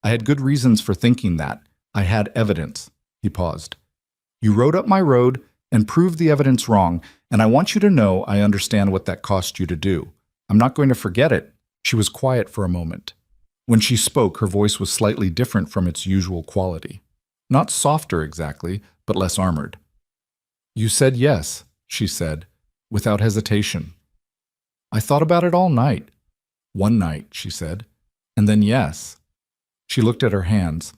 I had good reasons for thinking that. I had evidence. He paused. You rode up my road and proved the evidence wrong, and I want you to know I understand what that cost you to do. I'm not going to forget it. She was quiet for a moment. When she spoke, her voice was slightly different from its usual quality. Not softer exactly, but less armored. You said yes, she said, without hesitation. I thought about it all night. One night, she said, and then yes. She looked at her hands.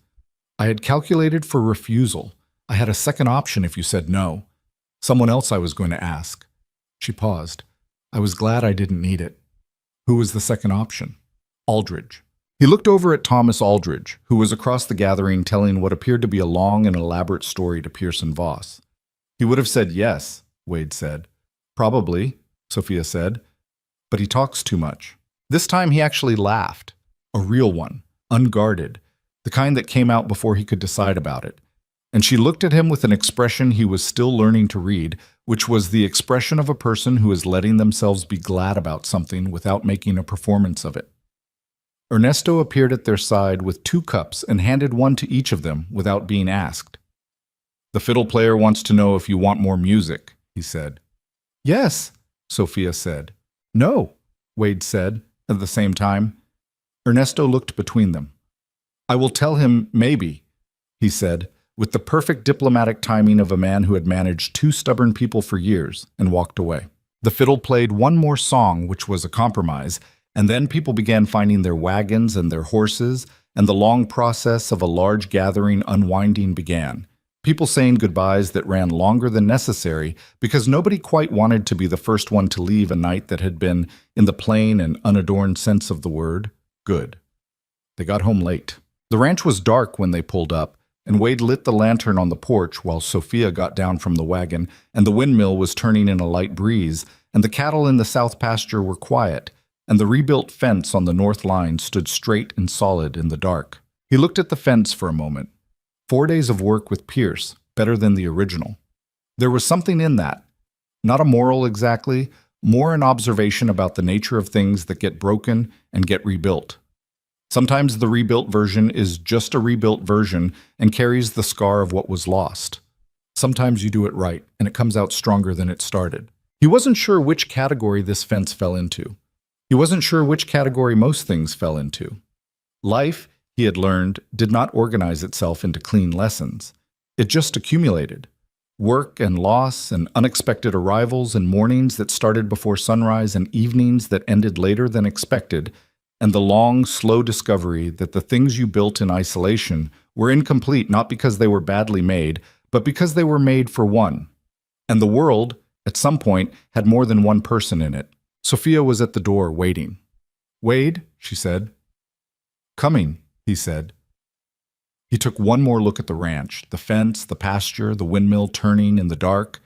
I had calculated for refusal. I had a second option if you said no. Someone else I was going to ask. She paused. I was glad I didn't need it. Who was the second option? Aldridge. He looked over at Thomas Aldridge, who was across the gathering telling what appeared to be a long and elaborate story to Pearson Voss. He would have said yes, Wade said. Probably, Sophia said. But he talks too much. This time he actually laughed. A real one, unguarded, the kind that came out before he could decide about it. And she looked at him with an expression he was still learning to read, which was the expression of a person who is letting themselves be glad about something without making a performance of it. Ernesto appeared at their side with 2 cups and handed one to each of them without being asked. The fiddle player wants to know if you want more music, he said. Yes, Sophia said. No, Wade said at the same time. Ernesto looked between them. I will tell him maybe, he said, with the perfect diplomatic timing of a man who had managed 2 stubborn people for years, and walked away. The fiddle played one more song, which was a compromise, and then people began finding their wagons and their horses, and the long process of a large gathering unwinding began. People saying goodbyes that ran longer than necessary because nobody quite wanted to be the first one to leave a night that had been, in the plain and unadorned sense of the word, good. They got home late. The ranch was dark when they pulled up, and Wade lit the lantern on the porch while Sophia got down from the wagon, and the windmill was turning in a light breeze, and the cattle in the south pasture were quiet, and the rebuilt fence on the north line stood straight and solid in the dark. He looked at the fence for a moment. 4 days of work with Pierce, better than the original. There was something in that. Not a moral exactly, more an observation about the nature of things that get broken and get rebuilt. Sometimes the rebuilt version is just a rebuilt version and carries the scar of what was lost. Sometimes you do it right, and it comes out stronger than it started. He wasn't sure which category this fence fell into. He wasn't sure which category most things fell into. Life, he had learned, did not organize itself into clean lessons. It just accumulated. Work and loss and unexpected arrivals and mornings that started before sunrise and evenings that ended later than expected, and the long, slow discovery that the things you built in isolation were incomplete not because they were badly made, but because they were made for one. And the world, at some point, had more than one person in it. Sophia was at the door, waiting. Wade, she said. Coming, he said. He took one more look at the ranch, the fence, the pasture, the windmill turning in the dark,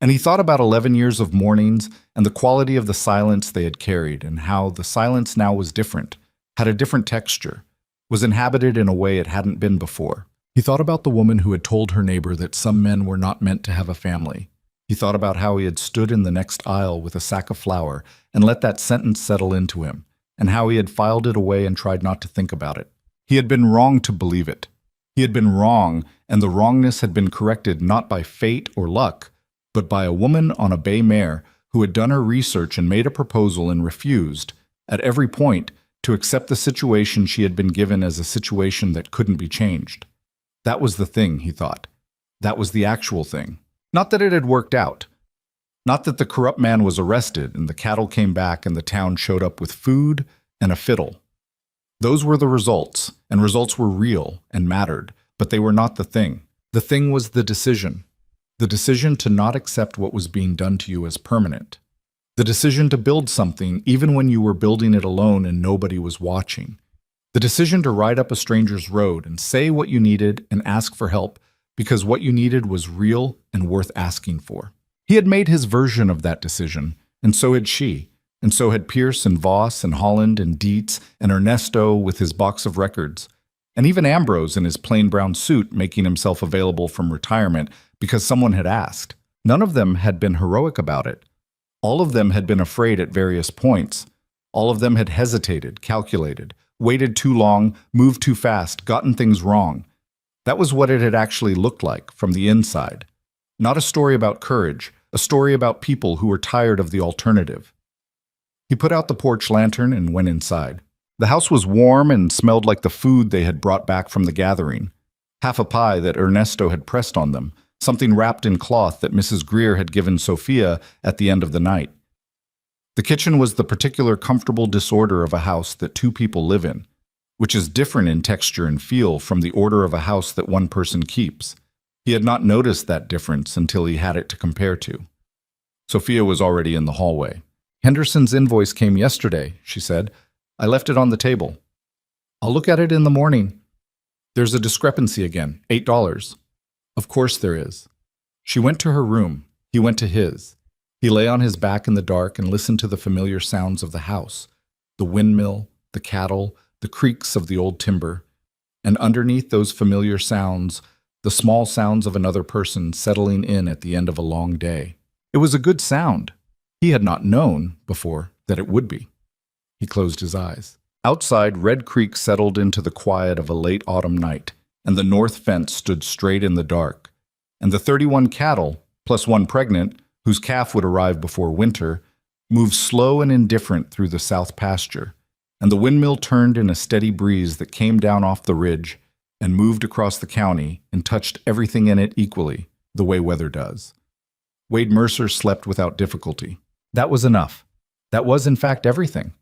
and he thought about 11 years of mornings and the quality of the silence they had carried and how the silence now was different, had a different texture, was inhabited in a way it hadn't been before. He thought about the woman who had told her neighbor that some men were not meant to have a family. He thought about how he had stood in the next aisle with a sack of flour and let that sentence settle into him, and how he had filed it away and tried not to think about it. He had been wrong to believe it. He had been wrong, and the wrongness had been corrected not by fate or luck, but by a woman on a bay mare who had done her research and made a proposal and refused, at every point, to accept the situation she had been given as a situation that couldn't be changed. That was the thing, he thought. That was the actual thing. Not that it had worked out. Not that the corrupt man was arrested and the cattle came back and the town showed up with food and a fiddle. Those were the results, and results were real and mattered, but they were not the thing. The thing was the decision. The decision to not accept what was being done to you as permanent. The decision to build something even when you were building it alone and nobody was watching. The decision to ride up a stranger's road and say what you needed and ask for help because what you needed was real and worth asking for. He had made his version of that decision, and so had she, and so had Pierce and Voss and Holland and Dietz and Ernesto with his box of records, and even Ambrose in his plain brown suit making himself available from retirement because someone had asked. None of them had been heroic about it. All of them had been afraid at various points. All of them had hesitated, calculated, waited too long, moved too fast, gotten things wrong. That was what it had actually looked like from the inside. Not a story about courage, a story about people who were tired of the alternative. He put out the porch lantern and went inside. The house was warm and smelled like the food they had brought back from the gathering. Half a pie that Ernesto had pressed on them, something wrapped in cloth that Mrs. Greer had given Sophia at the end of the night. The kitchen was the particular comfortable disorder of a house that two people live in, which is different in texture and feel from the order of a house that one person keeps. He had not noticed that difference until he had it to compare to. Sophia was already in the hallway. "Henderson's invoice came yesterday," she said. "I left it on the table. I'll look at it in the morning." "There's a discrepancy again, $8. "Of course there is." She went to her room. He went to his. He lay on his back in the dark and listened to the familiar sounds of the house, the windmill, the cattle, the creaks of the old timber. And underneath those familiar sounds, the small sounds of another person settling in at the end of a long day. It was a good sound. He had not known before that it would be. He closed his eyes. Outside, Red Creek settled into the quiet of a late autumn night, and the north fence stood straight in the dark. And the 31 cattle, plus one pregnant, whose calf would arrive before winter, moved slow and indifferent through the south pasture, and the windmill turned in a steady breeze that came down off the ridge and moved across the county and touched everything in it equally, the way weather does. Wade Mercer slept without difficulty. That was enough. That was, in fact, everything.